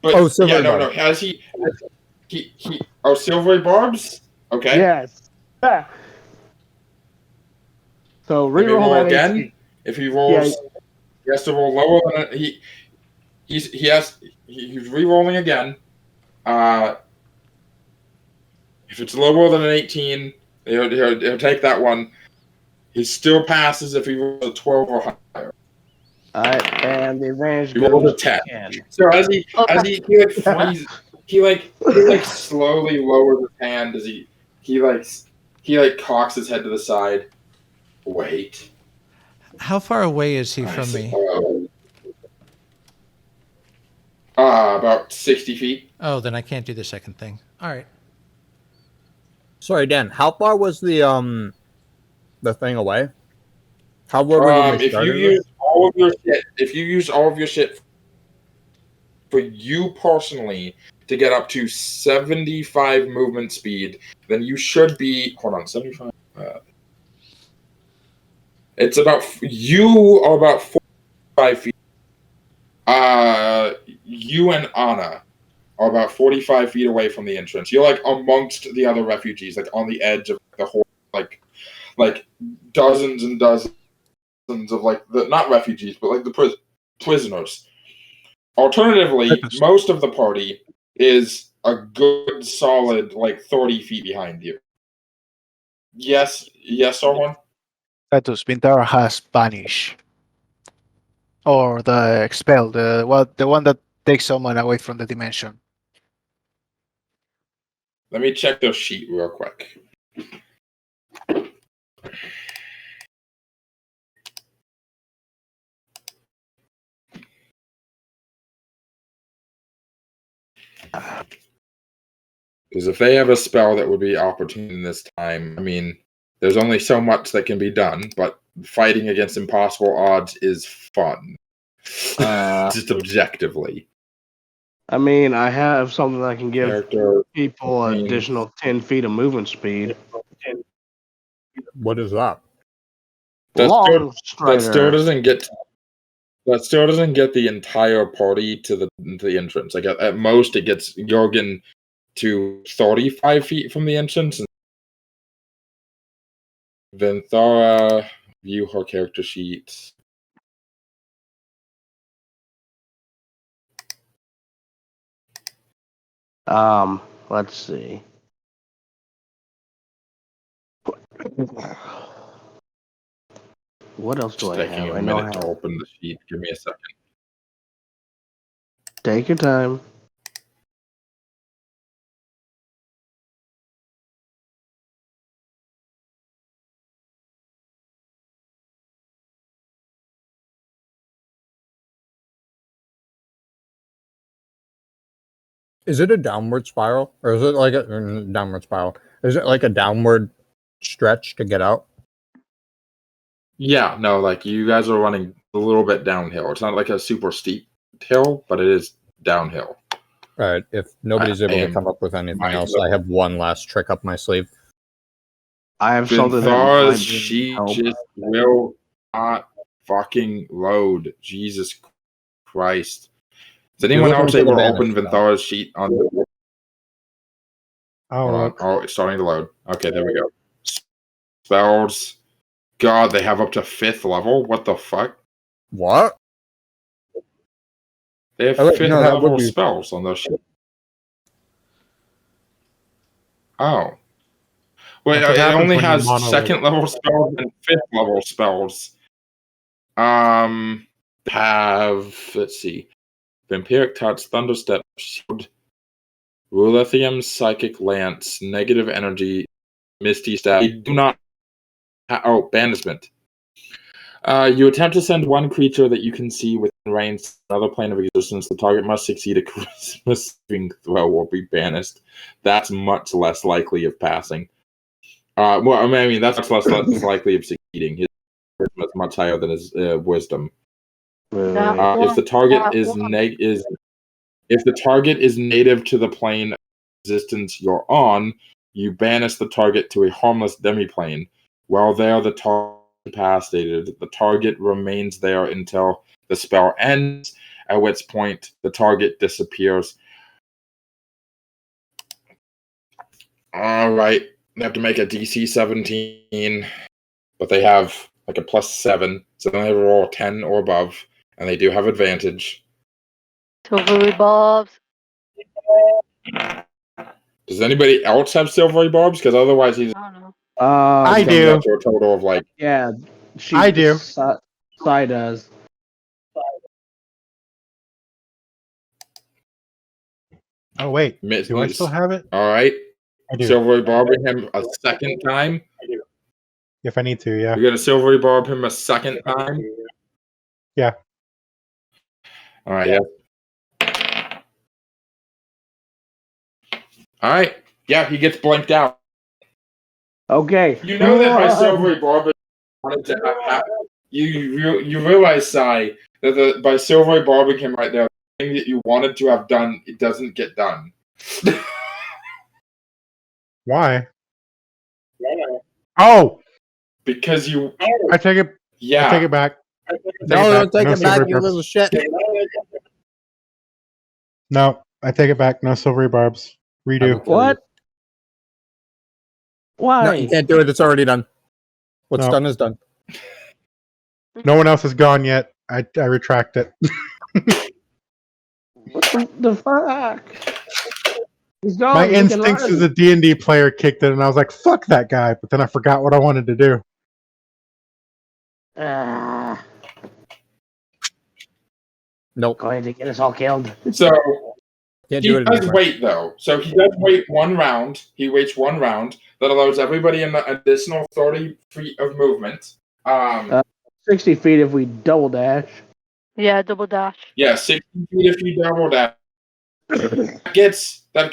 But, silvery no. barb. Has he silvery barbs? Okay. Yes. Yeah. So Let me roll reroll that again. 18. If he rolls, he has to roll lower than he's re-rolling again. If it's lower than an 18, he'll take that one. He still passes if he rolls a 12 or higher. Alright, and the range He rolls a goes 10. 10. So as he freezes, he slowly lowers his hand as he cocks his head to the side. Wait. How far away is he from me? About 60 feet. Oh, then I can't do the second thing. All right. Sorry, Dan. How far was the thing away? How were we when we if started? you use all of your shit for you personally to get up to 75 movement speed, then you should be 75. It's about you are about 45 feet. You and Anna are about 45 feet away from the entrance. You're like amongst the other refugees, like on the edge of the whole, like dozens and dozens of not refugees, but like the prisoners. Alternatively, most of the party is a good solid 30 feet behind you. Yes, Sarhorn. Status Vinthara has Banish. Or the Expel, the one that takes someone away from the dimension. Let me check their sheet real quick. Because if they have a spell that would be opportune in this time, I mean, there's only so much that can be done, but fighting against impossible odds is fun. Just objectively. I mean, I have something that can give Character people an names. additional 10 feet of movement speed. What is that? Long That still strider. doesn't get the entire party to the entrance. Like at most, it gets Jurgen to 35 feet from the entrance. Vinthara, view her character sheet. Let's see. What else do Just I taking have? a I know I minute to have. open the sheet. Give me a second. Take your time. Is it a downward spiral, or is it like a downward spiral? Is it like a downward stretch to get out? Yeah, no, like you guys are running a little bit downhill. It's not like a super steep hill, but it is downhill. All right. If nobody's able to am come up with anything mindful. else, I have one last trick up my sleeve. I have something that Vinthara's might be sheet help. just will not fucking load. Jesus Christ. Is anyone looking else for the able to banish open spell. Vinthara's sheet on the Oh, Hold on. look. Oh, it's starting to load. Okay, there we go. Spells. God, they have up to 5th level? What the fuck? What? They have Oh, wait, 5th no, that would level be- spells on their sheet. Oh. Wait, That's what it happens only when you has mono it. 2nd level spells and 5th level spells. Let's see. Vampiric Touch, Thunderstep, Shield, Rulithium, Psychic Lance, Negative Energy, Misty Stab. They do not. Banishment. You attempt to send one creature that you can see within range to another plane of existence. The target must succeed a charisma saving throw or be banished. That's much less likely of passing. Well, I mean, that's much less likely of succeeding. His charisma is much higher than his wisdom. If the target is native to the plane of existence you're on, you banish the target to a harmless demiplane. While there, the target is incapacitated. The target remains there until the spell ends, at which point the target disappears. All right, they have to make a DC 17, but they have like a +7, so they have to roll a 10 or above, and they do have advantage. Silvery bobs. Does anybody else have silvery barbs? Because otherwise he's I don't know. I comes do. out to a total of like Yeah, I do. Sai does. Oh, wait. Do I still have it? All right. I do. Silvery barbing him a second time. If I need to, yeah. You're gonna silvery barb him a second time. Yeah. All right. Yeah. All right. Yeah, he gets blinked out. Okay. You know that by silvery barbing wanted to have, you realize, Sai, that by silvery barbing him right there, the thing that you wanted to have done, it doesn't get done. Why? Oh! Because you. I take it. Yeah. I take it back. No, don't take No it back, silvery you barbs. little shit. No, I take it back. No silvery barbs. Redo. What? Why? No, you can't do it. It's already done. What's No. done is done. No one else is gone yet. I retract it. What the fuck? He's gone. My He can instincts run. as a D&D player kicked in, and I was like, fuck that guy. But then I forgot what I wanted to do. Nope. Going to get us all killed. So Can't he do it does anymore. wait though. So he does wait 1 round. He waits 1 round that allows everybody an additional 30 feet of movement. 60 feet if we double dash. Yeah, double dash. Yeah, 60 feet if you double dash. That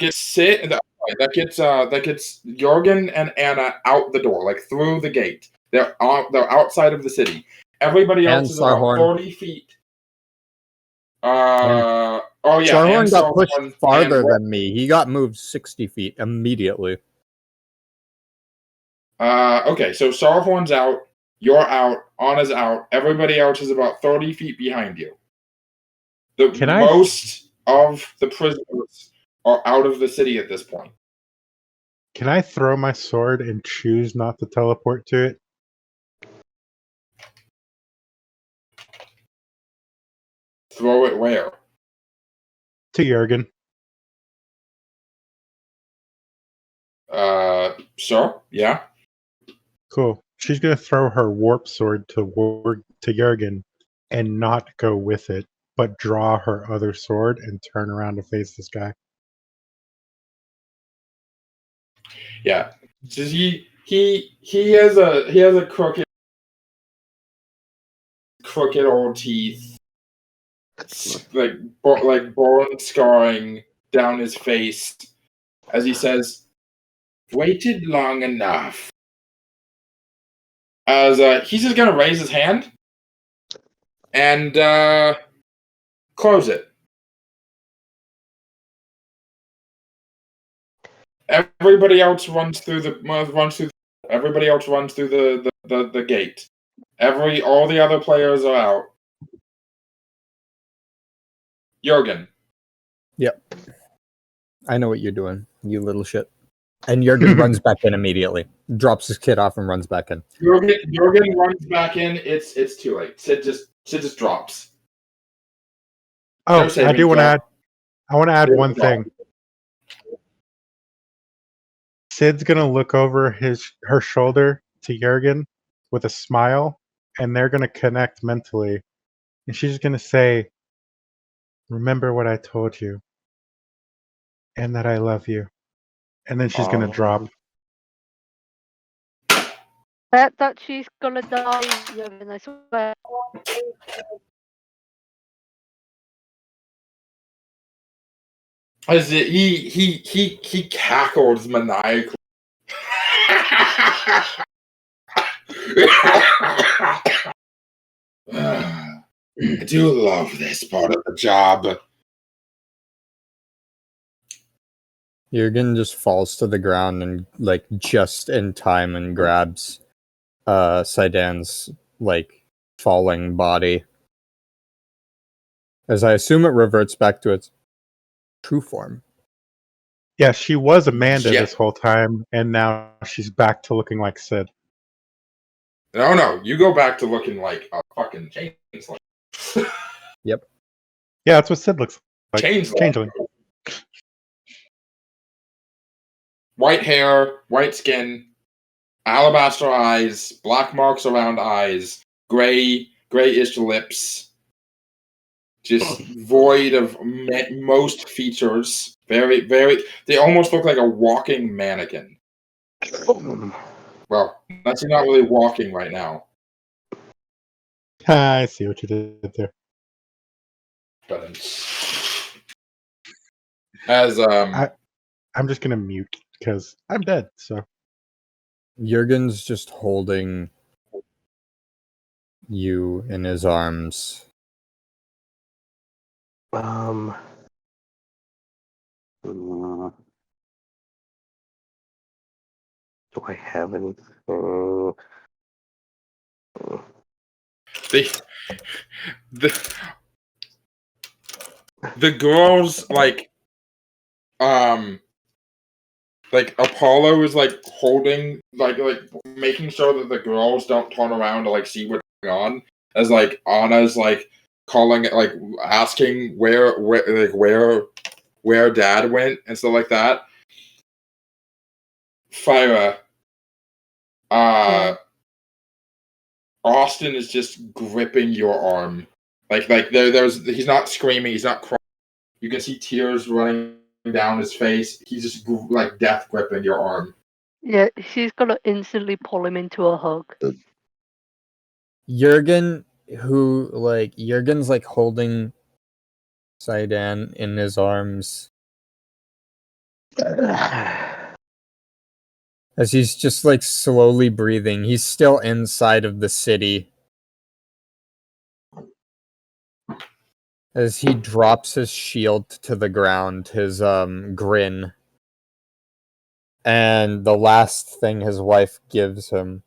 gets Jurgen and Anna out the door, like through the gate. They're outside of the city. Everybody else And is about Sarhorn. 40 feet. Oh yeah, Sarhorn and got pushed Sarhorn farther and- than me. He got moved 60 feet immediately. Okay, so Sarhorn's out. You're out. Anna's out. Everybody else is about 30 feet behind you. Most of the prisoners are out of the city at this point. Can I throw my sword and choose not to teleport to it? Throw it where? To Jurgen. Sure, yeah. Cool. She's gonna throw her warp sword to Jurgen and not go with it, but draw her other sword and turn around to face this guy. Yeah. So he has a crooked old teeth, like bone scarring down his face, as he says, "Waited long enough." As he's just gonna raise his hand and close it. Everybody else runs through the gate. All the other players are out. Jurgen. Yep. I know what you're doing, you little shit. And Jurgen runs back in immediately. Drops his kid off and runs back in. Jurgen runs back in. It's too late. Sid just drops. Oh, No saving I do want to throw. add. I want to add one thing. Sid's gonna look over her shoulder to Jurgen with a smile, and they're gonna connect mentally. And she's gonna say, "Remember what I told you, and that I love you." And then she's gonna drop. That she's gonna die, Jurgen, I swear. As he cackles maniacally. I do love this part of the job. Jurgen just falls to the ground and just in time and grabs Sydan's falling body. As I assume it reverts back to its true form. Yeah, she was Amanda Yeah. this whole time, and now she's back to looking like Sid. No, you go back to looking like a fucking changeling. Yep. Yeah, that's what Sid looks like. Changeling. White hair, white skin, alabaster eyes, black marks around eyes, grayish lips, just void of most features. Very, very. They almost look like a walking mannequin. Well, that's not really walking right now. I see what you did there. But as I'm just gonna mute because I'm dead. So Jurgen's just holding you in his arms. Do I have anything? The girls Apollo is holding making sure that the girls don't turn around to see what's going on, as Anna's calling it, asking where where Dad went and stuff like that. Phyra, Austin is just gripping your arm. He's not screaming, he's not crying. You can see tears running down his face. He's just like death gripping your arm. Yeah, she's gonna instantly pull him into a hug. Jurgen's like holding Sydaan in his arms. As he's just like slowly breathing. He's still inside of the city. As he drops his shield to the ground, his grin. And the last thing his wife gives him,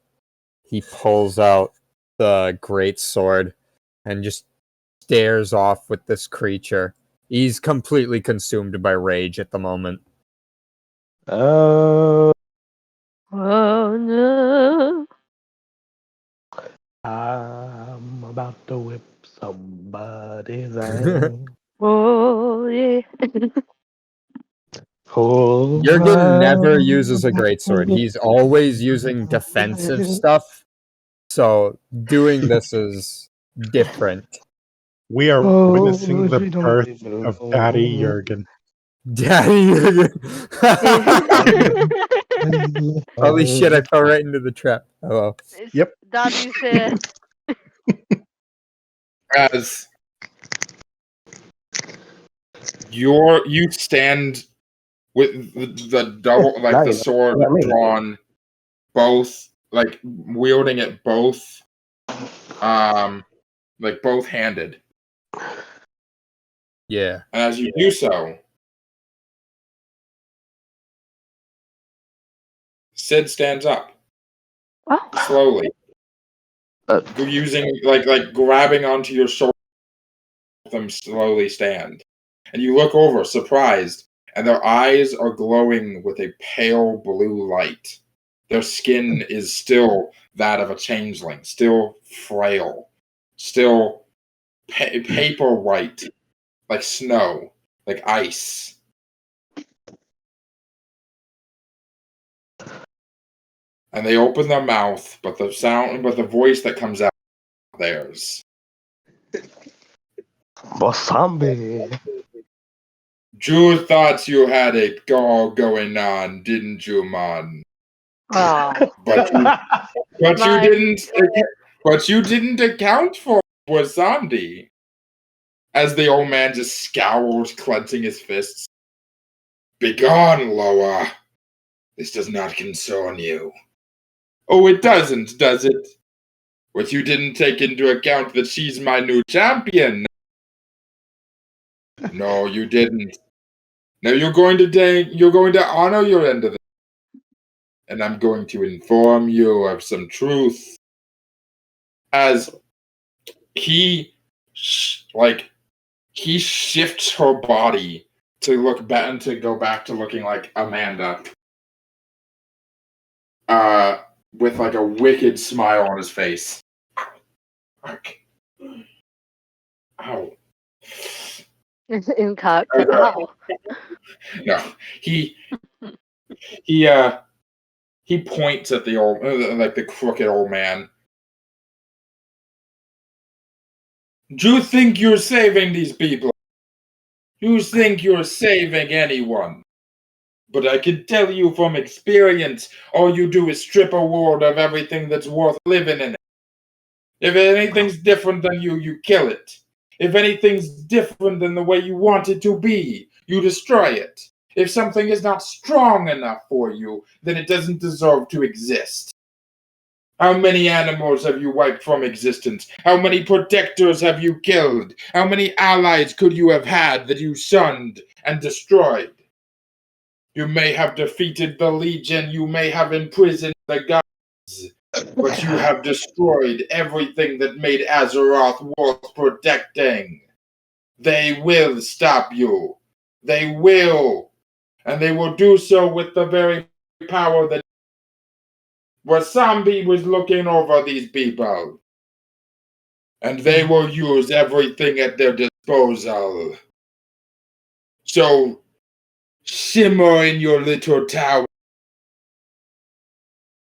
he pulls out the great sword and just stares off with this creature. He's completely consumed by rage at the moment. Oh no. I'm about to whip somebody's ass. Oh yeah. Oh, Jurgen never uses a greatsword. He's always using defensive stuff. So doing this is different. We are witnessing the birth of Daddy Jurgen. Daddy Jurgen. Holy shit, I fell right into the trap. Hello. Yep. Daddy's here. As you stand with the double, like the sword drawn, both like wielding it both, like both handed. Yeah. And as you do so, Sid stands up slowly, using like grabbing onto your shoulder. Them slowly stand, and you look over, surprised, and their eyes are glowing with a pale blue light. Their skin is still that of a changeling, still frail, still paper white, like snow, like ice. And they open their mouth, but the voice that comes out is theirs. Wasabi. You thought you had it all going on, didn't you, man? Oh. But you didn't account for Wasandi. As the old man just scowls, clenching his fists. Begone, Loa. This does not concern you. Oh, it doesn't, does it? But you didn't take into account that she's my new champion. No, you didn't. Now you're going to honor your end of it. And I'm going to inform you of some truth. As he shifts her body to look back and to go back to looking like Amanda. With like a wicked smile on his face. Ow. In character. Ow. No, he points at the old, like the crooked old man. Do you think you're saving these people? Do you think you're saving anyone? But I can tell you from experience, all you do is strip a world of everything that's worth living in it. If anything's different than you, you kill it. If anything's different than the way you want it to be, you destroy it. If something is not strong enough for you, then it doesn't deserve to exist. How many animals have you wiped from existence? How many protectors have you killed? How many allies could you have had that you shunned and destroyed? You may have defeated the Legion, you may have imprisoned the gods, but you have destroyed everything that made Azeroth worth protecting. They will stop you. They will. And they will do so with the very power that Wasambi was looking over these people. And they will use everything at their disposal. So, shimmer in your little tower,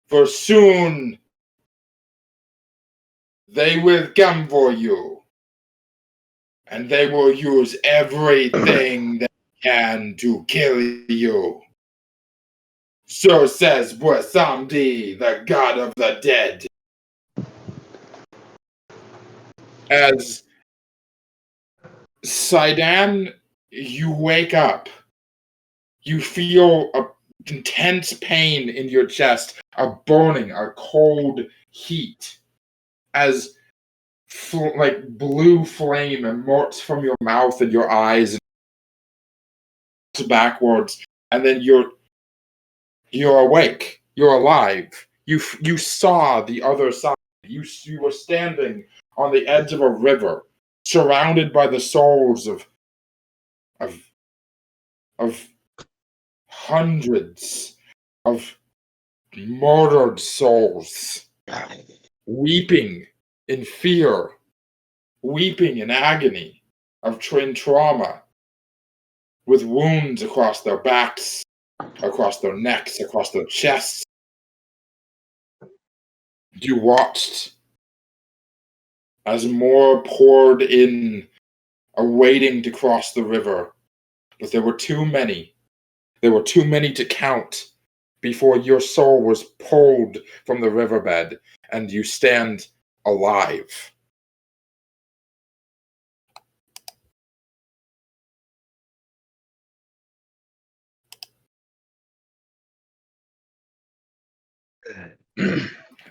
for soon they will come for you, and they will use everything they can to kill you. So says Bwasamdi, the god of the dead. As Sydaan, you wake up. You feel a intense pain in your chest, a burning, a cold heat, as like blue flame emerges from your mouth and your eyes and backwards, and then you're awake. You're alive. You saw the other side. You were standing on the edge of a river, surrounded by the souls of hundreds of murdered souls, weeping in fear, weeping in agony of trauma, with wounds across their backs, across their necks, across their chests. You watched as more poured in, awaiting to cross the river, but there were too many. There were too many to count before your soul was pulled from the riverbed and you stand alive.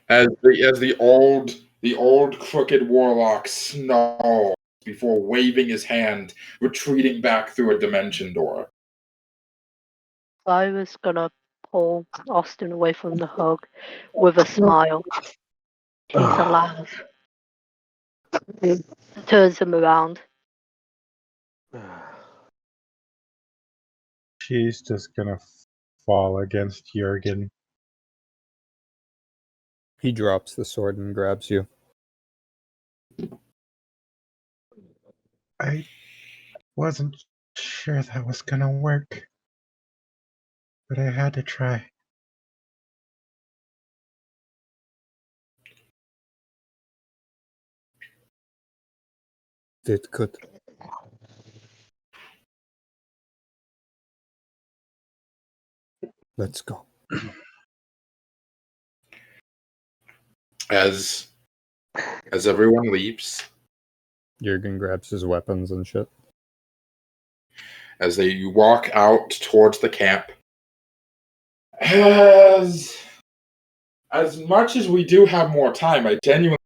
As the old crooked warlock snarls before waving his hand, retreating back through a dimension door. I was gonna pull Austin away from the hug with a smile. He's alive. Turns him around. She's just gonna fall against Jurgen. He drops the sword and grabs you. I wasn't sure that was gonna work, but I had to try. Did good. Let's go. As everyone leaves, Jurgen grabs his weapons and shit. As they walk out towards the camp, as much as we do have more time, I genuinely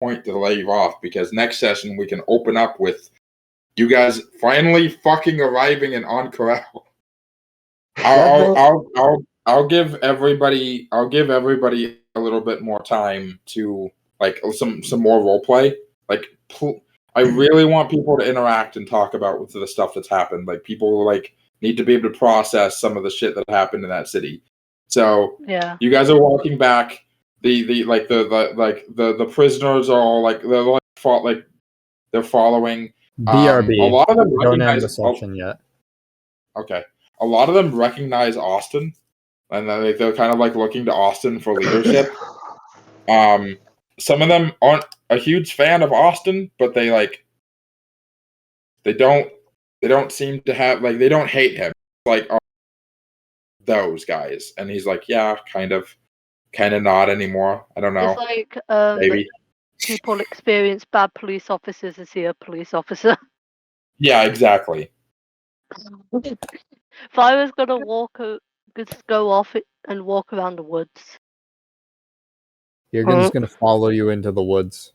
point to lay you off, because next session we can open up with you guys finally fucking arriving in Kolero. I'll give everybody a little bit more time to like some more roleplay. Like I really want people to interact and talk about the stuff that's happened. Like people like need to be able to process some of the shit that happened in that city. So yeah, you guys are walking back. The prisoners are all like they're following. BRB. A lot of them Don't end recognize the session yet. Okay. A lot of them recognize Austin, and they're kind of like looking to Austin for leadership. Some of them aren't a huge fan of Austin, but they don't seem to have they don't hate him. Like those guys, and he's like, yeah, kind of not anymore. I don't know. it's like Maybe. people experience bad police officers as a police officer. Yeah, exactly. If I was gonna just go off it and walk around the woods. Jurgen's gonna follow you into the woods.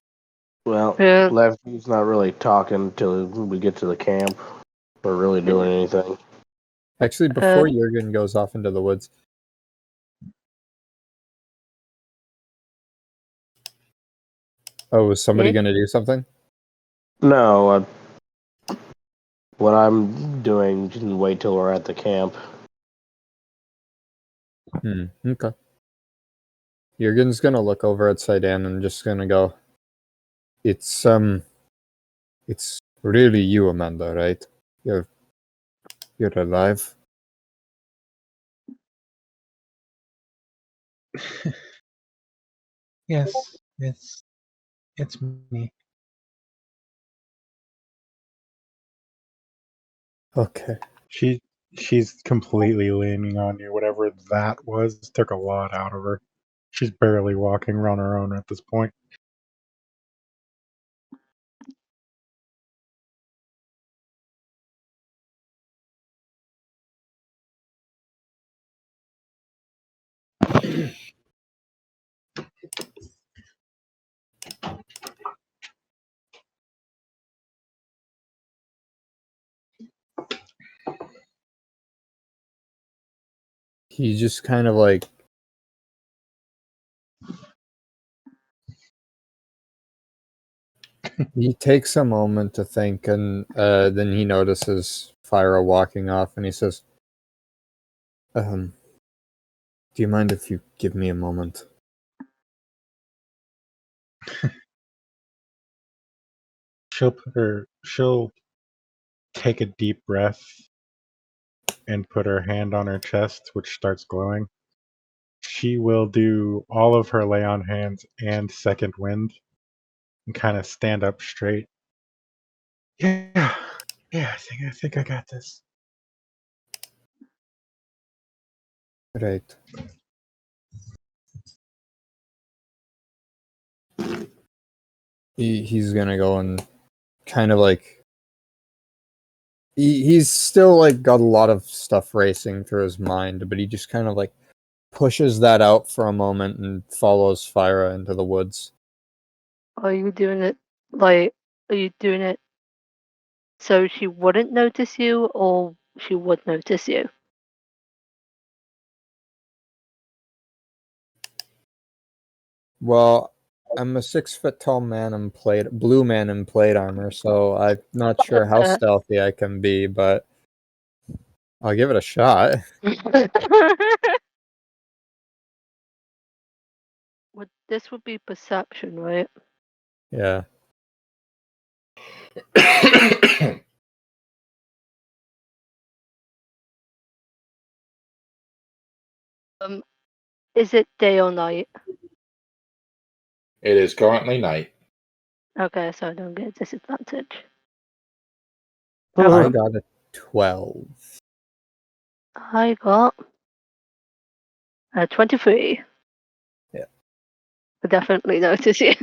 Well, Yeah. Lefty's not really talking till we get to the camp or really doing anything. Actually, before Jurgen goes off into the woods. Oh, was somebody going to do something? No, what I'm doing, just wait till we're at the camp. Okay. Jurgen's going to look over at Sydaan and just going to go, it's really you, Amanda, right? You're alive. Yes, it's me. Okay. She's completely leaning on you. Whatever that was took a lot out of her. She's barely walking on her own at this point. He just kind of like he takes a moment to think, and then he notices Phyra walking off, and he says, "Do you mind if you give me a moment?" She'll take a deep breath and put her hand on her chest, which starts glowing. She will do all of her lay on hands and second wind and kind of stand up straight. Yeah, I think I got this. Right. He's gonna go and kind of like he's still like got a lot of stuff racing through his mind, but he just kind of like pushes that out for a moment and follows Phyra into the woods. Are you doing it are you doing it so she wouldn't notice you or she would notice you? Well, I'm a 6 foot tall man in blue man in plate armor, so I'm not sure how stealthy I can be, but I'll give it a shot. This would be perception, right? Yeah. Is it day or night? It is currently night. Okay, so I don't get a disadvantage. I got a 12. I got a 23. Yeah. I definitely notice you.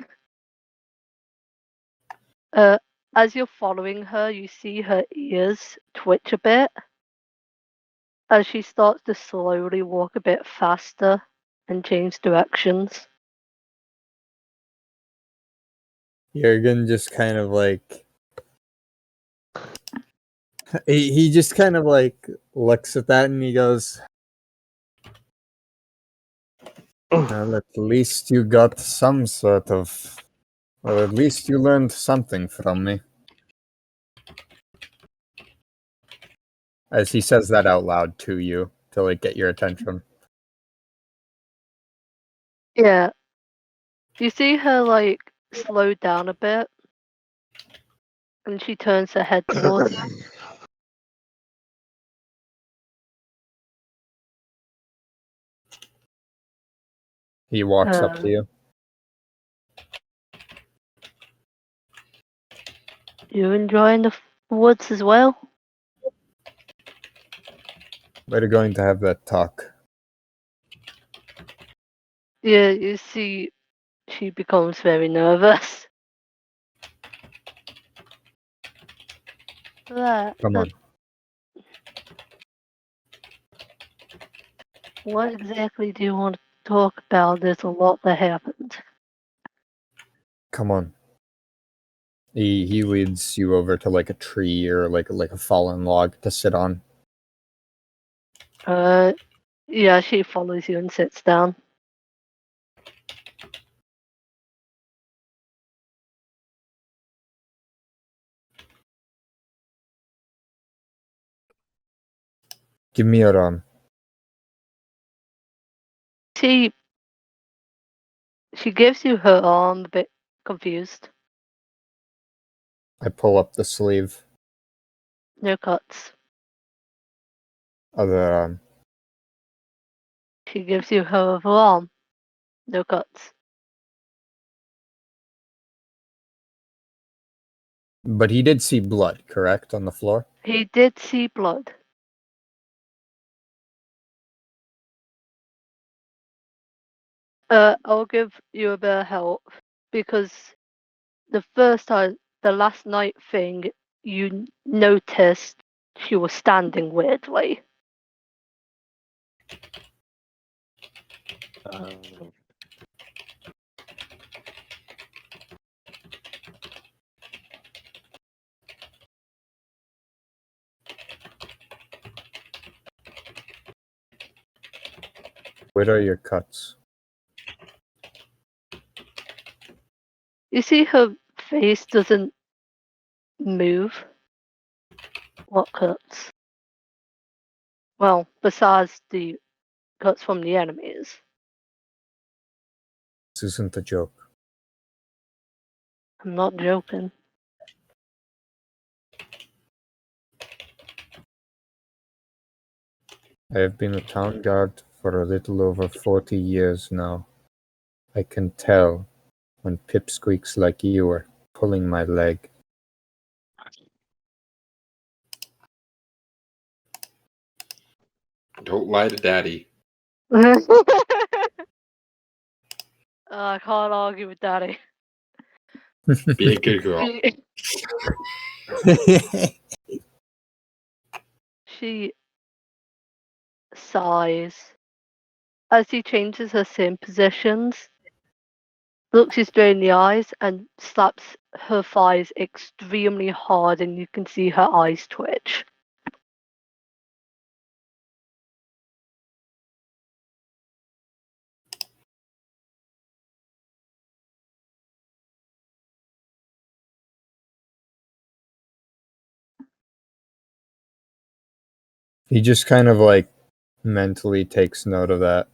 As you're following her, you see her ears twitch a bit as she starts to slowly walk a bit faster and change directions. Jurgen just kind of like he just kind of like looks at that and he goes, "Well, at least you got some sort of, or at least you learned something from me." As he says that out loud to you to like get your attention. Yeah. You see her like slow down a bit and she turns her head towards you. He walks up to you. You enjoying the woods as well? We're going to have that talk. Yeah, you see she becomes very nervous. Come on. What exactly do you want to talk about? There's a lot that happened. Come on. He leads you over to like a tree or like a fallen log to sit on. Yeah, she follows you and sits down. Give me your arm. She gives you her arm, a bit confused. I pull up the sleeve. No cuts. Other arm. She gives you her other arm. No cuts. But he did see blood, correct, on the floor? He did see blood. I'll give you a bit of help because the last night thing, you noticed she was standing weirdly. Where are your cuts? You see her face doesn't move. What cuts? Well, besides the cuts from the enemies. This isn't a joke. I'm not joking. I have been a town guard for a little over 40 years now. I can tell when pipsqueaks like you are pulling my leg. Don't lie to daddy. I can't argue with Daddy. Be a good girl. She sighs as he changes her same positions, looks you straight in the eyes, and slaps her thighs extremely hard, and you can see her eyes twitch. He just kind of like mentally takes note of that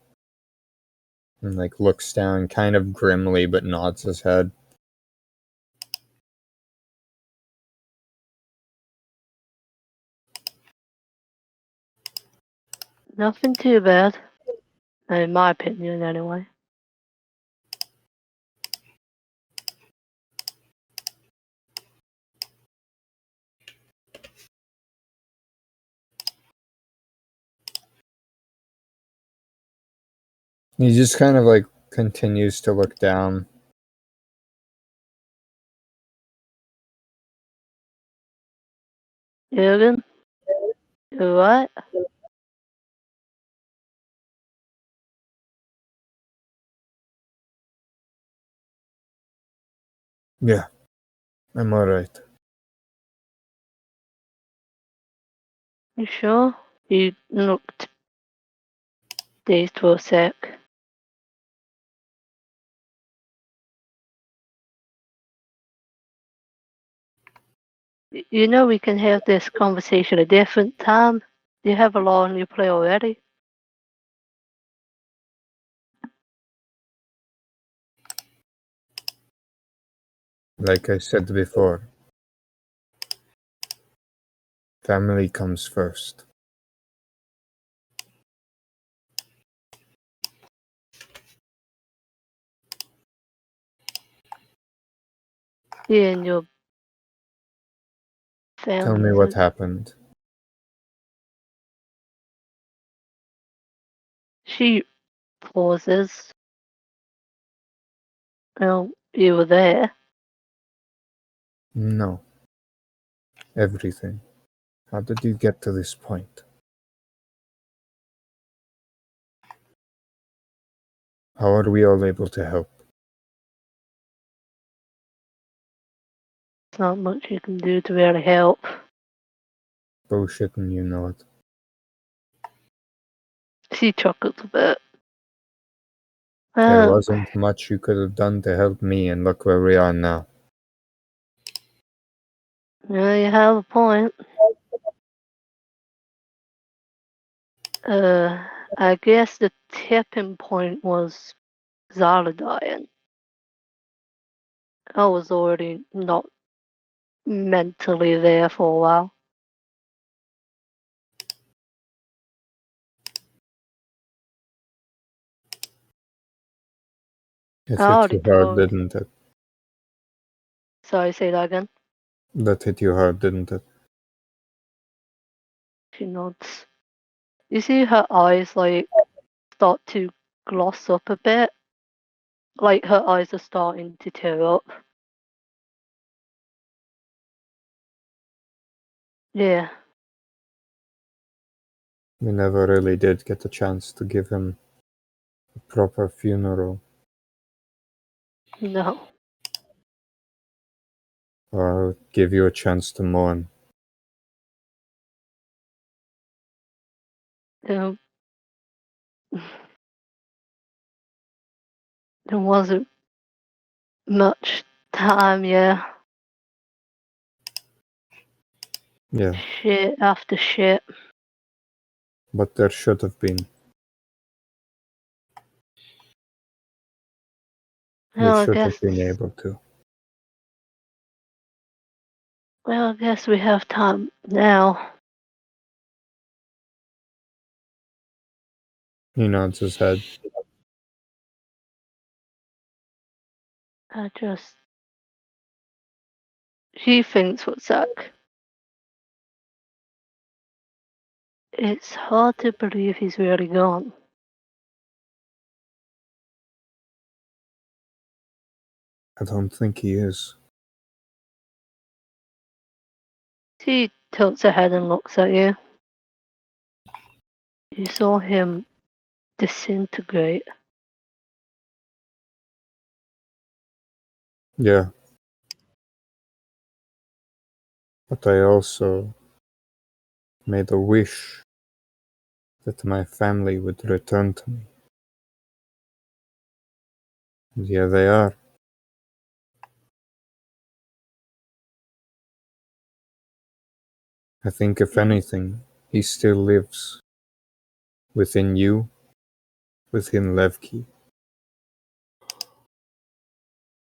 and like looks down kind of grimly but nods his head. Nothing too bad, in my opinion, anyway. He just kind of like continues to look down. Jurgen? You alright? Yeah, I'm alright. You sure? You looked dazed for a sec. You know we can have this conversation a different time. You have a lot on your plate already. Like I said before, family comes first. You and your family. Tell me what happened. She pauses. Well, you were there. No. Everything. How did you get to this point? How are we all able to help? There's not much you can do to really help. Bullshit and you know it. She chuckles a bit. There wasn't much you could have done to help me, and look where we are now. Yeah, you have a point. I guess the tipping point was Zala dying. I was already not mentally there for a while. It I hit already you hard, told. didn't it? Sorry, say that again. That hit you hard, didn't it? She nods. You see her eyes like start to gloss up a bit. Like her eyes are starting to tear up. Yeah. We never really did get a chance to give him a proper funeral. No. Or give you a chance to mourn. There, there wasn't much time, yeah. Yeah, Shit after shit. but there should have been. Well, We I should guess. have been able to. Well, I guess we have time now. He nods his head. I just. She thinks what's that? It's hard to believe he's really gone. I don't think he is. She tilts her head and looks at you. You saw him disintegrate. Yeah. But I also made a wish that my family would return to me. And here they are. I think if anything, he still lives. Within you, within Levki.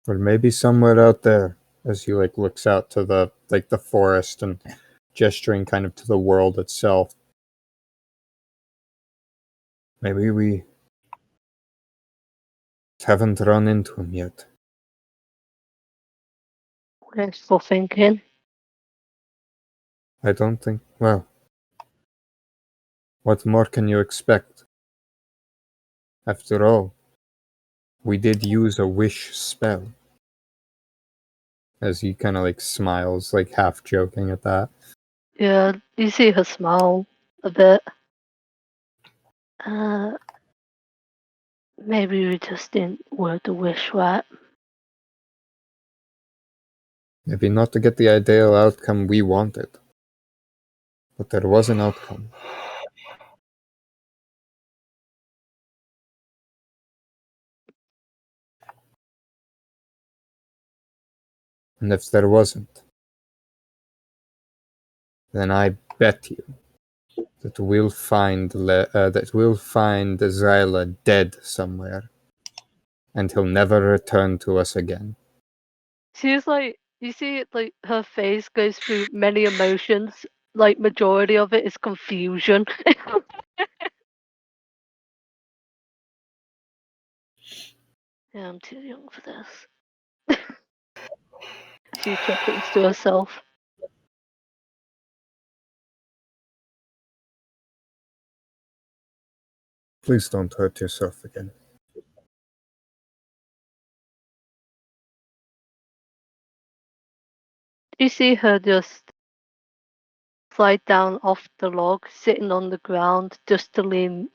Or maybe somewhere out there, as he looks out to the forest and gesturing kind of to the world itself. Maybe we haven't run into him yet. Wishful thinking. I don't think, well, what more can you expect? After all, we did use a wish spell. As he kind of smiles, half joking at that. Yeah, you see her smile a bit. Maybe we just didn't word the wish right. Maybe not to get the ideal outcome we wanted. But there was an outcome. And if there wasn't, then I bet you that we'll find Zyla dead somewhere, and he'll never return to us again. She's you see it, her face goes through many emotions. Majority of it is confusion. Yeah, I'm too young for this. She chuckles to herself. Please don't hurt yourself again. You see her just slide down off the log, sitting on the ground just to lean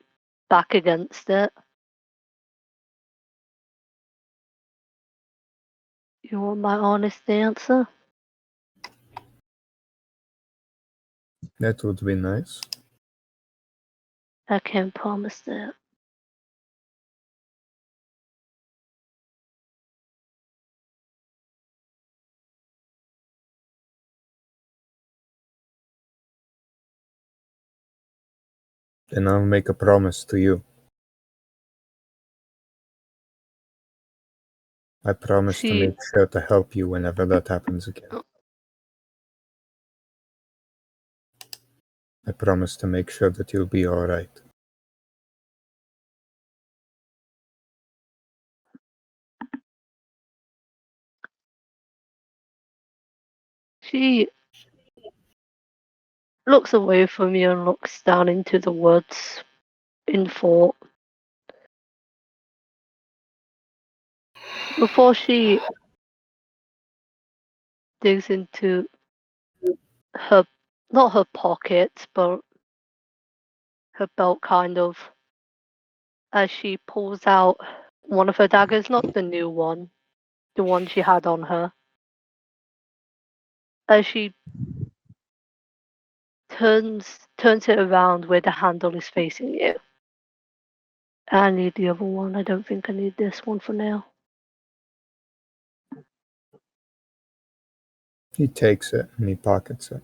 back against it. You want my honest answer? That would be nice. I can't promise that. Then I'll make a promise to you. I promise to make sure to help you whenever that happens again. I promise to make sure that you'll be all right. She looks away from you and looks down into the woods in thought. Before she digs into her, not her pockets, but her belt kind of, as she pulls out one of her daggers, not the new one, the one she had on her. As she turns it around where the handle is facing you. I need the other one. I don't think I need this one for now. He takes it and he pockets it.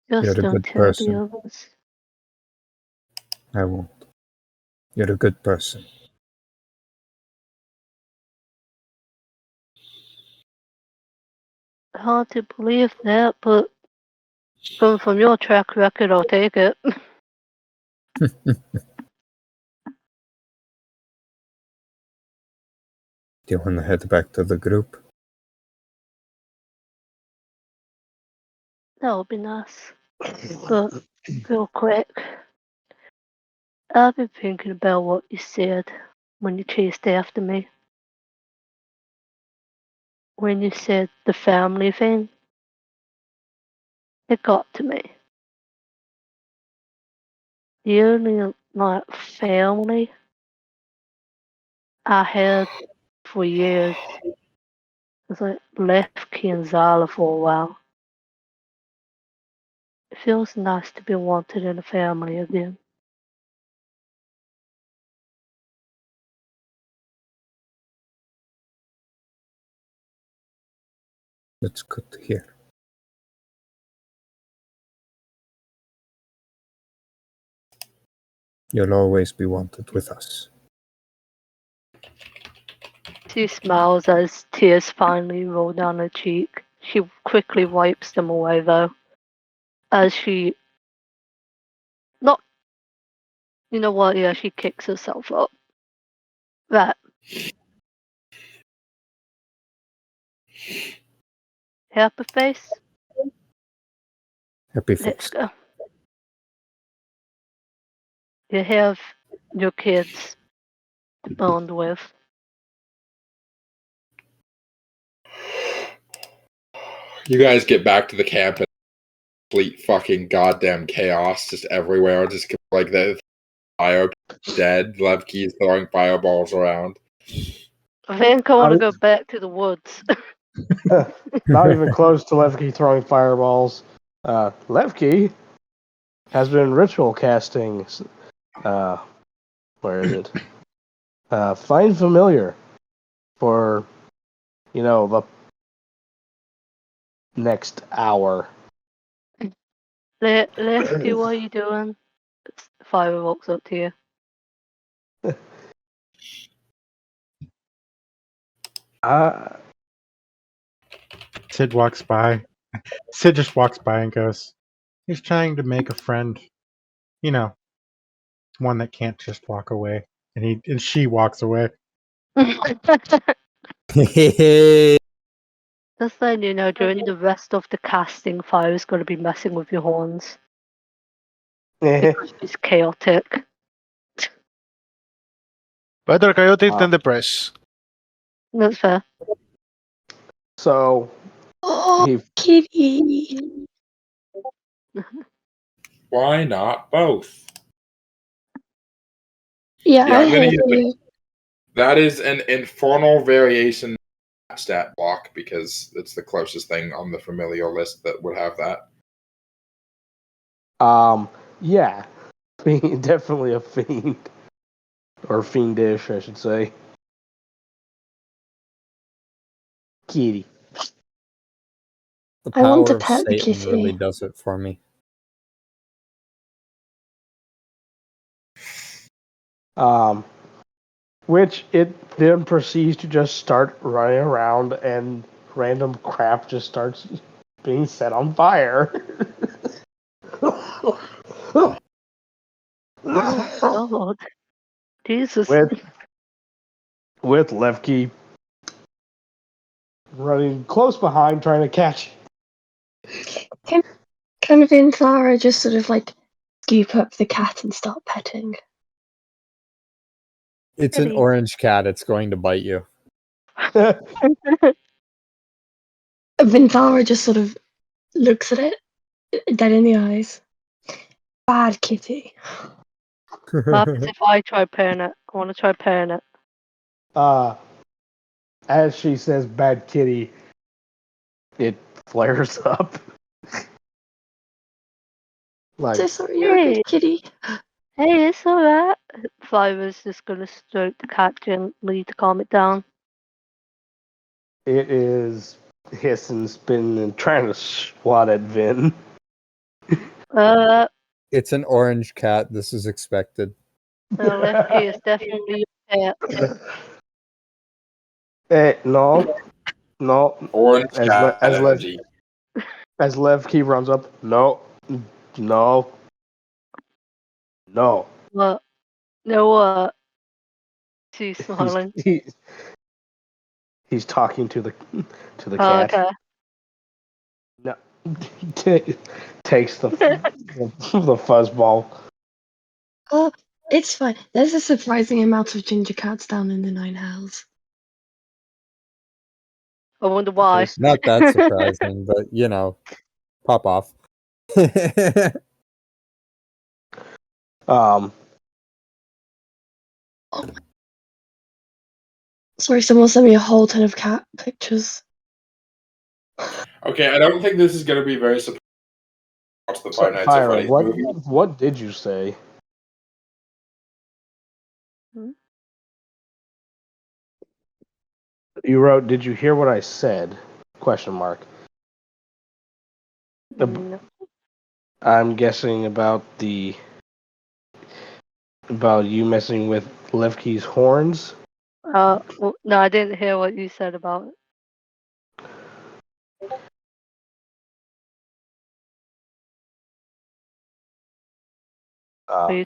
Just You're a don't good tell person. the others. I won't. You're a good person. Hard to believe that, but from your track record, I'll take it. Do you want to head back to the group? That would be nice. But real quick, I've been thinking about what you said when you chased after me. When you said the family thing, it got to me. The only family I had for years was Levki and Zala for a while. It feels nice to be wanted in a family again. That's good to hear. You'll always be wanted with us. She smiles as tears finally roll down her cheek. She quickly wipes them away, though, as she... Not... You know what? Yeah, she kicks herself up. Right. Happy face? Happy Let's face. go. You have your kids to bond with. You guys get back to the camp and complete fucking goddamn chaos just everywhere. Just like the fire dead. Levki is throwing fireballs around. I think I want to go back to the woods. Not even close to Levki throwing fireballs. Levki has been ritual casting. Where is it? Find familiar for, the next hour. Lefty, what are you doing? Fire walks up to you. Sid walks by. Sid just walks by and goes, he's trying to make a friend. One that can't just walk away. And she walks away. Just letting you know, during the rest of the casting, Fire is going to be messing with your horns. Because it's chaotic. Better chaotic than the press. That's fair. So, Kitty! Why not both? Yeah, I'm gonna use that is an infernal variation stat block because it's the closest thing on the familial list that would have that. Yeah. Definitely a fiend. Or fiendish, I should say. Kitty. The I want power a of pet Satan kitty. really does it for me. Which it then proceeds to just start running around and random crap just starts being set on fire. Oh, God. Jesus. with Levki running close behind, trying to catch. Can Vinthara just sort of like scoop up the cat and start petting? It's an Kitty. orange cat. It's going to bite you. Vinthara just sort of looks at it, dead in the eyes. Bad kitty. What happens if I try pairing it? I want to try pairing it. As she says, "Bad kitty," it flares up. Like, So sorry, you're a good kitty. Hey, it's alright. Phyra's just gonna stroke the cat gently to calm it down. it is hissing, spinning, and trying to swat at Vin. It's an orange cat. This is expected. Lefty is definitely a pet. No. Orange As cat energy. Levki runs up, no. What? No, what? She's smiling. He's talking to the Oh, cat. okay. No, takes the fuzzball. Oh, it's fine. There's a surprising amount of ginger cats down in the Nine Hells. I wonder why. Not that surprising, but you know, pop off. Sorry, someone sent me a whole ton of cat pictures. Okay, I don't think this is going to be very surprising. Watch the Five Nights at Phyra, Freddy's movie. what did you say? You wrote, "Did you hear what I said?" Question mark. No. I'm guessing about you messing with Levki's horns. Well, no, I didn't hear what you said about it.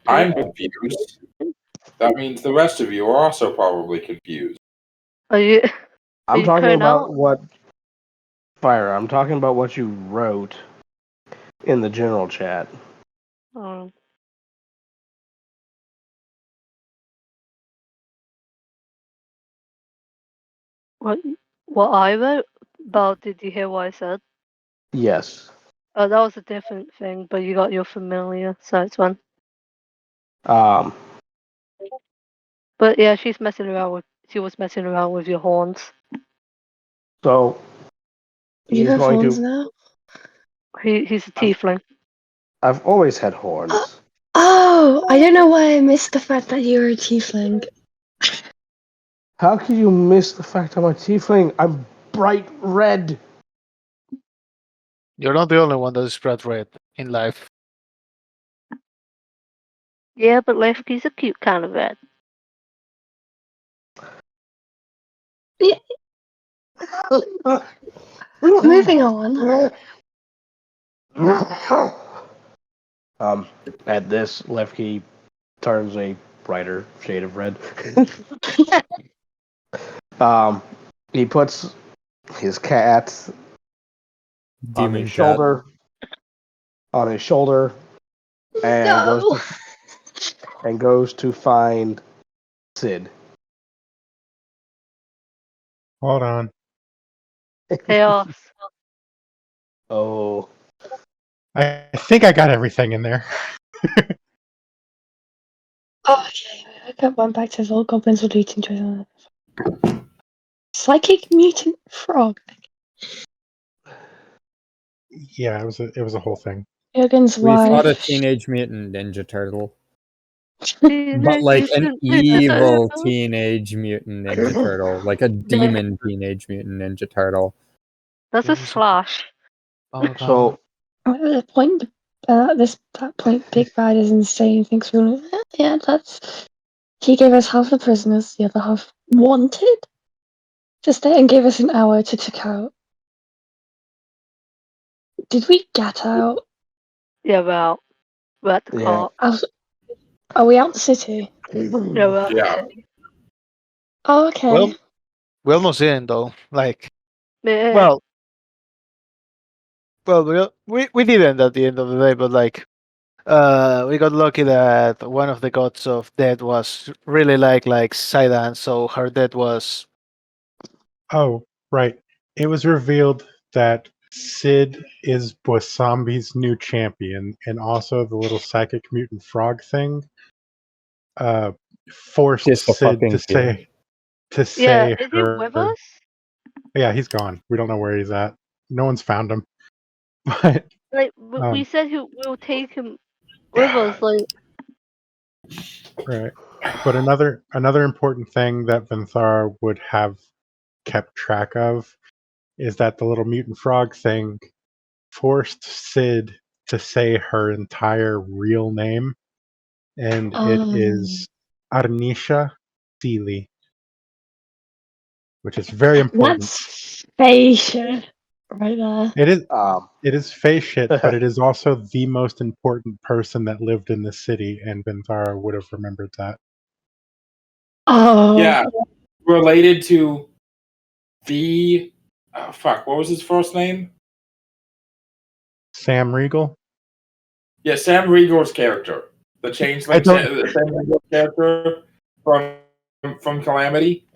I'm confused. That means the rest of you are also probably confused. Are you? I'm you talking cutting about out? what Phyra. I'm talking about what you wrote in the general chat. Oh. What I wrote about? Did you hear what I said? Yes. Oh, that was a different thing, but you got your familiar, so it's fun. But yeah, she was messing around with your horns. So You he's have going horns to. now? He's a tiefling. I've always had horns. Oh, I don't know why I missed the fact that you're a tiefling. How can you miss the fact I'm a tiefling? I'm bright red. You're not the only one that is bright red in life. Yeah, but Lefki's a cute kind of red. Yeah. Moving on. At this, Levki turns a brighter shade of red. He puts his cat on his shoulder, and goes to find Sid. Hold on. Chaos. Oh. I think I got everything in there. Oh, okay. I got one back to all goblins were eating treasure. Psychic mutant frog. Yeah, it was a whole thing. Jurgen's We fought a wife. Teenage Mutant Ninja Turtle. But like an evil Teenage Mutant Ninja Turtle. Like a demon Teenage Mutant Ninja Turtle. That's a slash. So At the point, that point, Big Bad is insane. Thinks we're yeah, that's. He gave us half the prisoners, the other half wanted to stay, and gave us an hour to check out. Did we get out? Yeah, well, we're at the cart. Are we out the city? No, we're out the Yeah. city. Oh, okay. Well, we're almost in though. Like, Yeah. well, we did end at the end of the day, but like, we got lucky that one of the gods of death was really like Sydaan, so her death was. Oh, right. It was revealed that Sid is Bosambi's new champion, and also the little psychic mutant frog thing forced Just a Sid fucking kid. Yeah, say is he her. with us? Yeah, he's gone. We don't know where he's at. No one's found him. But Like, we um, said we'll take him with us. Like, right. But another important thing that Vinthara would have kept track of is that the little mutant frog thing forced Sid to say her entire real name, and it is Arnisha Seeley, which is very important. That's facial right there. It is face shit, but it is also the most important person that lived in the city, and Vinthara would have remembered that. Oh. Yeah, related to the fuck. What was his first name? Sam Riegel. Yeah, Sam Riegel's character, the changeling, the Sam Riegel's character from Calamity.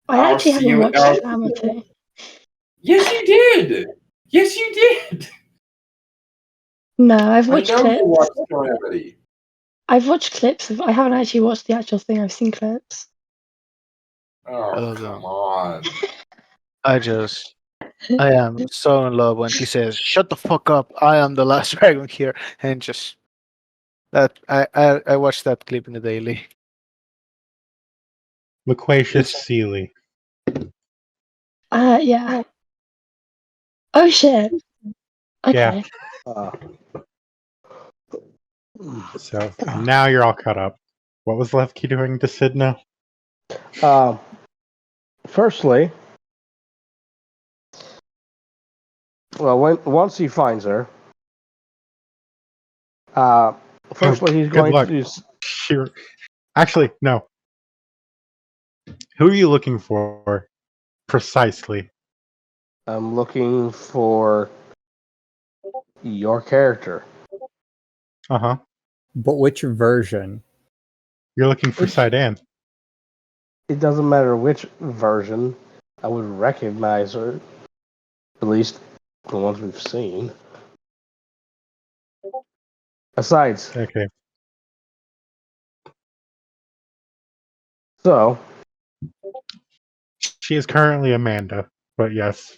I actually haven't watched Calamity. Yes, you did. Yes, you did. No, I've watched I know clips. you watched Calamity. I've watched clips. I haven't actually watched the actual thing. I've seen clips. Oh, come on. I am so in love when he says, "Shut the fuck up! I am the last dragon here," and just that I watched that clip in the daily. Loquacious Seeley. Yeah. Oh shit. Okay. Yeah. So now you're all caught up. What was Levki doing to Sid now? Firstly, well, once he finds her, firstly he's Good going luck. to. Sure. Actually, no. Who are you looking for precisely? I'm looking for your character. Uh-huh. But which version? You're looking for Sydaan. It doesn't matter which version. I would recognize her, at least the ones we've seen. Besides, Okay. So she is currently Amanda, but yes.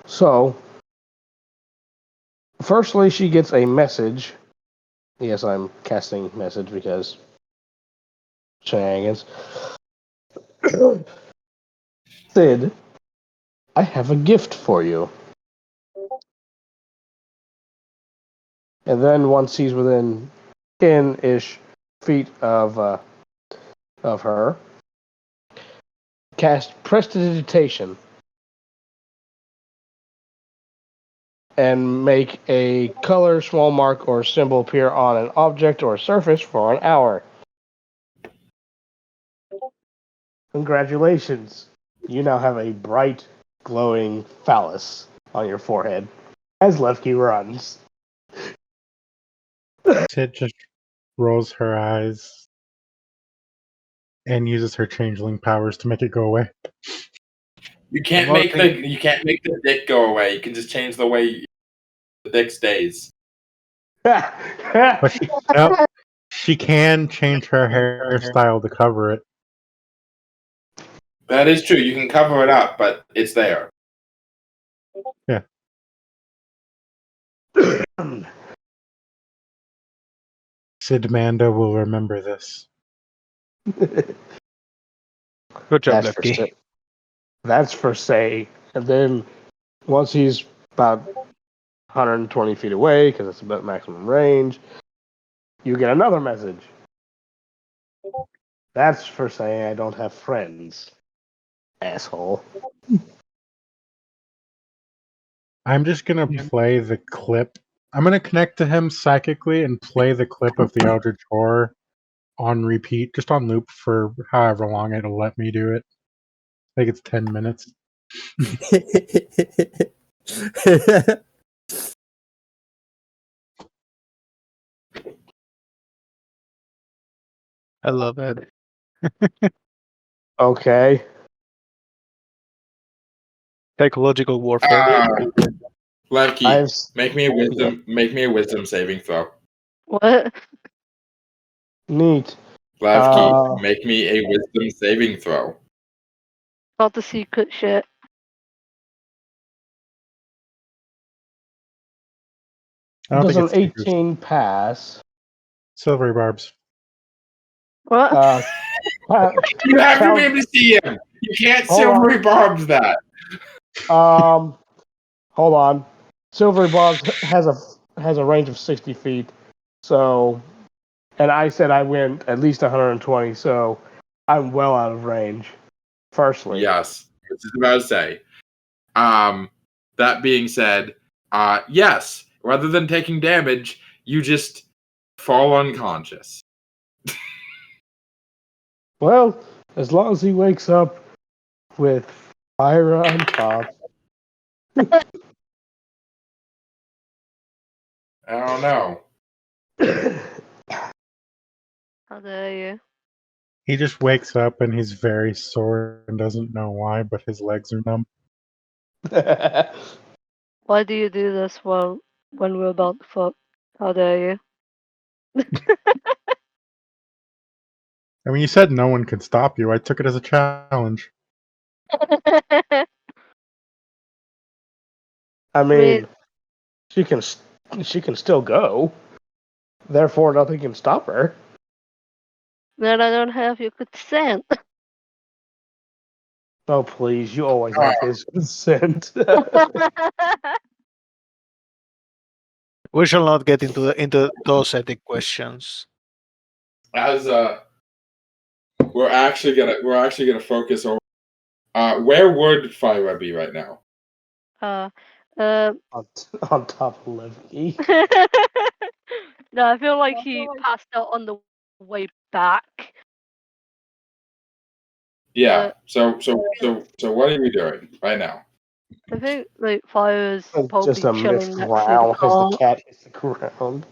So firstly, she gets a message. Yes, I'm casting message because shenanigans. Sid, I have a gift for you. And then once he's within 10-ish feet of her, cast Prestidigitation and make a color, small mark, or symbol appear on an object or surface for an hour. Congratulations. You now have a bright, glowing phallus on your forehead as Levki runs. Sid just rolls her eyes and uses her changeling powers to make it go away. You can't make the dick go away. You can just change the way the dick stays. But she can change her hairstyle to cover it. That is true. You can cover it up, but it's there. Yeah. Sid Manda will remember this. Good job, Levki. That's for say. And then once he's about 120 feet away, because it's about maximum range, you get another message. That's for saying I don't have friends, asshole. I'm just gonna play the clip I'm gonna connect to him psychically and play the clip of the Eldritch Horror on repeat, just on loop for however long it'll let me do it. I think it's 10 minutes. I love it. Okay. Psychological warfare. Levki, I've make me a wisdom saving throw. What? neat. Levki, make me a wisdom saving throw. Not the secret shit. I don't Does think an it's 18 pass? Silvery Barbs. What? You have to count- be able to see him. You can't Hold on. silvery barbs that. Hold on. Silvery Barbs has a range of 60 feet. So, and I said I went at least 120, so I'm well out of range. Firstly. Yes, I was just about to say. That being said, yes, rather than taking damage, you just fall unconscious. Well, as long as he wakes up with Phyra on top. I don't know. How dare you? He just wakes up and he's very sore and doesn't know why, but his legs are numb. Why do you do this when we're about to fuck? How dare you? I mean, you said no one could stop you. I took it as a challenge. I mean, she can still go. Therefore, nothing can stop her. Then I don't have your consent. Oh, please, you always have his consent. We shall not get into those ethic questions. As we're actually gonna focus on where would Phyra be right now? on top of Levki. No, I feel like he passed out on the way back. Yeah. So what are we doing right now? I think like Fire's probably Just a chilling mixed next to the growl as the car. cat hits the ground.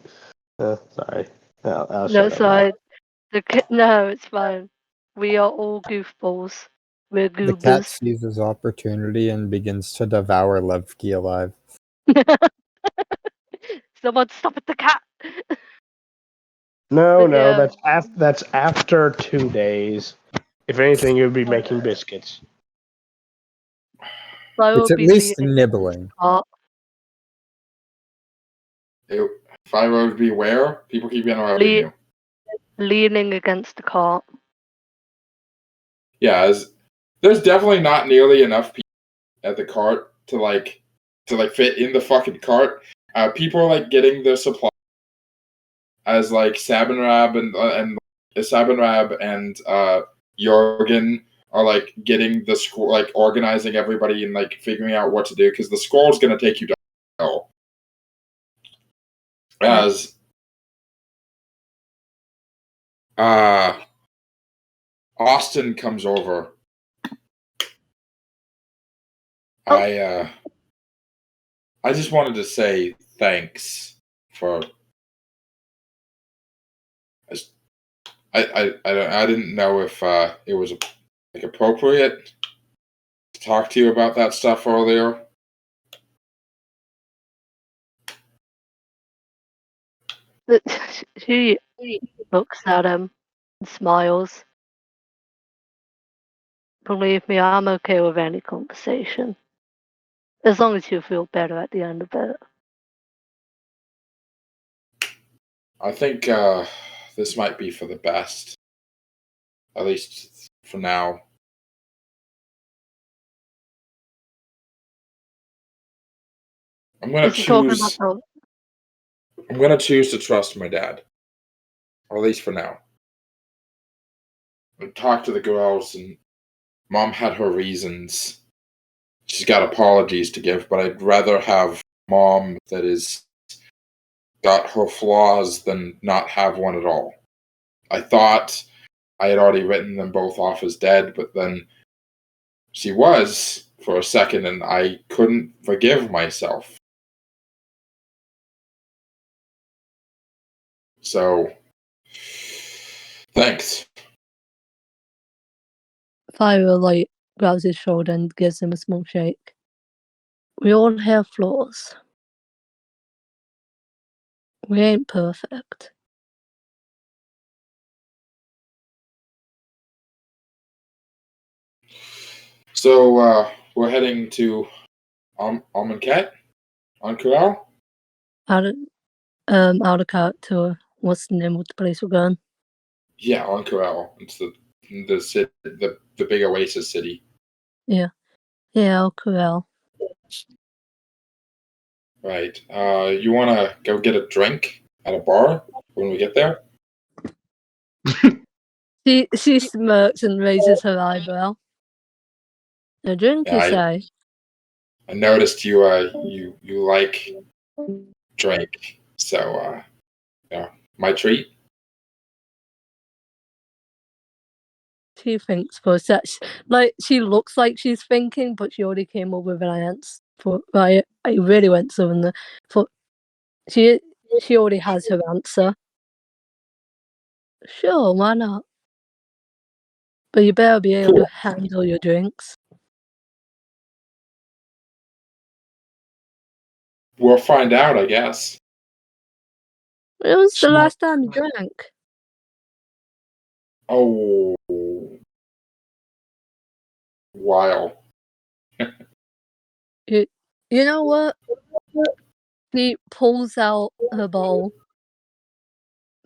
Sorry. I'll No, shut up. side. No, it's fine. We are all goofballs. We're The cat goobers. seizes opportunity and begins to devour Levki alive. Someone stop at the cat. No, But yeah. that's after 2 days. If anything, you'd be making biscuits. I will It's at be least leaning nibbling. up. Phyra would be where? People keep interrupting you. Leaning against the cart. Yeah, there's definitely not nearly enough people at the cart to fit in the fucking cart. People are like getting their supply as like Sabanrab and Sabanrab and Jurgen are like getting the school, like organizing everybody and like figuring out what to do because the scroll is gonna take you down hell. As Austin comes over. I just wanted to say thanks for. I didn't know if it was like appropriate to talk to you about that stuff earlier. She looks at him and smiles. Believe me, I'm okay with any conversation. As long as you feel better at the end of it. I think this might be for the best. At least for now. I'm gonna choose to trust my dad. Or at least for now. I talked to the girls and Mom had her reasons. She's got apologies to give, but I'd rather have Mom that is got her flaws than not have one at all. I thought I had already written them both off as dead, but then she was for a second, and I couldn't forgive myself. So, thanks. Phyra like grabs his shoulder and gives him a small shake. We all have flaws. We ain't perfect. So, we're heading to Almancat on Corral? Out of character. What's the name of the place we're going? Yeah, on Corral. It's the big oasis city. Yeah, Corral. Right. You want to go get a drink at a bar when we get there? She smirks and raises her eyebrow. A drink, you say? I noticed you like drink, so yeah, my treat. She thinks for a sec. Like, she looks like she's thinking, but she already came up with an answer. I really went southern. For she already has her answer. Sure, why not? But you better be able to handle your drinks. We'll find out, I guess. When was the last time you drank? Oh, while. You know what? She pulls out her bowl.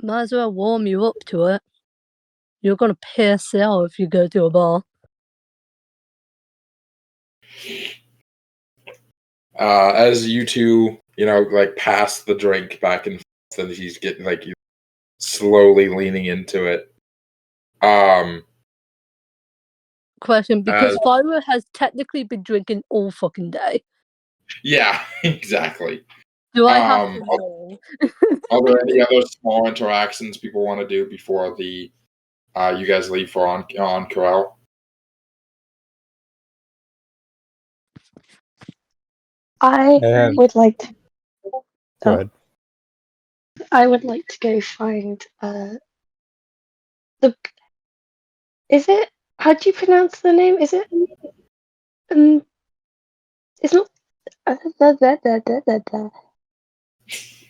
Might as well warm you up to it. You're gonna piss out if you go to a bar. As you two, like pass the drink back and forth, and he's getting like slowly leaning into it. Question, because Phyra has technically been drinking all fucking day. Yeah, exactly. Do I have to know? Are there any other small interactions people want to do before you guys leave for on Corral? I would like to. Go ahead. I would like to go find the. Is it? How do you pronounce the name? Is it? It's not.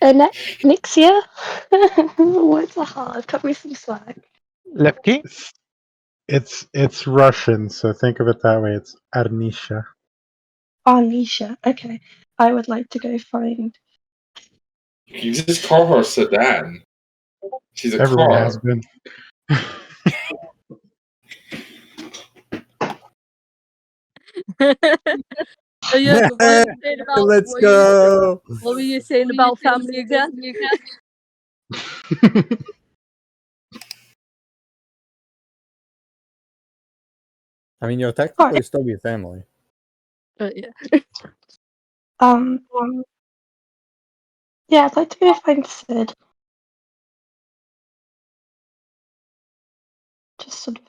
Nixia? What's a hard? Cut me some slack. Levki? It's Russian, so think of it that way. It's Arnisha. Arnisha. Okay. I would like to go find. You can just call her Sydaan. She's a Everyone car. has been. Let's go. What were you saying about family again? I mean, you'll technically still be family. Yeah. Yeah, I'd like to go find Sid. Just sort of.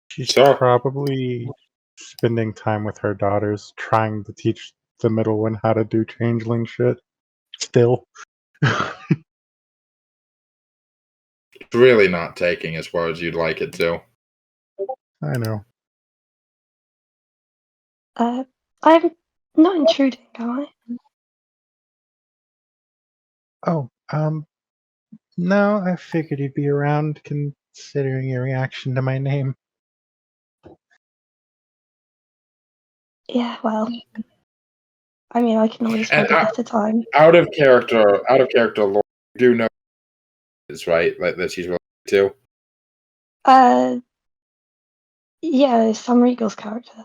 She's probably spending time with her daughters, trying to teach the middle one how to do changeling shit. Still. It's really not taking as far as you'd like it to. I know. I'm not intruding, am I? Oh, no, I figured you'd be around considering your reaction to my name. Yeah, well. I mean, I can always find a better time. Out of character, Lord, you do know is right, like that she's related to. Yeah, Sam Regal's character.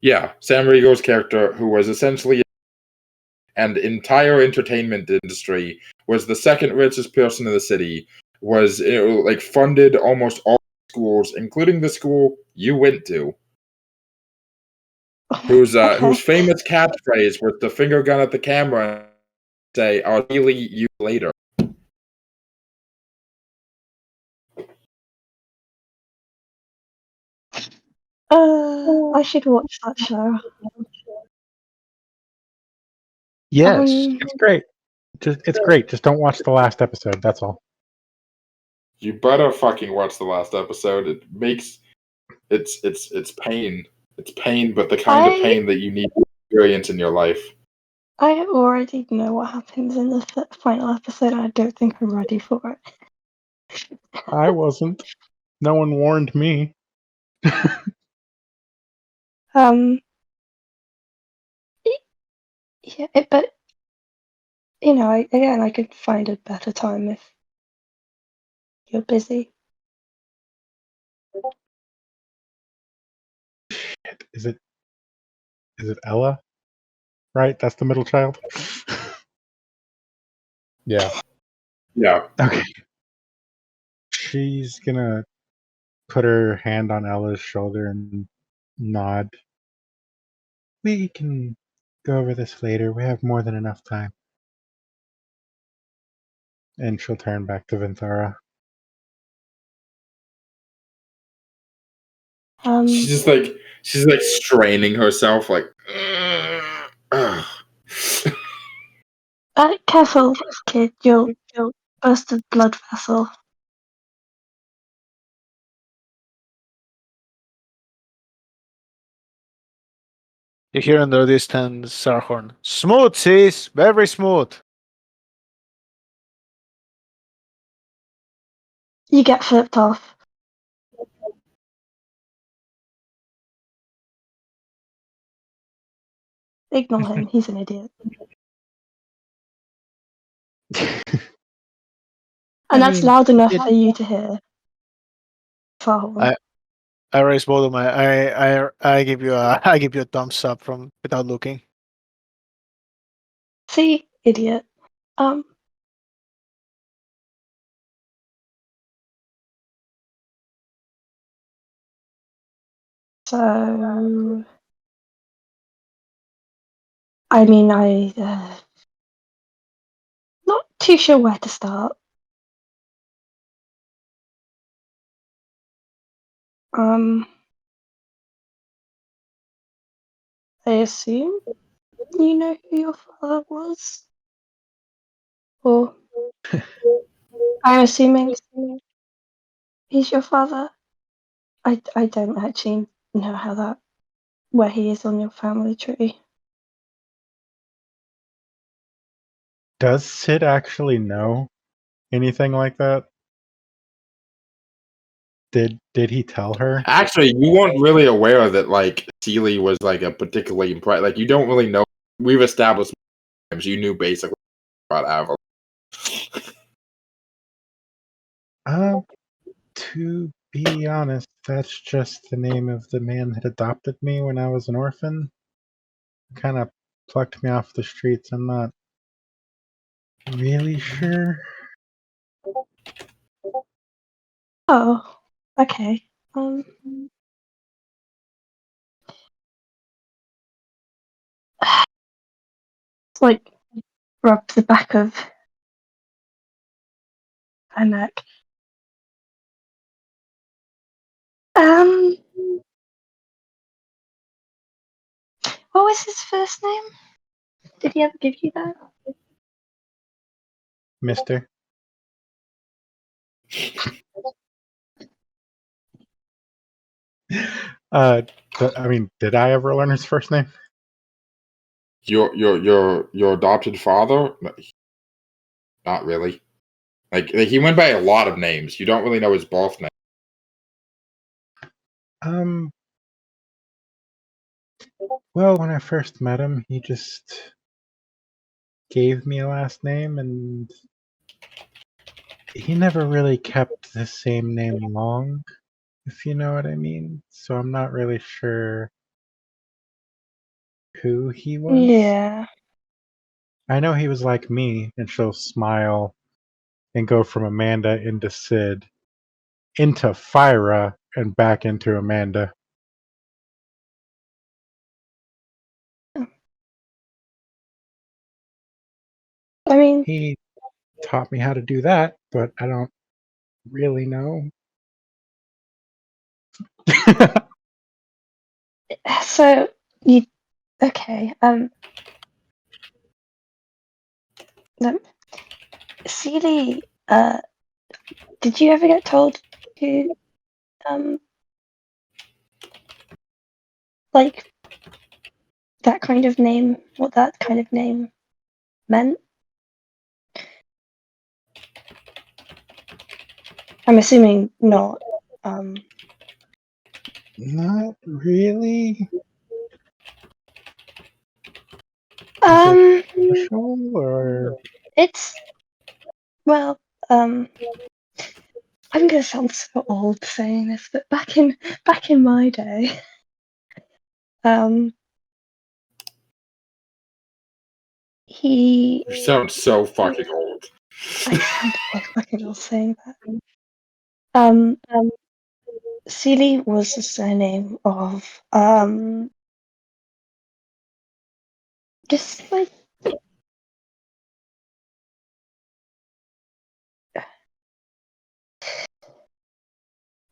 Yeah, Sam Regal's character, who was essentially and entire entertainment industry, was the second richest person in the city, was like funded almost all schools, including the school you went to. Whose famous catchphrase was the finger gun at the camera say, "I'll really you later." I should watch that show. Yes, it's great. It's great. Just don't watch the last episode. That's all. You better fucking watch the last episode. It makes it's pain. It's pain, but the kind of pain that you need to experience in your life. I already know what happens in the final episode. I don't think I'm ready for it. I wasn't. No one warned me. Yeah, but you know, I could find a better time if you're busy. Is it Ella? Right? That's the middle child? Yeah. Yeah. Okay. She's gonna put her hand on Ella's shoulder and nod. We can go over this later. We have more than enough time. And she'll turn back to Vinthara. She's like straining herself, like. Careful, kid. You'll burst a blood vessel. You hear in the distance Sarhorn. Smooth, sis! Very smooth! You get flipped off. Ignore him. He's an idiot. And that's loud enough for you to hear. Sarhorn. I raise both of my. I give you a I give you a thumbs up from without looking. See, idiot. So, I mean, not too sure where to start. I assume you know who your father was? Or I'm assuming he's your father? I don't actually know where he is on your family tree. Does Sid actually know anything like that? Did he tell her? Actually, you weren't really aware that like Sealy was like a particularly like you don't really know. We've established you knew basically about Avalon. To be honest, that's just the name of the man that adopted me when I was an orphan. Kind of plucked me off the streets. I'm not really sure. Oh, okay. Like rub the back of her neck. What was his first name? Did he ever give you that? Mister. I mean, did I ever learn his first name? Your adopted father? Not really. Like he went by a lot of names. You don't really know his birth name. Well, when I first met him, he just gave me a last name, and he never really kept the same name long, if you know what I mean. So I'm not really sure who he was. Yeah. I know he was like me, and she'll smile and go from Amanda into Sid, into Phyra, and back into Amanda. I mean, He taught me how to do that, but I don't really know. so you okay? Seely, did you ever get told to like that kind of name? What that kind of name meant? I'm assuming not. Not really. Um, Special or it's well, I'm gonna sound so old saying this, but back in my day, he You sound so fucking old. I sound so fucking old saying that. Seely was the surname of just like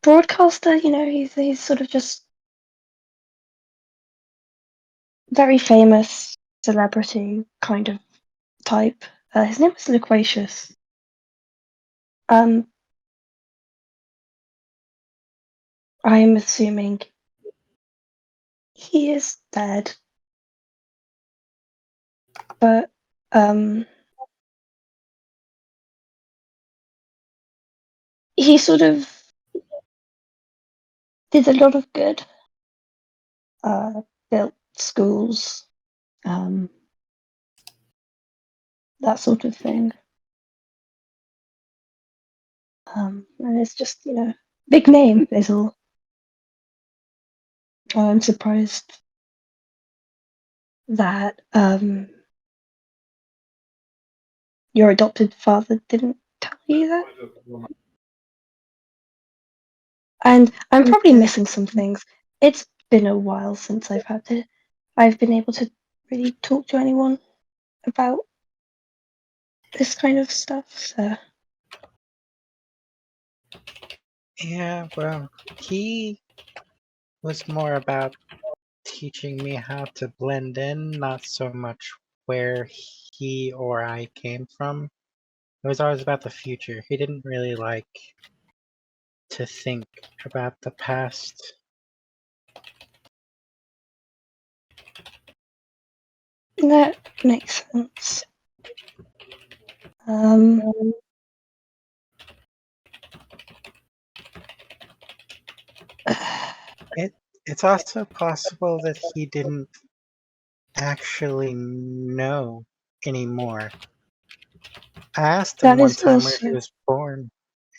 broadcaster. You know, he's sort of just very famous celebrity kind of type. His name was Loquacious. I'm assuming he is dead, but he sort of did a lot of good. Built schools, that sort of thing. And it's just, you know, big name is all. I'm surprised that your adopted father didn't tell you that. And I'm probably missing some things. It's been a while since I've been able to really talk to anyone about this kind of stuff. So Yeah, well, he was more about teaching me how to blend in, not so much where he or I came from. It was always about the future. He didn't really like to think about the past. that makes sense. It's also possible that he didn't actually know anymore. I asked him That one is time where he also was born,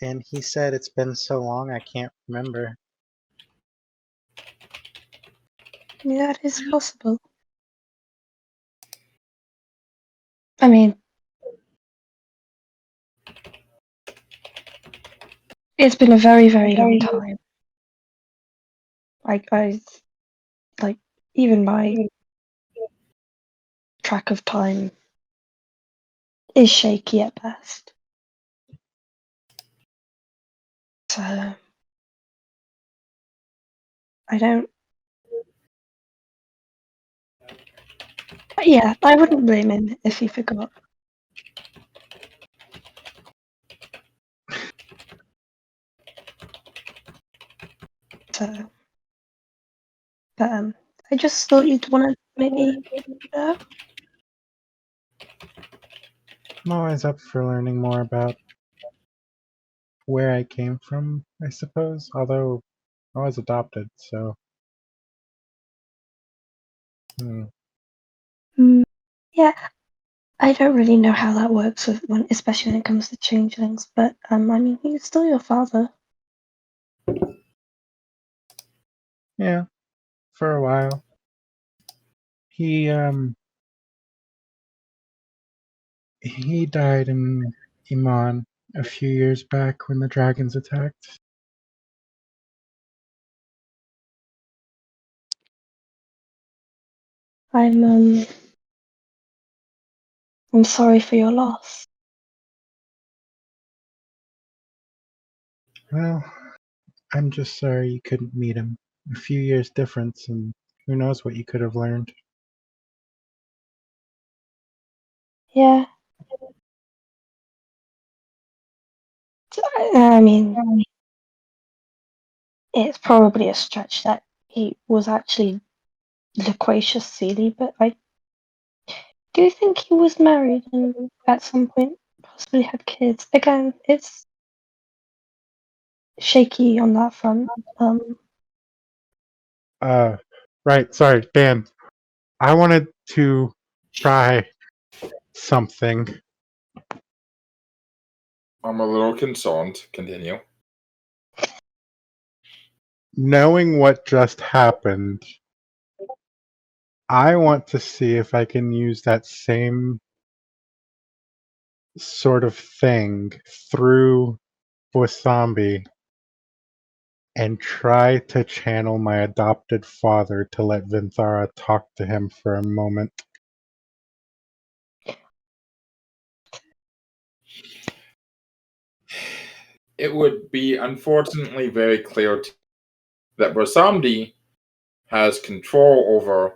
and he said it's been so long I can't remember. that is possible. I mean, it's been a very, very long time. I like even my track of time is shaky at best. So I don't. Yeah, I wouldn't blame him if he forgot. So, but I just thought you'd want to maybe. I'm always up for learning more about where I came from, I suppose. Although I was adopted, so Yeah, I don't really know how that works especially when it comes to changelings. But I mean, he's still your father. yeah, for a while. He died in Iman a few years back when the dragons attacked. I'm I'm sorry for your loss. Well, I'm just sorry you couldn't meet him. A few years difference, and who knows what you could have learned. Yeah. I mean, it's probably a stretch that he was actually loquacious Seelie, but I do think he was married and at some point possibly had kids. Again, it's shaky on that front. Right, sorry, Dan. I wanted to try something. I'm a little concerned. Continue. Knowing what just happened, I want to see if I can use that same sort of thing through Wasambi and try to channel my adopted father to let Vinthara talk to him for a moment. It would be unfortunately very clear that Brasamdi has control over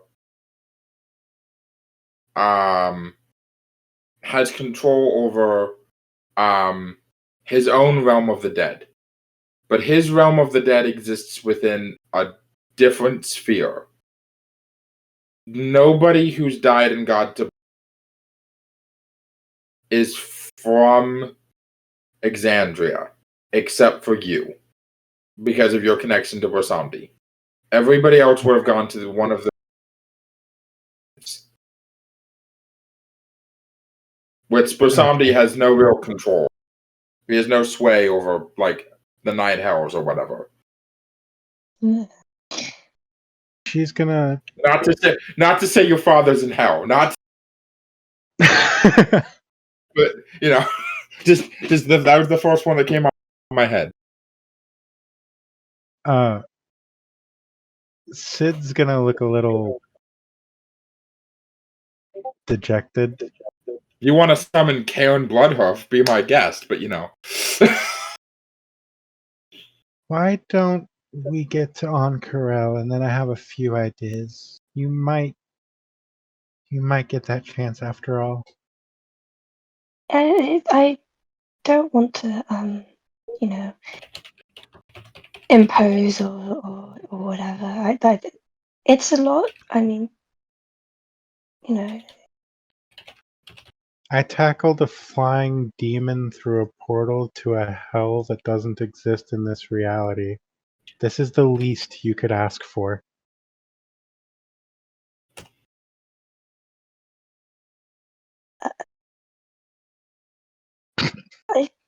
his own realm of the dead. But his realm of the dead exists within a different sphere. Nobody who's died and got to is from Exandria, except for you, because of your connection to Brasamdi. Everybody else would have gone to one of the which Brasamdi has no real control. He has no sway over, like, the Night Hells or whatever. She's gonna... Not to say your father's in hell. Not but, you know, that was the first one that came out of my head. Sid's gonna look a little dejected. You want to summon Karen Bloodhoof, be my guest, but you know. Why don't we get to Ank'Harel, and then I have a few ideas. You might get that chance after all. I don't want to, you know, impose or whatever. It's a lot. I mean, you know. I tackled a flying demon through a portal to a hell that doesn't exist in this reality. This is the least you could ask for.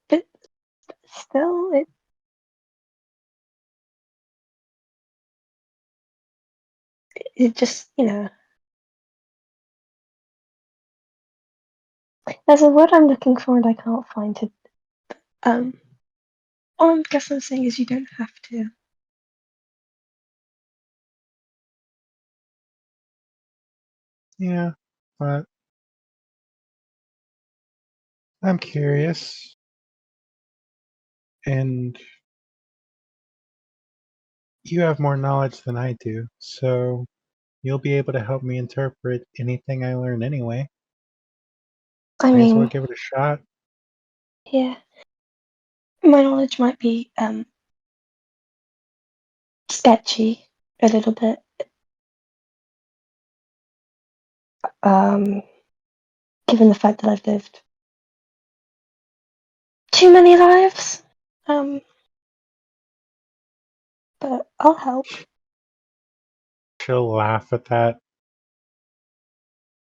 But still, it just, you know. There's a word I'm looking for and I can't find it. All I guess I'm saying is you don't have to. Yeah, but I'm curious. And you have more knowledge than I do, so you'll be able to help me interpret anything I learn anyway. I May as well mean, give it a shot. yeah. My knowledge might be sketchy a little bit. Given the fact that I've lived too many lives. But I'll help. She'll laugh at that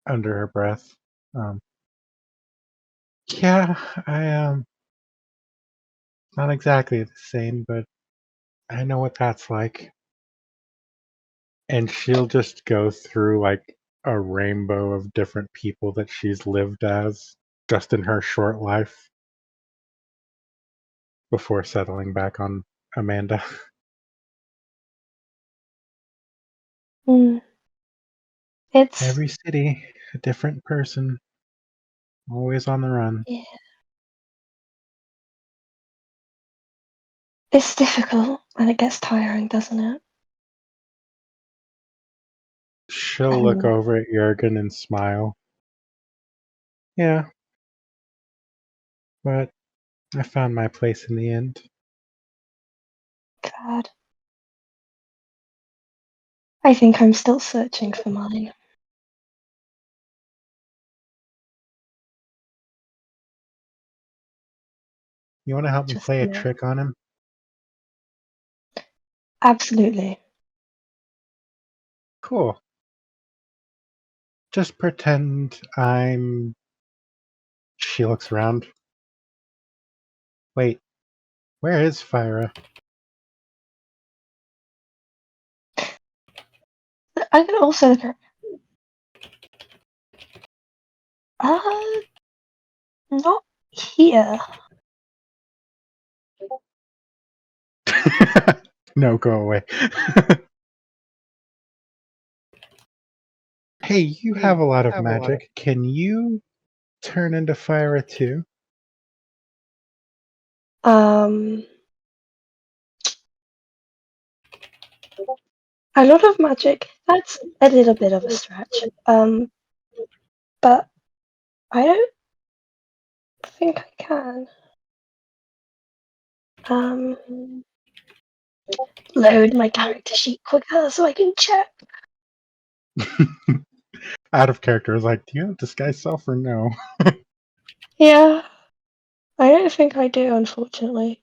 under her breath. Yeah, I not exactly the same, but I know what that's like. And she'll just go through like a rainbow of different people that she's lived as just in her short life before settling back on Amanda. It's Every city, a different person. Always on the run. Yeah. It's difficult and it gets tiring, doesn't it? She'll look Um, over at Jurgen and smile. Yeah. But I found my place in the end. God. I think I'm still searching for mine. You want to help me Just play a yet. trick on him? Absolutely. Cool. Just pretend I'm... She looks around. Wait, where is Phyra? I'm gonna also look at. Not here. No, go away. Hey, you have a lot of magic. Can you turn into Phyra too? A lot of magic. That's a little bit of a stretch. But I don't think I can. Load my character sheet quicker so I can check. Out of character, I was like, do you have disguise self or no? Yeah, I don't think I do, unfortunately.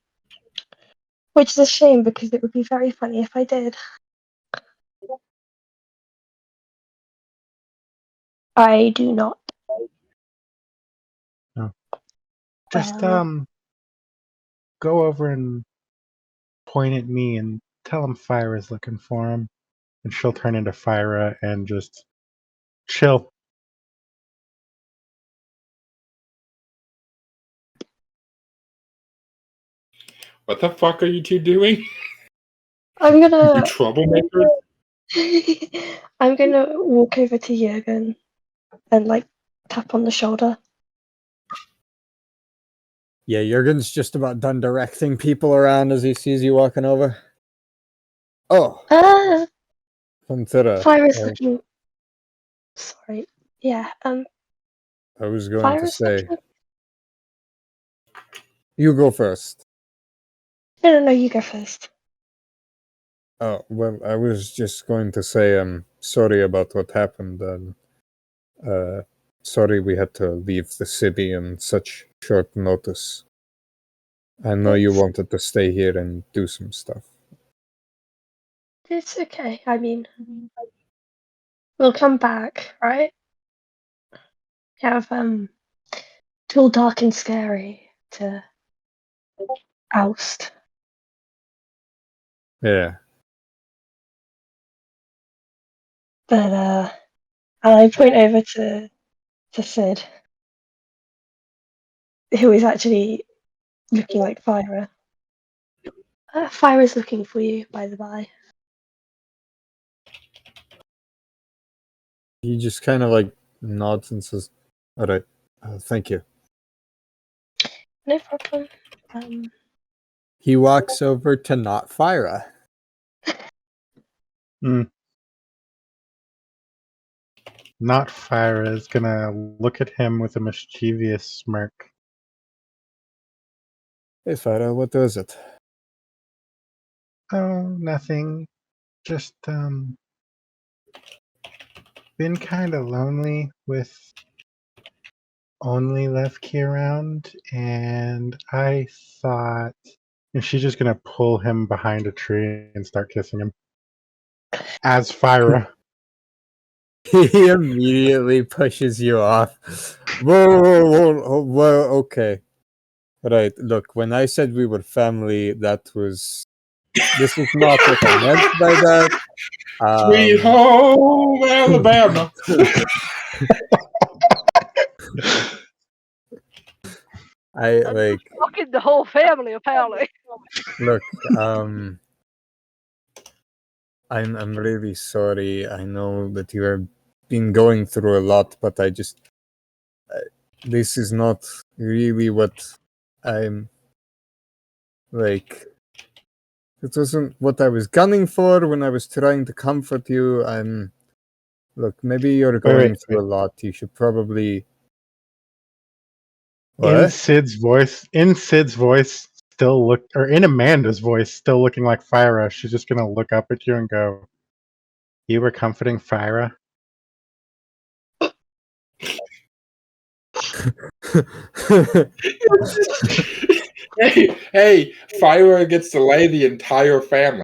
Which is a shame because it would be very funny if I did. I do not. No. Just Well, go over and point at me and tell him Phyra's looking for him. And she'll turn into Phyra and just chill. What the fuck are you two doing? I'm You gonna. troublemakers? I'm gonna walk over to Jurgen and like tap on the shoulder. Yeah, Jurgen's just about done directing people around as he sees you walking over. Oh, Vinthara. Phyra's looking. Sorry. Yeah. I was going to Phyra's say, looking. you go first. No, you go first. Oh, well, I was just going to say I'm sorry about what happened. Sorry we had to leave the city in such short notice. I know you wanted to stay here and do some stuff. It's okay. I mean, we'll come back, right? Have too dark and scary to oust. Yeah. But I point over to Sid, who is actually looking like Phyra. Phyra's looking for you, by the by. He just kind of like nods and says, all right, thank you. No problem. He walks over to not Phyra. Not Phyra is gonna look at him with a mischievous smirk. Hey, Phyra, what is it? Oh, nothing. Just, been kind of lonely with only Levki around, and I thought... And she's just gonna pull him behind a tree and start kissing him. As Phyra. He immediately pushes you off. Whoa, okay. Right, look, when I said we were family, this is not what I meant by that. Sweet home Alabama. Fucking the whole family, apparently. Look, I'm really sorry. I know that you have been going through a lot, but this is not really what I'm like. It wasn't what I was gunning for when I was trying to comfort you. Look, maybe you're going through a lot. You should probably. In What? Sid's voice, still look, or in Amanda's voice, still looking like Phyra. She's just gonna look up at you and go, "You were comforting Phyra." hey, Phyra gets to lay the entire family.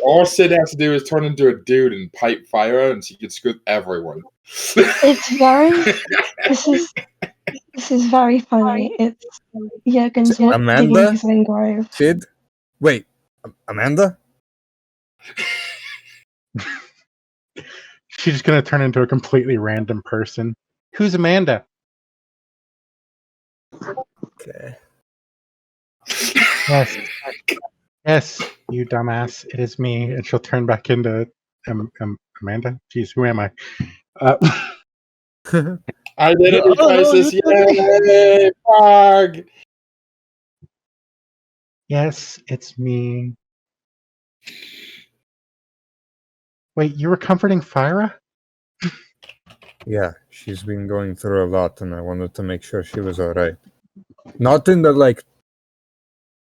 All Sid has to do is turn into a dude and pipe Phyra, and she gets good everyone. It's very. This is very funny. It's Jurgen's digging Amanda? his own grave. Sid? Wait, Amanda? She's just gonna turn into a completely random person. Who's Amanda? Okay. Yes. Yes, you dumbass. It is me. And she'll turn back into Amanda? Jeez, who am I? Identity crisis, yay! Fog! Yes, it's me. Wait, you were comforting Phyra? Yeah, she's been going through a lot, and I wanted to make sure she was alright. Not in the, like,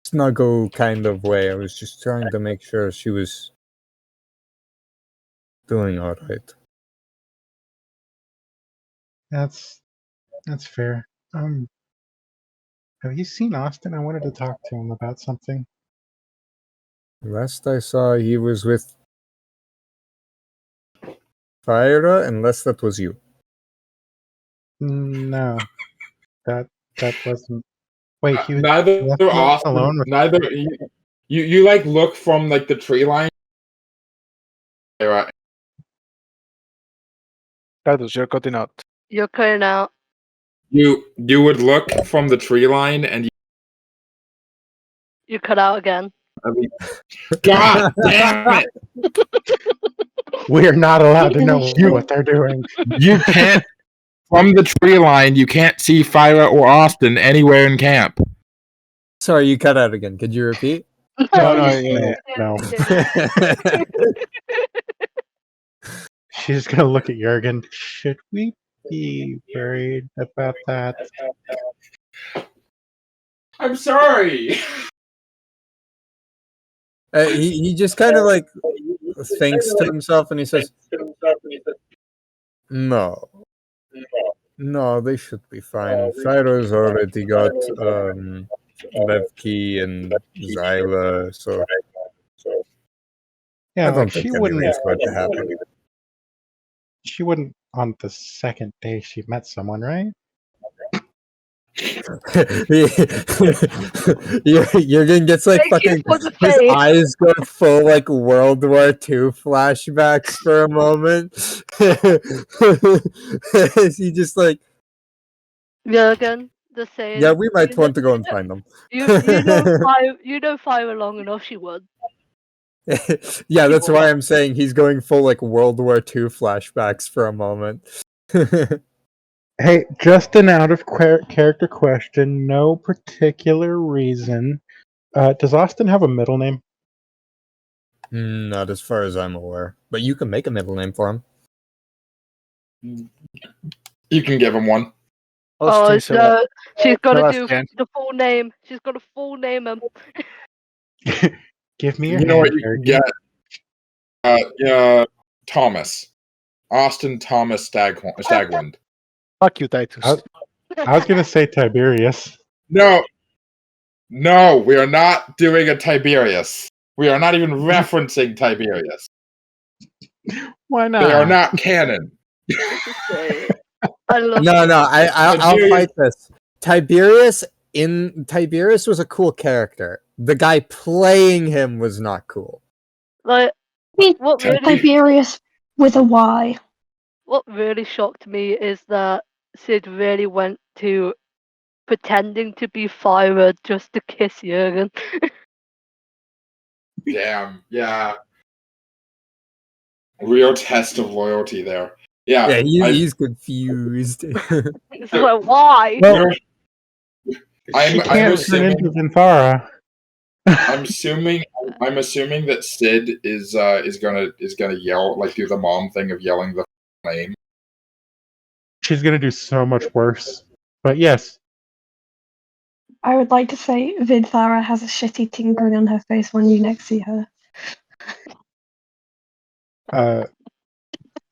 snuggle kind of way. I was just trying to make sure she was doing alright. That's fair. Have you seen Austin? I wanted to talk to him about something. Last I saw, he was with Phyra, unless that was you. No, that wasn't. Wait, he was Neither left Austin, alone with. neither you like look from like the tree line. Titus, you're cutting out. You're cutting out. You would look from the tree line and You cut out again. God damn it! We are not allowed to know what they're doing. You can't from the tree line. You can't see Phyra or Austin anywhere in camp. Sorry, you cut out again. Could you repeat? No. She's gonna look at Jurgen. Should we be worried about that? I'm sorry. He just kind of like thinks to himself, and he says, "No, they should be fine. Phyra's already got Levki and Zyla, so Yeah, I don't think anything's going to happen." She wouldn't on the second day she met someone, right? Jurgen gets like fucking his eyes go full like World War II flashbacks for a moment. He just like Jurgen, the saying. Yeah, we might want to go and find them. You know Phyra long enough. She would. Yeah, that's why I'm saying he's going full like World War II flashbacks for a moment. Hey, just an out of character question, no particular reason. Does Austin have a middle name? Not as far as I'm aware, but you can make a middle name for him. You can give him one. Oh, no, she's got to do the full name. She's got to full name him. Give me your You know hand, what you can get? Thomas. Austin Thomas Stagwind. Fuck you, Titus. I was gonna say Tiberius. No, we are not doing a Tiberius. We are not even referencing Tiberius. Why not? They are not canon. I'll fight this. Tiberius was a cool character. The guy playing him was not cool. Like, what really, Tiberius with a Y. What really shocked me is that Sid really went to pretending to be Phyra just to kiss Jurgen. Damn, yeah. Real test of loyalty there. Yeah, he's confused. It's like, why? Well, I'm she can't turn assuming into Vinthara. I'm assuming that Sid is gonna yell, like, do the mom thing of yelling the name. She's gonna do so much worse. But yes, I would like to say Vinthara has a shitty tingling on her face when you next see her.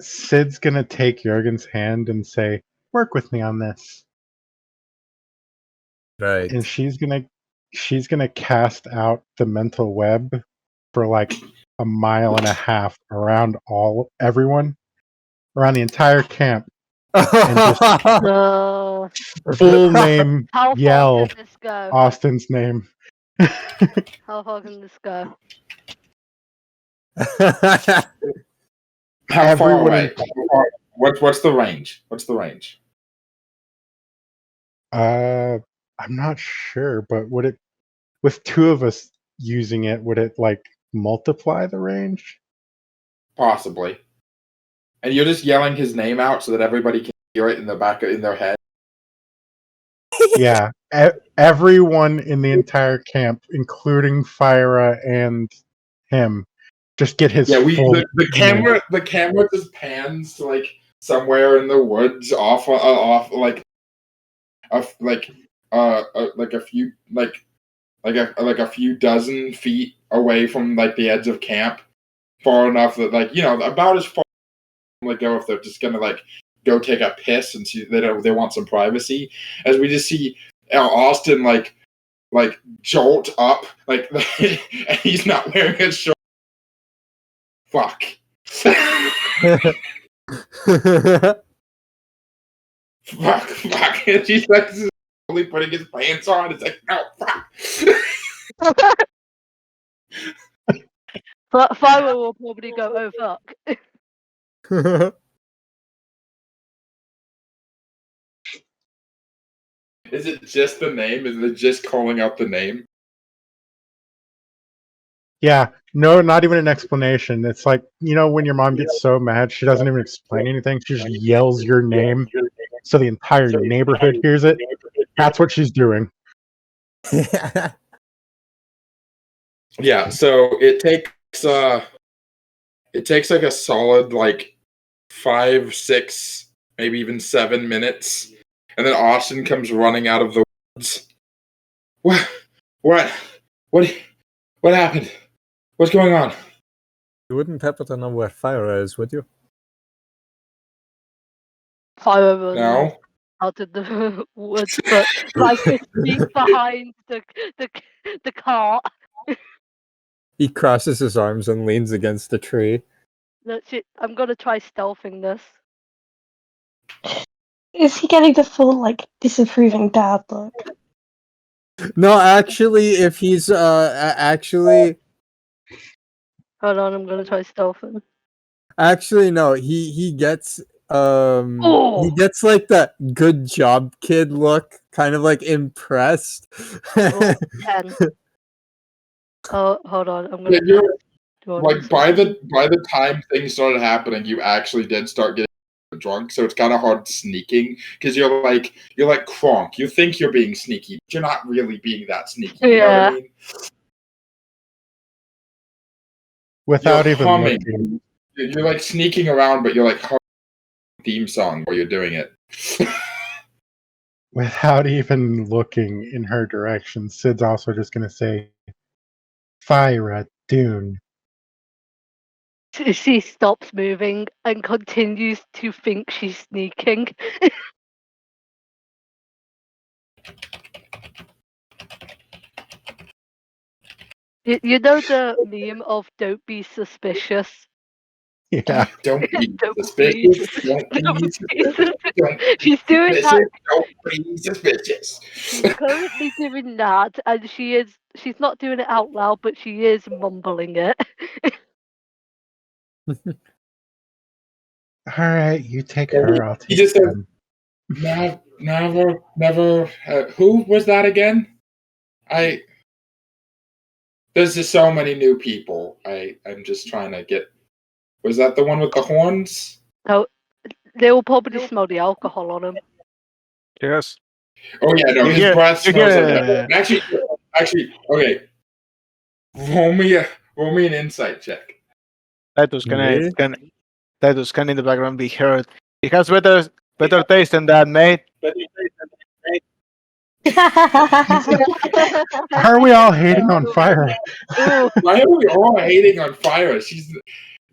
Sid's gonna take Jurgen's hand and say, "Work with me on this." Right. And she's gonna cast out the mental web for like a mile and a half around everyone, around the entire camp, and just No. full name How far yell can this go? Austin's name. How far can this go? How far Everyone away? What's the range? What's the range? I'm not sure, but would it, with two of us using it, would it like multiply the range? Possibly. And you're just yelling his name out so that everybody can hear it in their head. Yeah, everyone in the entire camp, including Phyra and him, just get his full. The camera just pans to like somewhere in the woods, off like a few dozen feet away from like the edge of camp, far enough that about as far as they go if they're just gonna like go take a piss and see they want some privacy, as we just see Austin like jolt up and he's not wearing a shirt. Fuck. Fuck. And she's like slowly putting his pants on. It's like, no, fuck. Phyra will probably go, oh fuck. Is it just the name? Is it just calling out the name? Yeah, no, not even an explanation. It's like, when your mom gets so mad, she doesn't even explain anything. She just yells your name so the entire neighborhood hears it. That's what she's doing. Yeah, so it takes like a solid 5, 6, maybe even 7 minutes, and then Austin comes running out of the woods. What happened? What's going on? You wouldn't happen to know where Phyra is, would you? Phyra runs No. out of the woods, but like a feet behind the cart. He crosses his arms and leans against a tree. That's it. I'm gonna try stealthing this. Is he getting the full disapproving dad look? No, actually, if he's actually Hold on, I'm gonna try stealthing. Actually, no. He gets he gets like that good job kid look, kind of like impressed. 10. Oh, hold on. I'm gonna. By the time things started happening, you actually did start getting drunk, so it's kind of hard sneaking because you're like Kronk. You think you're being sneaky, but you're not really being that sneaky. You know what I mean? Without You're even humming. looking. You're like sneaking around, but you're like humming theme song while you're doing it. Without even looking in her direction, Sid's also just going to say, Phyra Dune. She stops moving and continues to think she's sneaking. You know the meme of "Don't be suspicious." Yeah. Don't be suspicious. Don't be suspicious. She's doing that. Don't be suspicious. She's currently doing that, and she's not doing it out loud, but she is mumbling it. All right, you take her. I'll take He just says, them. never. Who was that again? There's just so many new people. I'm just trying to get. Was that the one with the horns? Oh, They will probably smell the alcohol on him. Yes. Oh yeah, no, You his hear- breath you smells like hear- that. Actually, okay. Roll me an insight check. Titus, Me? Titus, can in the background be heard? He has better taste than that, mate. Why are we all hating on Phyra? Why are we all hating on Phyra?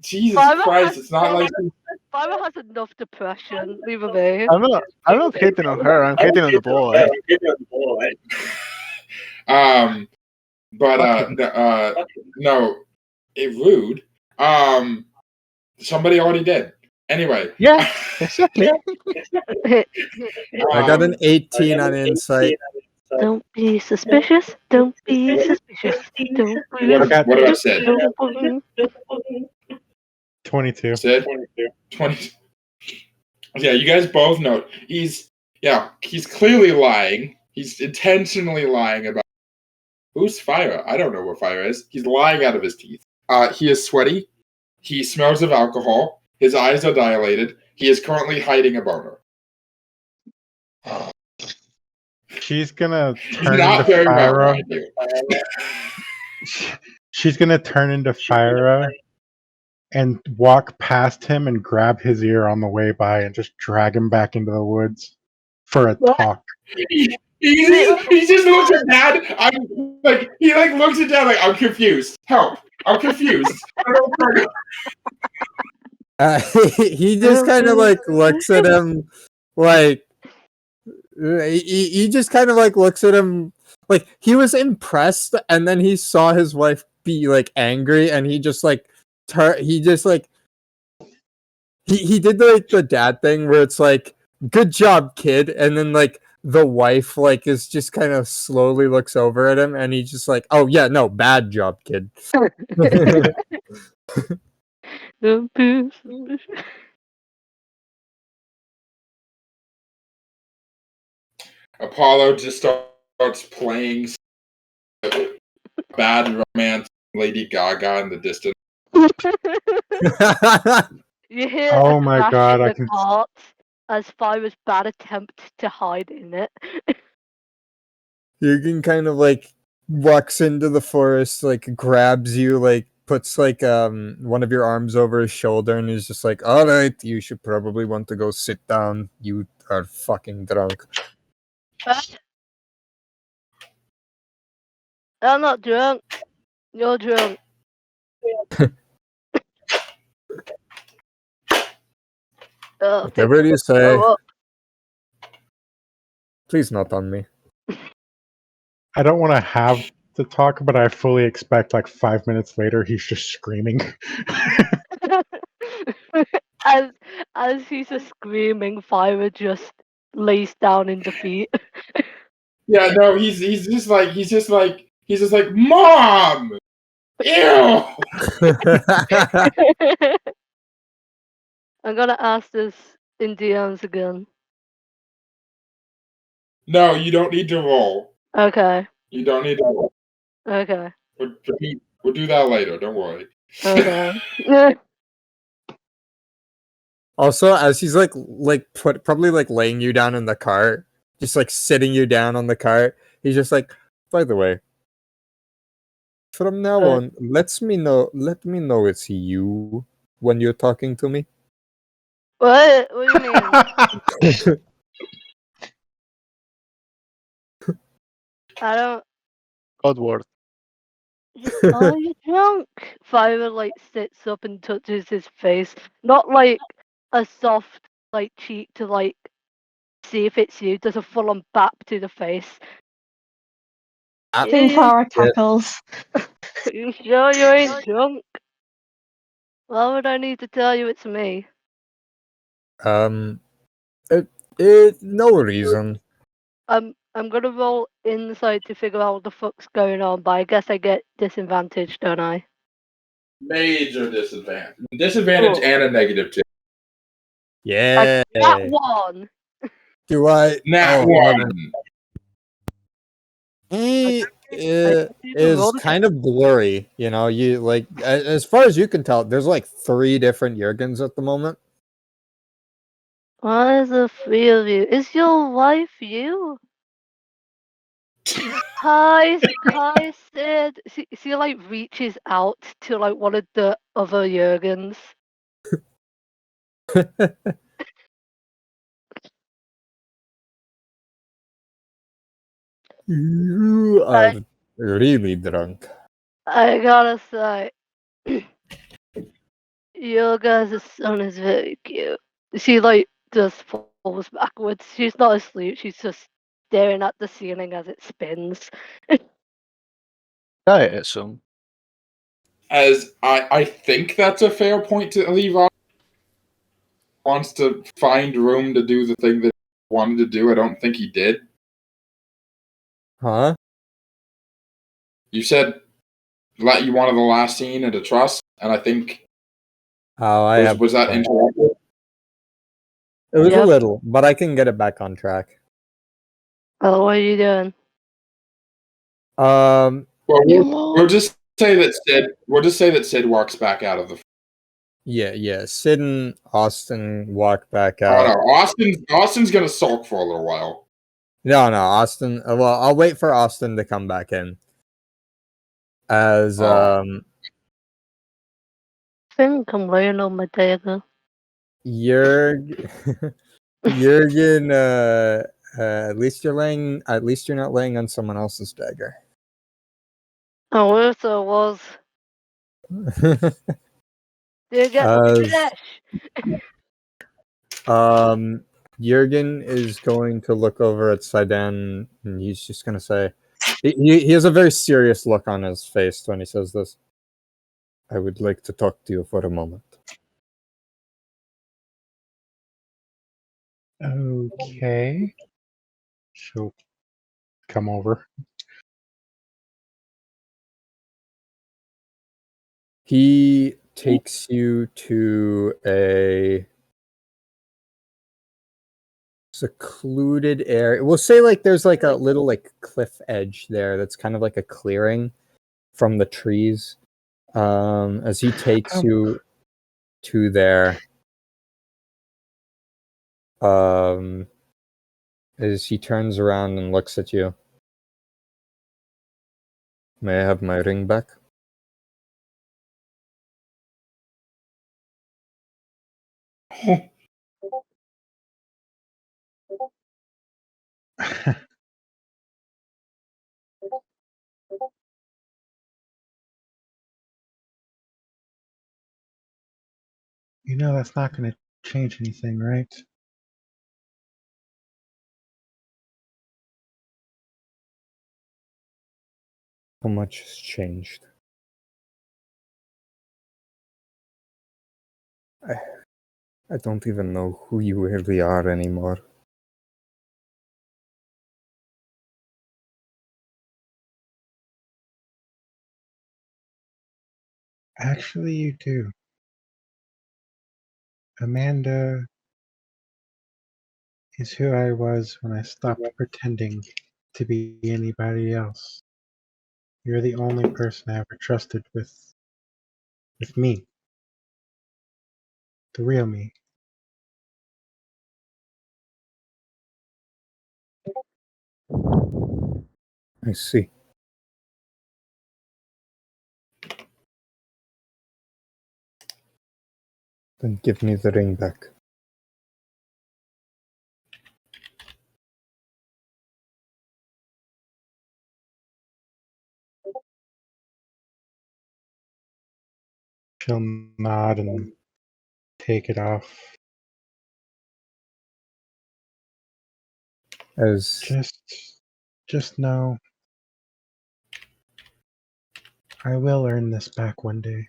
Jesus Phyra Christ! It's not like Phyra has enough depression. Leave her be. I'm not hating on her. I'm hating on the boy. No, rude. Somebody already did. Anyway. Yeah, exactly. I got an 18 on insight. Don't be suspicious. Don't be suspicious. Don't be What about Sid? suspicious. 22. Sid? 20. Yeah, you guys both know he's clearly lying. He's intentionally lying about who's Phyra. I don't know what Phyra is. He's lying out of his teeth. He is sweaty. He smells of alcohol. His eyes are dilated. He is currently hiding a boner. She's gonna He's turn not into very well, Phyra. mind you. She's gonna turn into Phyra and walk past him and grab his ear on the way by and just drag him back into the woods for a talk. He just looks at Dad. He looks at Dad like, I'm confused. Help! I'm confused. I don't know. He just kind of like looks at him like he just kind of like looks at him like he was impressed, and then he saw his wife be like angry, and he just like he did like the dad thing where it's like, good job, kid, and then like the wife like is just kind of slowly looks over at him, and he's just like, oh yeah, no, bad job, kid. Don't be suspicious. Apollo just starts playing bad romance Lady Gaga in the distance. You hear Oh a my crash God, in I the can- cart as Phyra's bad attempt to hide in it. Jurgen kind of like walks into the forest, like grabs you, like puts like one of your arms over his shoulder, and is just like, all right, you should probably want to go sit down. You are fucking drunk. I'm not drunk. You're drunk. Whatever you say. Grow up. Please not on me. I don't want to have to talk, but I fully expect like 5 minutes later he's just screaming. as he's a screaming, Phyra just lays down in defeat. Yeah, no, he's just like Mom! Ew! I'm gonna ask this in DMs again. No, you don't need to roll. Okay. You don't need to roll. Okay. We'll do that later, don't worry. Okay. Also, as he's like probably like laying you down in the cart, just like sitting you down on the cart, he's just like, by the way, from now on, let me know it's you when you're talking to me. What do you mean? I don't. Code word. Are you drunk? Phyra like sits up and touches his face, not like a soft like cheek to like see if it's you. Does a full on bap to the face. Vinthara cackles. You sure you ain't drunk? Why would I need to tell you it's me? No reason. I'm gonna roll insight to figure out what the fuck's going on, but I guess I get disadvantage, don't I? Major disadvantage. Disadvantage and a negative too. Yeah. That one. Do I? Nat oh, one. He is kind of blurry, you know. You like, as far as you can tell, there's like 3 different Jurgens at the moment. Why is there three of you? Is your wife you? Hi, Sid. She like reaches out to like one of the other Jurgens. You are really drunk. I gotta say, your guys' son is very cute. She like just falls backwards. She's not asleep. She's just staring at the ceiling as it spins. I assume. As I think that's a fair point to leave on. Wants to find room to do the thing that he wanted to do. I don't think he did. Huh? You said you wanted the last scene and to trust, and I think was that interrupted? It was a Yep. little, but I can get it back on track. Oh, what are you doing? Um. Well, we'll just say that Sid walks back out of the. Yeah. Sid and Austin walk back Oh out. no, Austin's gonna sulk for a little while. No, Austin. Well, I'll wait for Austin to come back in. As I think I'm laying on my dagger. Jurgen, at least you're not laying on someone else's dagger. I wish I was. You get the fish. Jurgen is going to look over at Sydaan, and he's just going to say, he has a very serious look on his face when he says this. I would like to talk to you for a moment. Okay. She'll come over. He takes you to a secluded area. We'll say like there's like a little like cliff edge there that's kind of like a clearing from the trees. As he takes you to there, as he turns around and looks at you. May I have my ring back? You know that's not going to change anything, right? How much has changed? I don't even know who you really are anymore. Actually, you do. Amanda is who I was when I stopped pretending to be anybody else. You're the only person I ever trusted with me. The real me. I see. Then give me the ring back. She'll nod and take it off. Just know I will earn this back one day,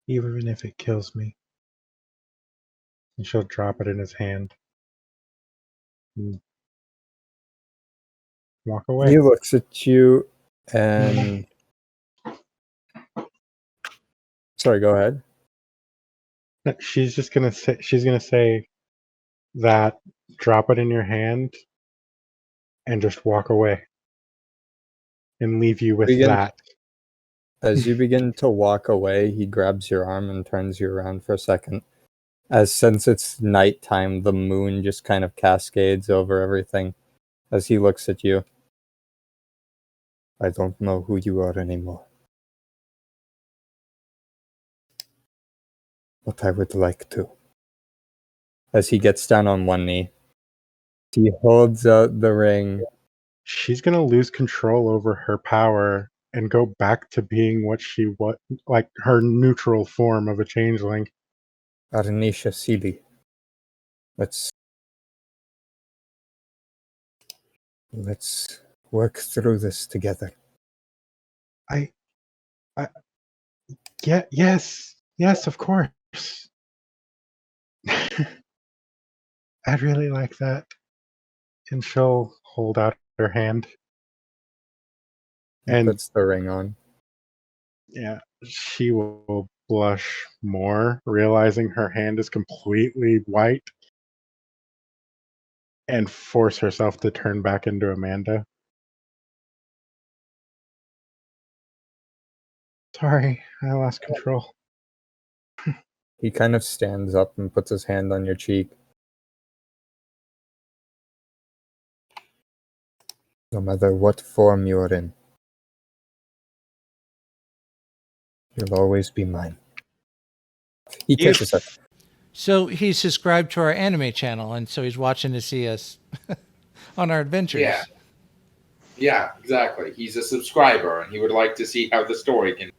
even if it kills me. And she'll drop it in his hand and walk away. He looks at you and sorry, go ahead. She's just gonna say that, drop it in your hand and just walk away and leave you with that. As you begin to walk away, he grabs your arm and turns you around for a second. As since it's nighttime, the moon just kind of cascades over everything as he looks at you. I don't know who you are anymore. But I would like to. As he gets down on one knee, he holds out the ring. She's gonna lose control over her power and go back to being like her neutral form of a changeling. Arnisha Sili. Let's work through this together. Yes, of course. I'd really like that. And she'll hold out her hand. And puts the ring on. Yeah, she will blush more, realizing her hand is completely white, and force herself to turn back into Amanda. Sorry, I lost control. He kind of stands up and puts his hand on your cheek. No matter what form you're in, you'll always be mine. He kisses her. So he's subscribed to our anime channel, and so he's watching to see us on our adventures. Yeah, exactly. He's a subscriber, and he would like to see how the story can